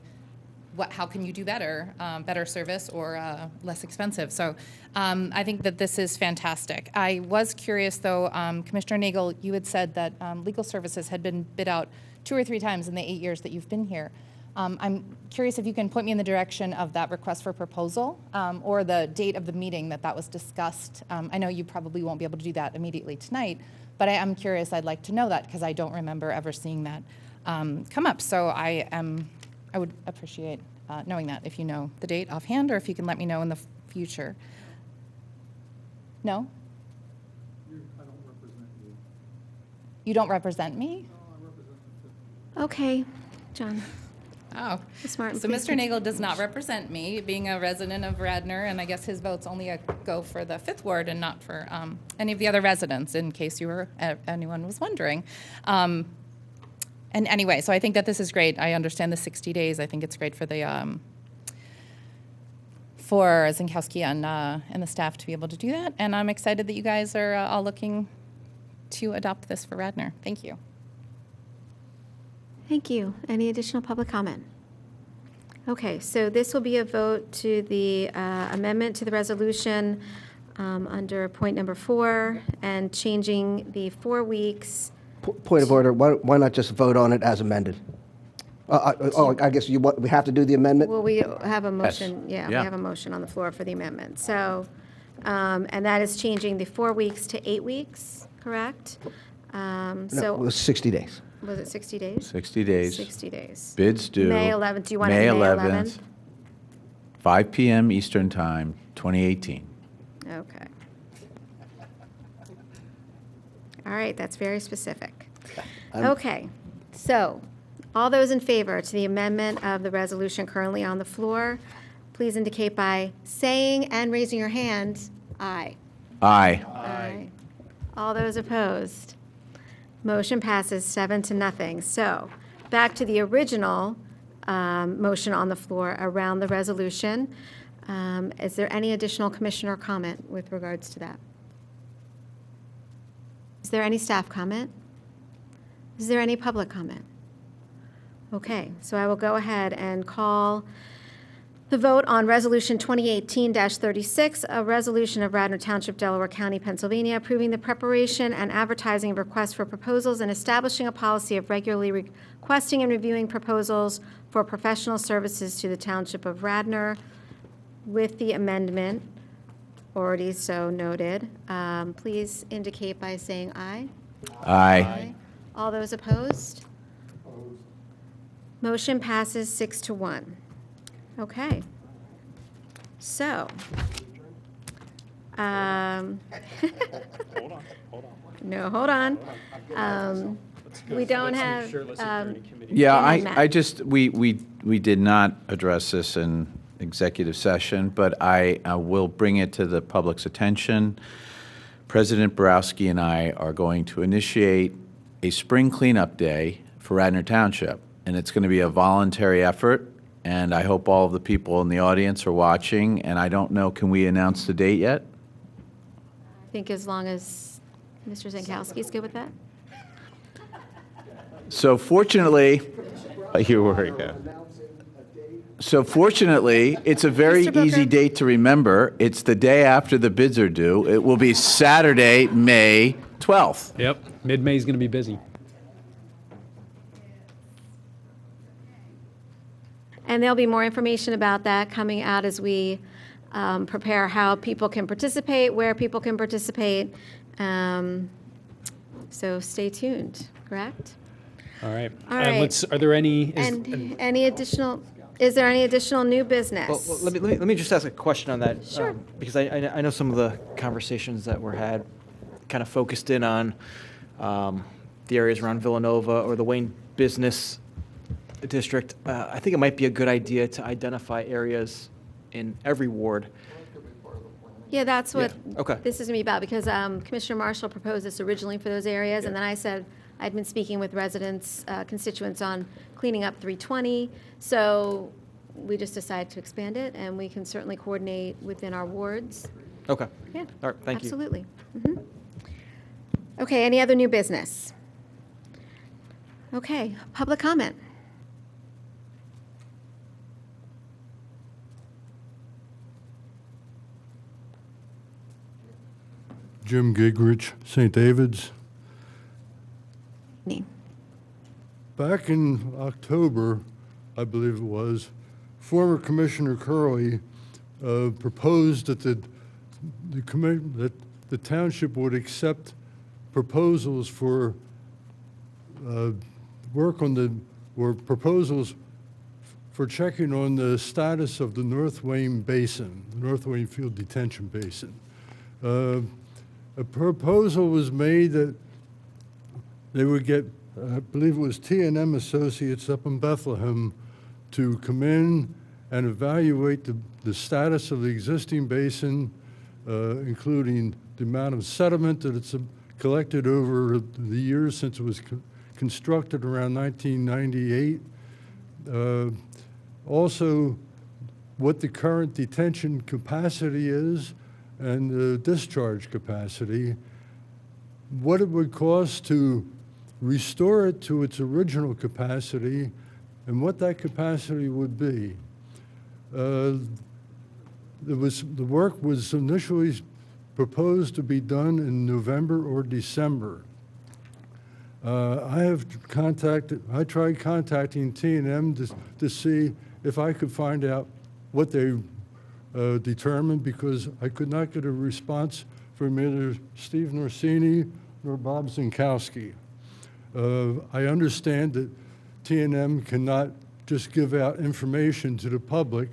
how can you do better, better service or less expensive. So I think that this is fantastic. I was curious, though, Commissioner Nagel, you had said that legal services had been bid out 2 or 3 times in the 8 years that you've been here. I'm curious if you can point me in the direction of that request for proposal or the date of the meeting that was discussed. I know you probably won't be able to do that immediately tonight, but I am curious. I'd like to know that because I don't remember ever seeing that come up. So I would appreciate knowing that, if you know the date offhand, or if you can let me know in the future. No? I don't represent you. You don't represent me? No, I represent the Okay, John. Oh, Smart. so Mr. Nagel does not represent me, being a resident of Radnor, and I guess his votes only go for the 5th Ward and not for any of the other residents, in case anyone was wondering. And anyway, so I think that this is great. I understand the 60 days. I think it's great for the for Zinkowski and the staff to be able to do that. And I'm excited that you guys are all looking to adopt this for Radnor. Thank you. Thank you. Any additional public comment? Okay, so this will be a vote to the amendment to the resolution under point number 4 and changing the 4 weeks. Point of order, why not just vote on it as amended? I guess we have to do the amendment? Well, we have a motion, Yeah. we have a motion on the floor for the amendment. So, and that is changing the 4 weeks to 8 weeks, correct? No, it So, was 60 days. was it 60 days? 60 days. 60 days. Bids due. May 11th, do you want it May May 11th, 5 PM Eastern Time, 2018. Okay. All right, that's very specific. Okay, so all those in favor to the amendment of the resolution currently on the floor, please indicate by saying and raising your hand, aye. Aye. Aye. All those opposed? Motion passes 7-0. So back to the original motion on the floor around the resolution. Is there any additional commissioner comment with regards to that? Is there any staff comment? Is there any public comment? Okay, so I will go ahead and call the vote on Resolution 2018-36, a resolution of Radnor Township, Delaware County, Pennsylvania, approving the preparation and advertising of requests for proposals and establishing a policy of regularly requesting and reviewing proposals for professional services to the Township of Radnor with the amendment already so noted. Please indicate by saying aye. Aye. All those opposed? Motion passes 6-1. Okay. So. No, hold on. We don't have. Yeah, Matt. I just, we did not address this in executive session, but I will bring it to the public's attention. President Borowski and I are going to initiate a spring cleanup day for Radnor Township, and it's going to be a voluntary effort, and I hope all of the people in the audience are watching, and I don't know, can we announce the date yet? I think as long as Mr. Zankowski is good with that. So fortunately, here we go. So fortunately, it's a very Mr. Booker. easy date to remember. It's the day after the bids are due. It will be Saturday, May 12th. Yep, mid-May is going to be busy. And there'll be more information about that coming out as we prepare how people can participate, where people can participate. So stay tuned, correct? All right. All And right. are there any? And any additional, is there any additional new business? Well, let me just ask a question on that. Sure. Because I know some of the conversations that were had kind of focused in on the areas around Villanova or the Wayne Business District. I think it might be a good idea to identify areas in every ward. Yeah, that's what okay. this is going to be about, because Commissioner Marshall proposed this originally for those areas, and then I said I'd been speaking with residents, constituents on cleaning up 320, so we just decided to expand it, and we can certainly coordinate within our wards. Okay. Yeah. All right, thank you. Absolutely. Mhm. Okay, any other new business? Okay, public comment. Jim Gigrich, St. David's. Name. Back in October, I believe it was, former Commissioner Curley proposed that that the township would accept proposals for work on or proposals for checking on the status of the North Wayne Basin, the North Wayne Field Detention Basin. A proposal was made that they would get, I believe it was T&M Associates up in Bethlehem, to come in and evaluate the status of the existing basin, including the amount of sediment that it's collected over the years since it was constructed around 1998. Also, what the current detention capacity is and the discharge capacity, what it would cost to restore it to its original capacity and what that capacity would be. The work was initially proposed to be done in November or December. I tried contacting T&M to see if I could find out what they determined, because I could not get a response from either Steve Norsini nor Bob Zinkowski. I understand that T&M cannot just give out information to the public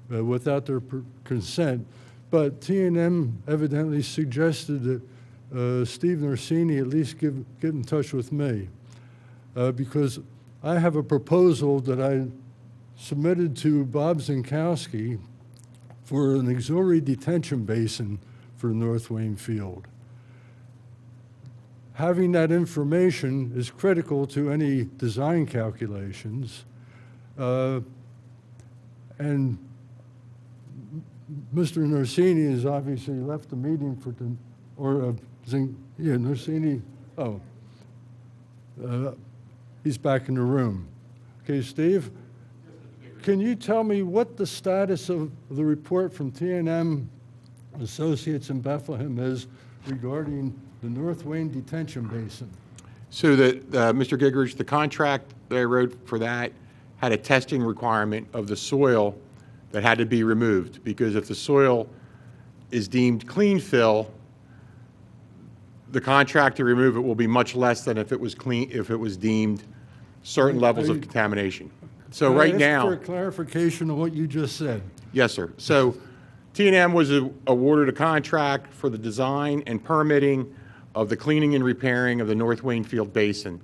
without their consent, but T&M evidently suggested that Steve Norsini at least get in touch with me, because I have a proposal that I submitted to Bob Zinkowski for an auxiliary detention basin for North Wayne Field. Having that information is critical to any design calculations, and Mr. Norsini has obviously left the meeting for Norsini, he's back in the room. Okay, Steve, can you tell me what the status of the report from T&M Associates in Bethlehem is regarding the North Wayne Detention Basin? So Mr. Gingrich, the contract that I wrote for that had a testing requirement of the soil that had to be removed, because if the soil is deemed clean fill, the contract to remove it will be much less than if it was deemed certain levels of contamination. So right now, for a clarification of what you just said. yes, sir. So T&M was awarded a contract for the design and permitting of the cleaning and repairing of the North Wayne Field Basin.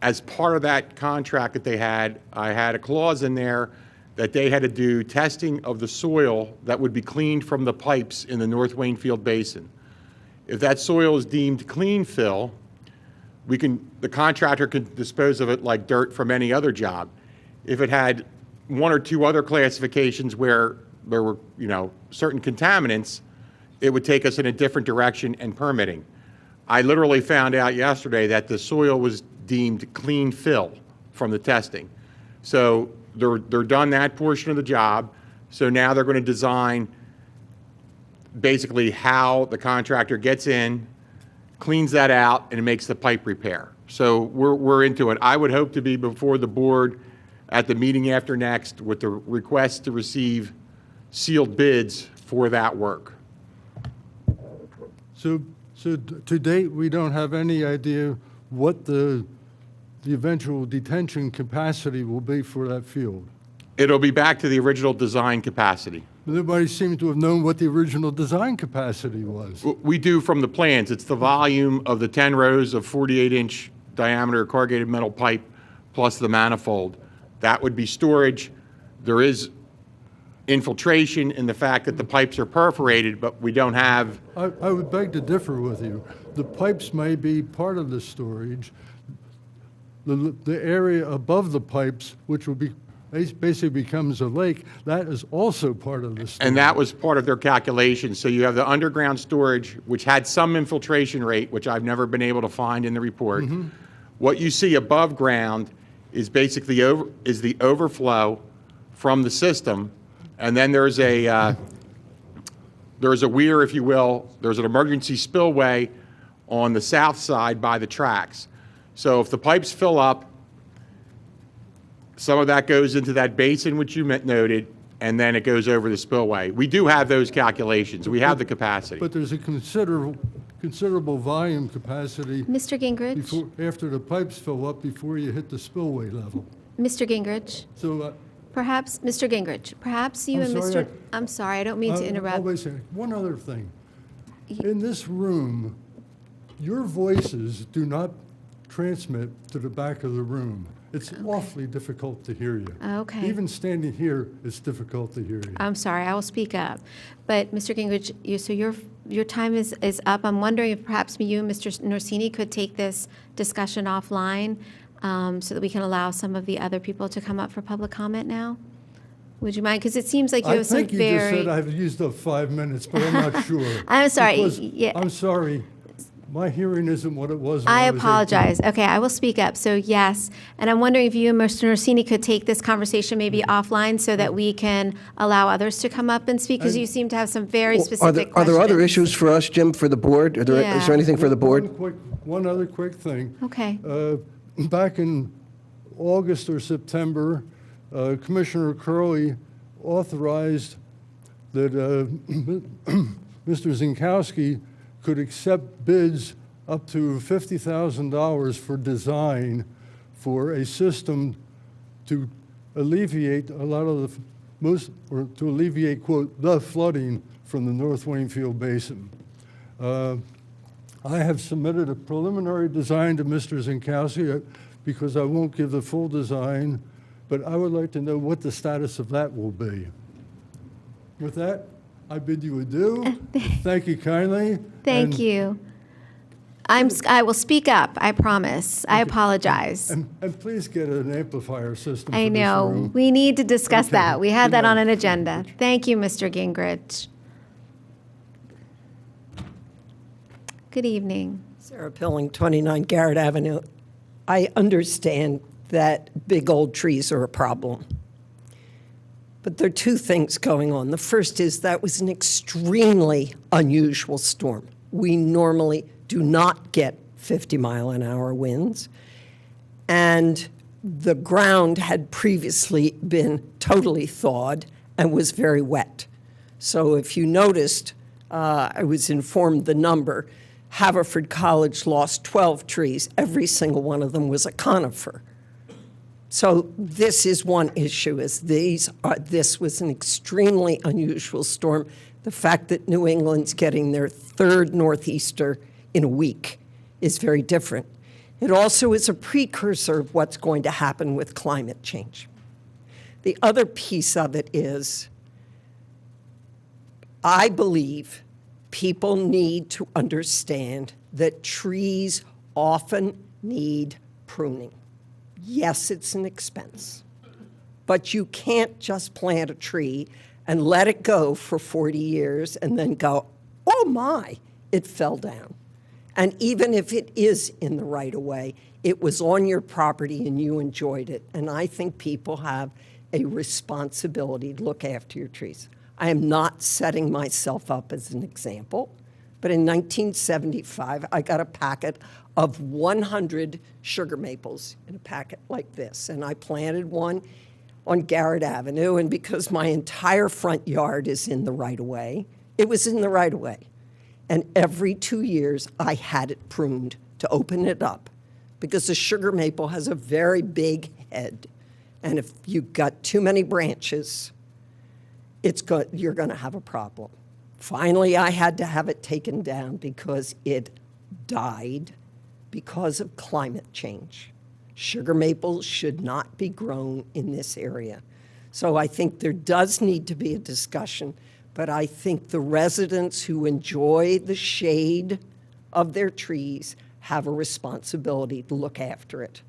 As part of that contract that they had, I had a clause in there that they had to do testing of the soil that would be cleaned from the pipes in the North Wayne Field Basin. If that soil is deemed clean fill, the contractor can dispose of it like dirt from any other job. If it had one or two other classifications where there were, certain contaminants, it would take us in a different direction in permitting. I literally found out yesterday that the soil was deemed clean fill from the testing. So they're done that portion of the job. So now they're going to design basically how the contractor gets in, cleans that out, and makes the pipe repair. So we're into it. I would hope to be before the board at the meeting after next with the request to receive sealed bids for that work. So to date, we don't have any idea what the eventual detention capacity will be for that field. It'll be back to the original design capacity. Nobody seems to have known what the original design capacity was. We do from the plans. It's the volume of the 10 rows of 48-inch diameter corrugated metal pipe plus the manifold. That would be storage. There is infiltration in the fact that the pipes are perforated, but we don't have... I would beg to differ with you. The pipes may be part of the storage. The area above the pipes, which will be basically becomes a lake, that is also part of the storage. And that was part of their calculations. So you have the underground storage, which had some infiltration rate, which I've never been able to find in the report. Mm-hmm. What you see above ground is basically the overflow from the system, and then there's a weir, if you will. There's an emergency spillway on the south side by the tracks. So if the pipes fill up, some of that goes into that basin, which you noted, and then it goes over the spillway. We do have those calculations. We have the capacity. But there's a considerable volume capacity. Mr. Gingrich? After the pipes fill up, before you hit the spillway level. Mr. Gingrich? So perhaps, Mr. Gingrich, perhaps you and Mr. I'm sorry, I don't mean to interrupt. Wait a second. One other thing. In this room, your voices do not transmit to the back of the room. It's awfully difficult to hear you. Okay. Even standing here, it's difficult to hear you. I'm sorry, I will speak up. But Mr. Gingrich, so your time is up. I'm wondering if perhaps you and Mr. Norsini could take this discussion offline so that we can allow some of the other people to come up for public comment now. Would you mind? Because it seems like you have some very... I think you just said I've used up 5 minutes, but I'm not sure. I'm sorry. I'm sorry. My hearing isn't what it was when I I was 18. apologize. Okay, I will speak up. So yes, and I'm wondering if you and Mr. Norsini could take this conversation maybe offline so that we can allow others to come up and speak, because you seem to have some very specific Are there other questions. issues for us, Jim, for the board? Is there Yeah. anything for the board? One other quick thing. Okay. Back in August or September, Commissioner Curley authorized that Mr. Zinkowski could accept bids up to $50,000 for design for a system to alleviate a lot of to alleviate, quote, the flooding from the North Waynfield Basin. I have submitted a preliminary design to Mr. Zinkowski because I won't give the full design, but I would like to know what the status of that will be. With that, I bid you adieu. Thank you kindly. Thank you. I will speak up, I promise. I apologize. And please get an amplifier system I for this know. room. We need to discuss Okay. that. We had Good that on night. an agenda. Thank you, Mr. Gingrich. Good evening. Sarah Pilling, 29 Garrett Avenue. I understand that big old trees are a problem. But there are two things going on. The first is that was an extremely unusual storm. We normally do not get 50-mile-an-hour winds. And the ground had previously been totally thawed and was very wet. So if you noticed, I was informed the number. Haverford College lost 12 trees. Every single one of them was a conifer. So this is one issue, is this was an extremely unusual storm. The fact that New England's getting their third northeaster in a week is very different. It also is a precursor of what's going to happen with climate change. The other piece of it is, I believe people need to understand that trees often need pruning. Yes, it's an expense, but you can't just plant a tree and let it go for 40 years and then go, oh my, it fell down. And even if it is in the right-of-way, it was on your property and you enjoyed it. And I think people have a responsibility to look after your trees. I am not setting myself up as an example, but in 1975, I got a packet of 100 sugar maples in a packet like this. And I planted one on Garrett Avenue, and because my entire front yard is in the right-of-way, it was in the right-of-way. And every 2 years, I had it pruned to open it up, because the sugar maple has a very big head. And if you've got too many branches, you're going to have a problem. Finally, I had to have it taken down because it died because of climate change. Sugar maples should not be grown in this area. So I think there does need to be a discussion, but I think the residents who enjoy the shade of their trees have a responsibility to look after it.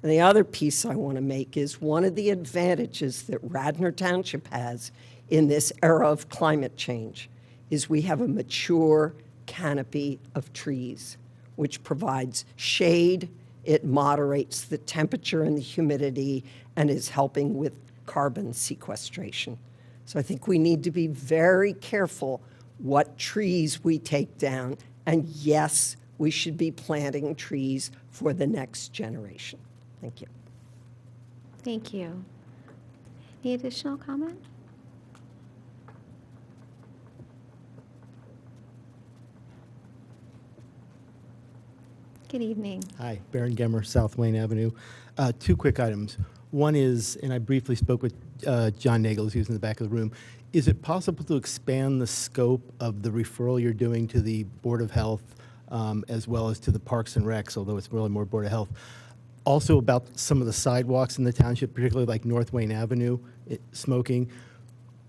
And the other piece I want to make is one of the advantages that Radnor Township has in this era of climate change is we have a mature canopy of trees, which provides shade, it moderates the temperature and the humidity, and is helping with carbon sequestration. So I think we need to be very careful what trees we take down, and yes, we should be planting trees for the next generation. Thank you. Thank you. Any additional comment? Good evening. Hi, Baron Gemmer, South Wayne Avenue. Two quick items. One is, and I briefly spoke with John Nagel, who's in the back of the room, is it possible to expand the scope of the referral you're doing to the Board of Health as well as to the Parks and Recs, although it's really more Board of Health? Also about some of the sidewalks in the township, particularly like North Wayne Avenue, smoking.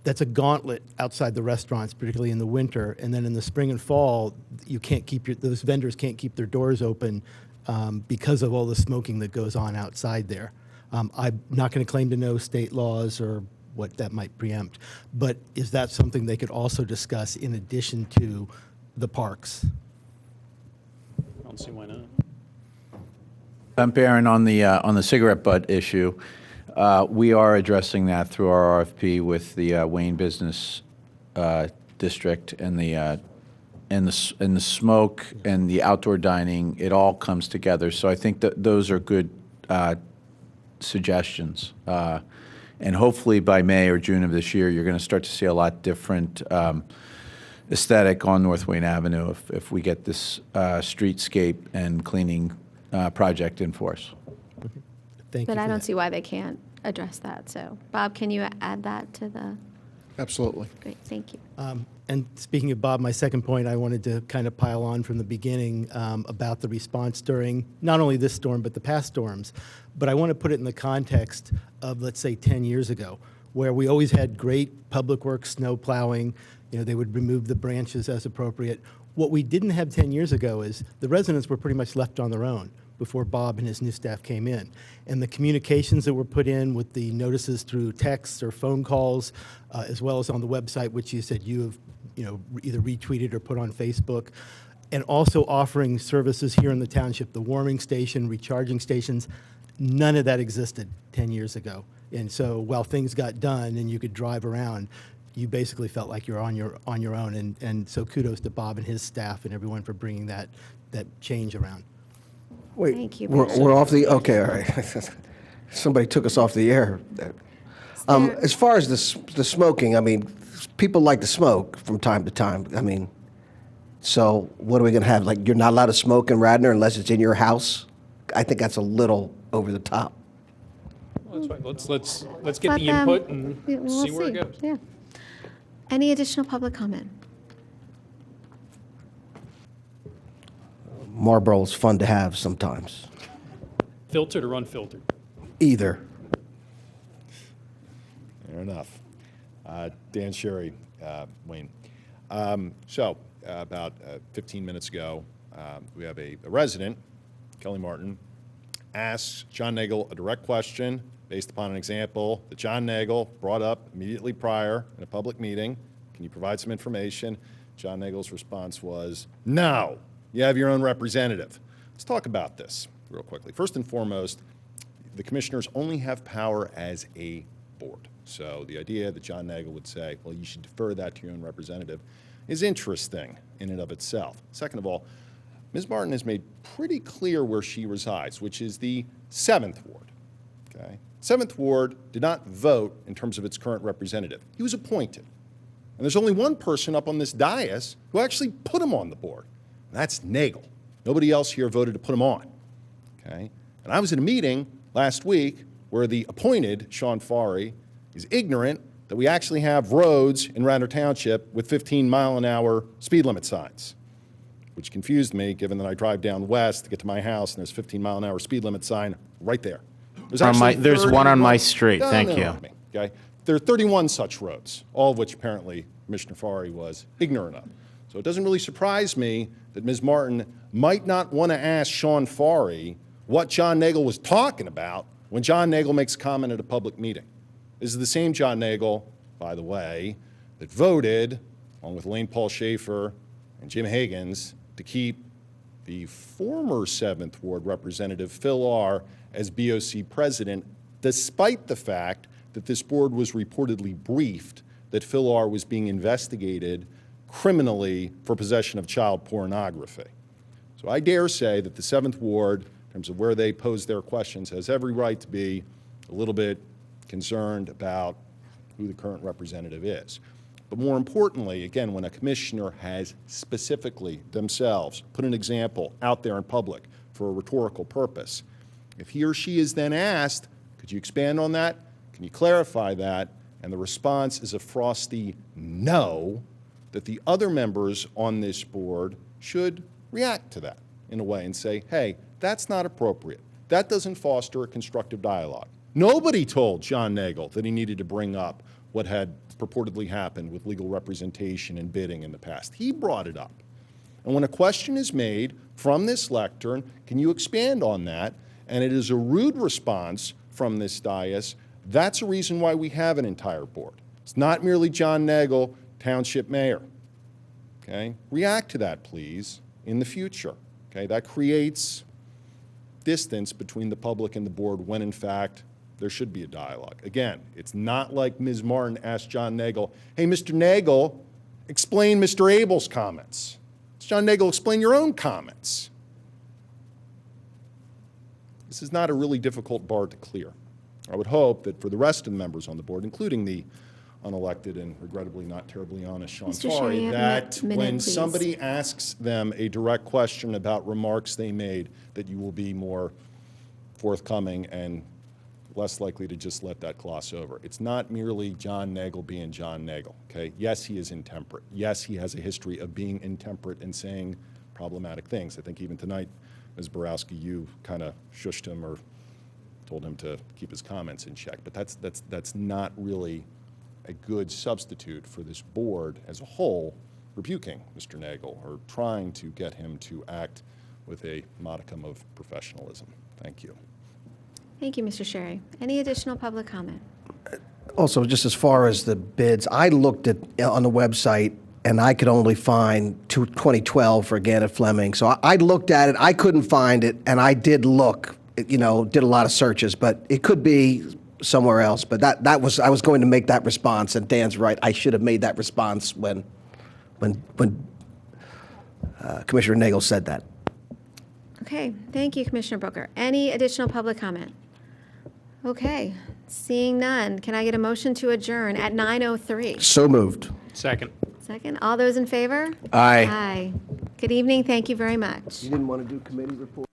That's a gauntlet outside the restaurants, particularly in the winter. And then in the spring and fall, you can't keep those vendors can't keep their doors open because of all the smoking that goes on outside there. I'm not going to claim to know state laws or what that might preempt, but is that something they could also discuss in addition to the parks? don't see why not. Baron, on the cigarette butt issue, we are addressing that through our RFP with the Wayne Business District and the smoke and the outdoor dining. It all comes together. So I think that those are good suggestions. And hopefully by May or June of this year, you're going to start to see a lot different aesthetic on North Wayne Avenue if we get this streetscape and cleaning project in force. Thank But you I for don't that. see why they can't address that. So, Bob, can you add that to the? Absolutely. Great, thank you. And speaking of Bob, my second point, I wanted to kind of pile on from the beginning about the response during not only this storm, but the past storms. But I want to put it in the context of, let's say, 10 years ago, where we always had great public works snow plowing. You know, they would remove the branches as appropriate. What we didn't have 10 years ago is the residents were pretty much left on their own before Bob and his new staff came in. And the communications that were put in with the notices through texts or phone calls, as well as on the website, which you said you have, either retweeted or put on Facebook, and also offering services here in the township, the warming station, recharging stations, none of that existed 10 years ago. And so while things got done and you could drive around, you basically felt like you're on your own. And so kudos to Bob and his staff and everyone for bringing that change around. Wait, Thank you, we're off the, okay, all right. Somebody took us off the air. As far as the smoking, I mean, people like to smoke from time to time. I mean, so what are we going to have? Like, you're not allowed to smoke in Radnor unless it's in your house? I think that's a little over the top. Well, that's right. Let's get Let the them- input and we'll see where it goes. Yeah. Any additional public comment? Marlboro's fun to have sometimes. Filtered or unfiltered? Either. Fair enough. Dan Sherry, Wayne. About 15 minutes ago, we have a resident, Kelly Martin, asks John Nagel a direct question based upon an example that John Nagel brought up immediately prior in a public meeting. Can you provide some information? John Nagel's response was, no, you have your own representative. Let's talk about this real quickly. First and foremost, the commissioners only have power as a board. So the idea that John Nagel would say, well, you should defer that to your own representative is interesting in and of itself. Second of all, Ms. Martin has made pretty clear where she resides, which is the 7th Ward. Okay? 7th Ward did not vote in terms of its current representative. He was appointed. And there's only one person up on this dais who actually put him on the board, and that's Nagel. Nobody else here voted to put him on. Okay? And I was at a meeting last week where the appointed, Sean Farry, is ignorant that we actually have roads in Radnor Township with 15-mile-an-hour speed limit signs, which confused me given that I drive down west to get to my house and there's a 15-mile-an-hour speed limit sign right there. There's one on my street, thank you. Okay? There are 31 such roads, all of which apparently Commissioner Farry was ignorant of. So it doesn't really surprise me that Ms. Martin might not want to ask Sean Farry what John Nagel was talking about when John Nagel makes a comment at a public meeting. This is the same John Nagel, by the way, that voted, along with Elaine Paul Schaefer and Jim Higgins, to keep the former 7th Ward representative, Phil R., as BOC president, despite the fact that this board was reportedly briefed that Phil R. was being investigated criminally for possession of child pornography. So I dare say that the 7th Ward, in terms of where they pose their questions, has every right to be a little bit concerned about who the current representative is. But more importantly, again, when a commissioner has specifically themselves put an example out there in public for a rhetorical purpose, if he or she is then asked, could you expand on that? Can you clarify that? And the response is a frosty no, that the other members on this board should react to that in a way and say, hey, that's not appropriate. That doesn't foster a constructive dialogue. Nobody told John Nagel that he needed to bring up what had purportedly happened with legal representation and bidding in the past. He brought it up. And when a question is made from this lectern, can you expand on that? And it is a rude response from this dais, that's a reason why we have an entire board. It's not merely John Nagel, Township Mayor. Okay? React to that, please, in the future. Okay, that creates distance between the public and the board when in fact there should be a dialogue. Again, it's not like Ms. Martin asked John Nagel, hey, Mr. Nagel, explain Mr. Abel's comments. John Nagel, explain your own comments. This is not a really difficult bar to clear. I would hope that for the rest of the members on the board, including the unelected and regrettably not terribly honest Sean Mr. Shea, you Torrey, have that a minute, when please. somebody asks them a direct question about remarks they made, that you will be more forthcoming and less likely to just let that gloss over. It's not merely John Nagel being John Nagel, okay? Yes, he is intemperate. Yes, he has a history of being intemperate and saying problematic things. I think even tonight, Ms. Borowski, you kind of shushed him or told him to keep his comments in check. But that's not really a good substitute for this board as a whole rebuking Mr. Nagel or trying to get him to act with a modicum of professionalism. Thank you. Thank you, Mr. Sherry. Any additional public comment? Also, just as far as the bids, I looked at on the website and I could only find 2012 for Gannett Fleming. So I looked at it, I couldn't find it, and I did look, did a lot of searches, but it could be somewhere else. But I was going to make that response, and Dan's right. I should have made that response when Commissioner Nagel said that. Okay, thank you, Commissioner Booker. Any additional public comment? Okay, seeing none, can I get a motion to adjourn at 9:03? So moved. Second. Second, all those in favor? Aye. Aye. Good evening, thank you very much. You didn't want to do committee report?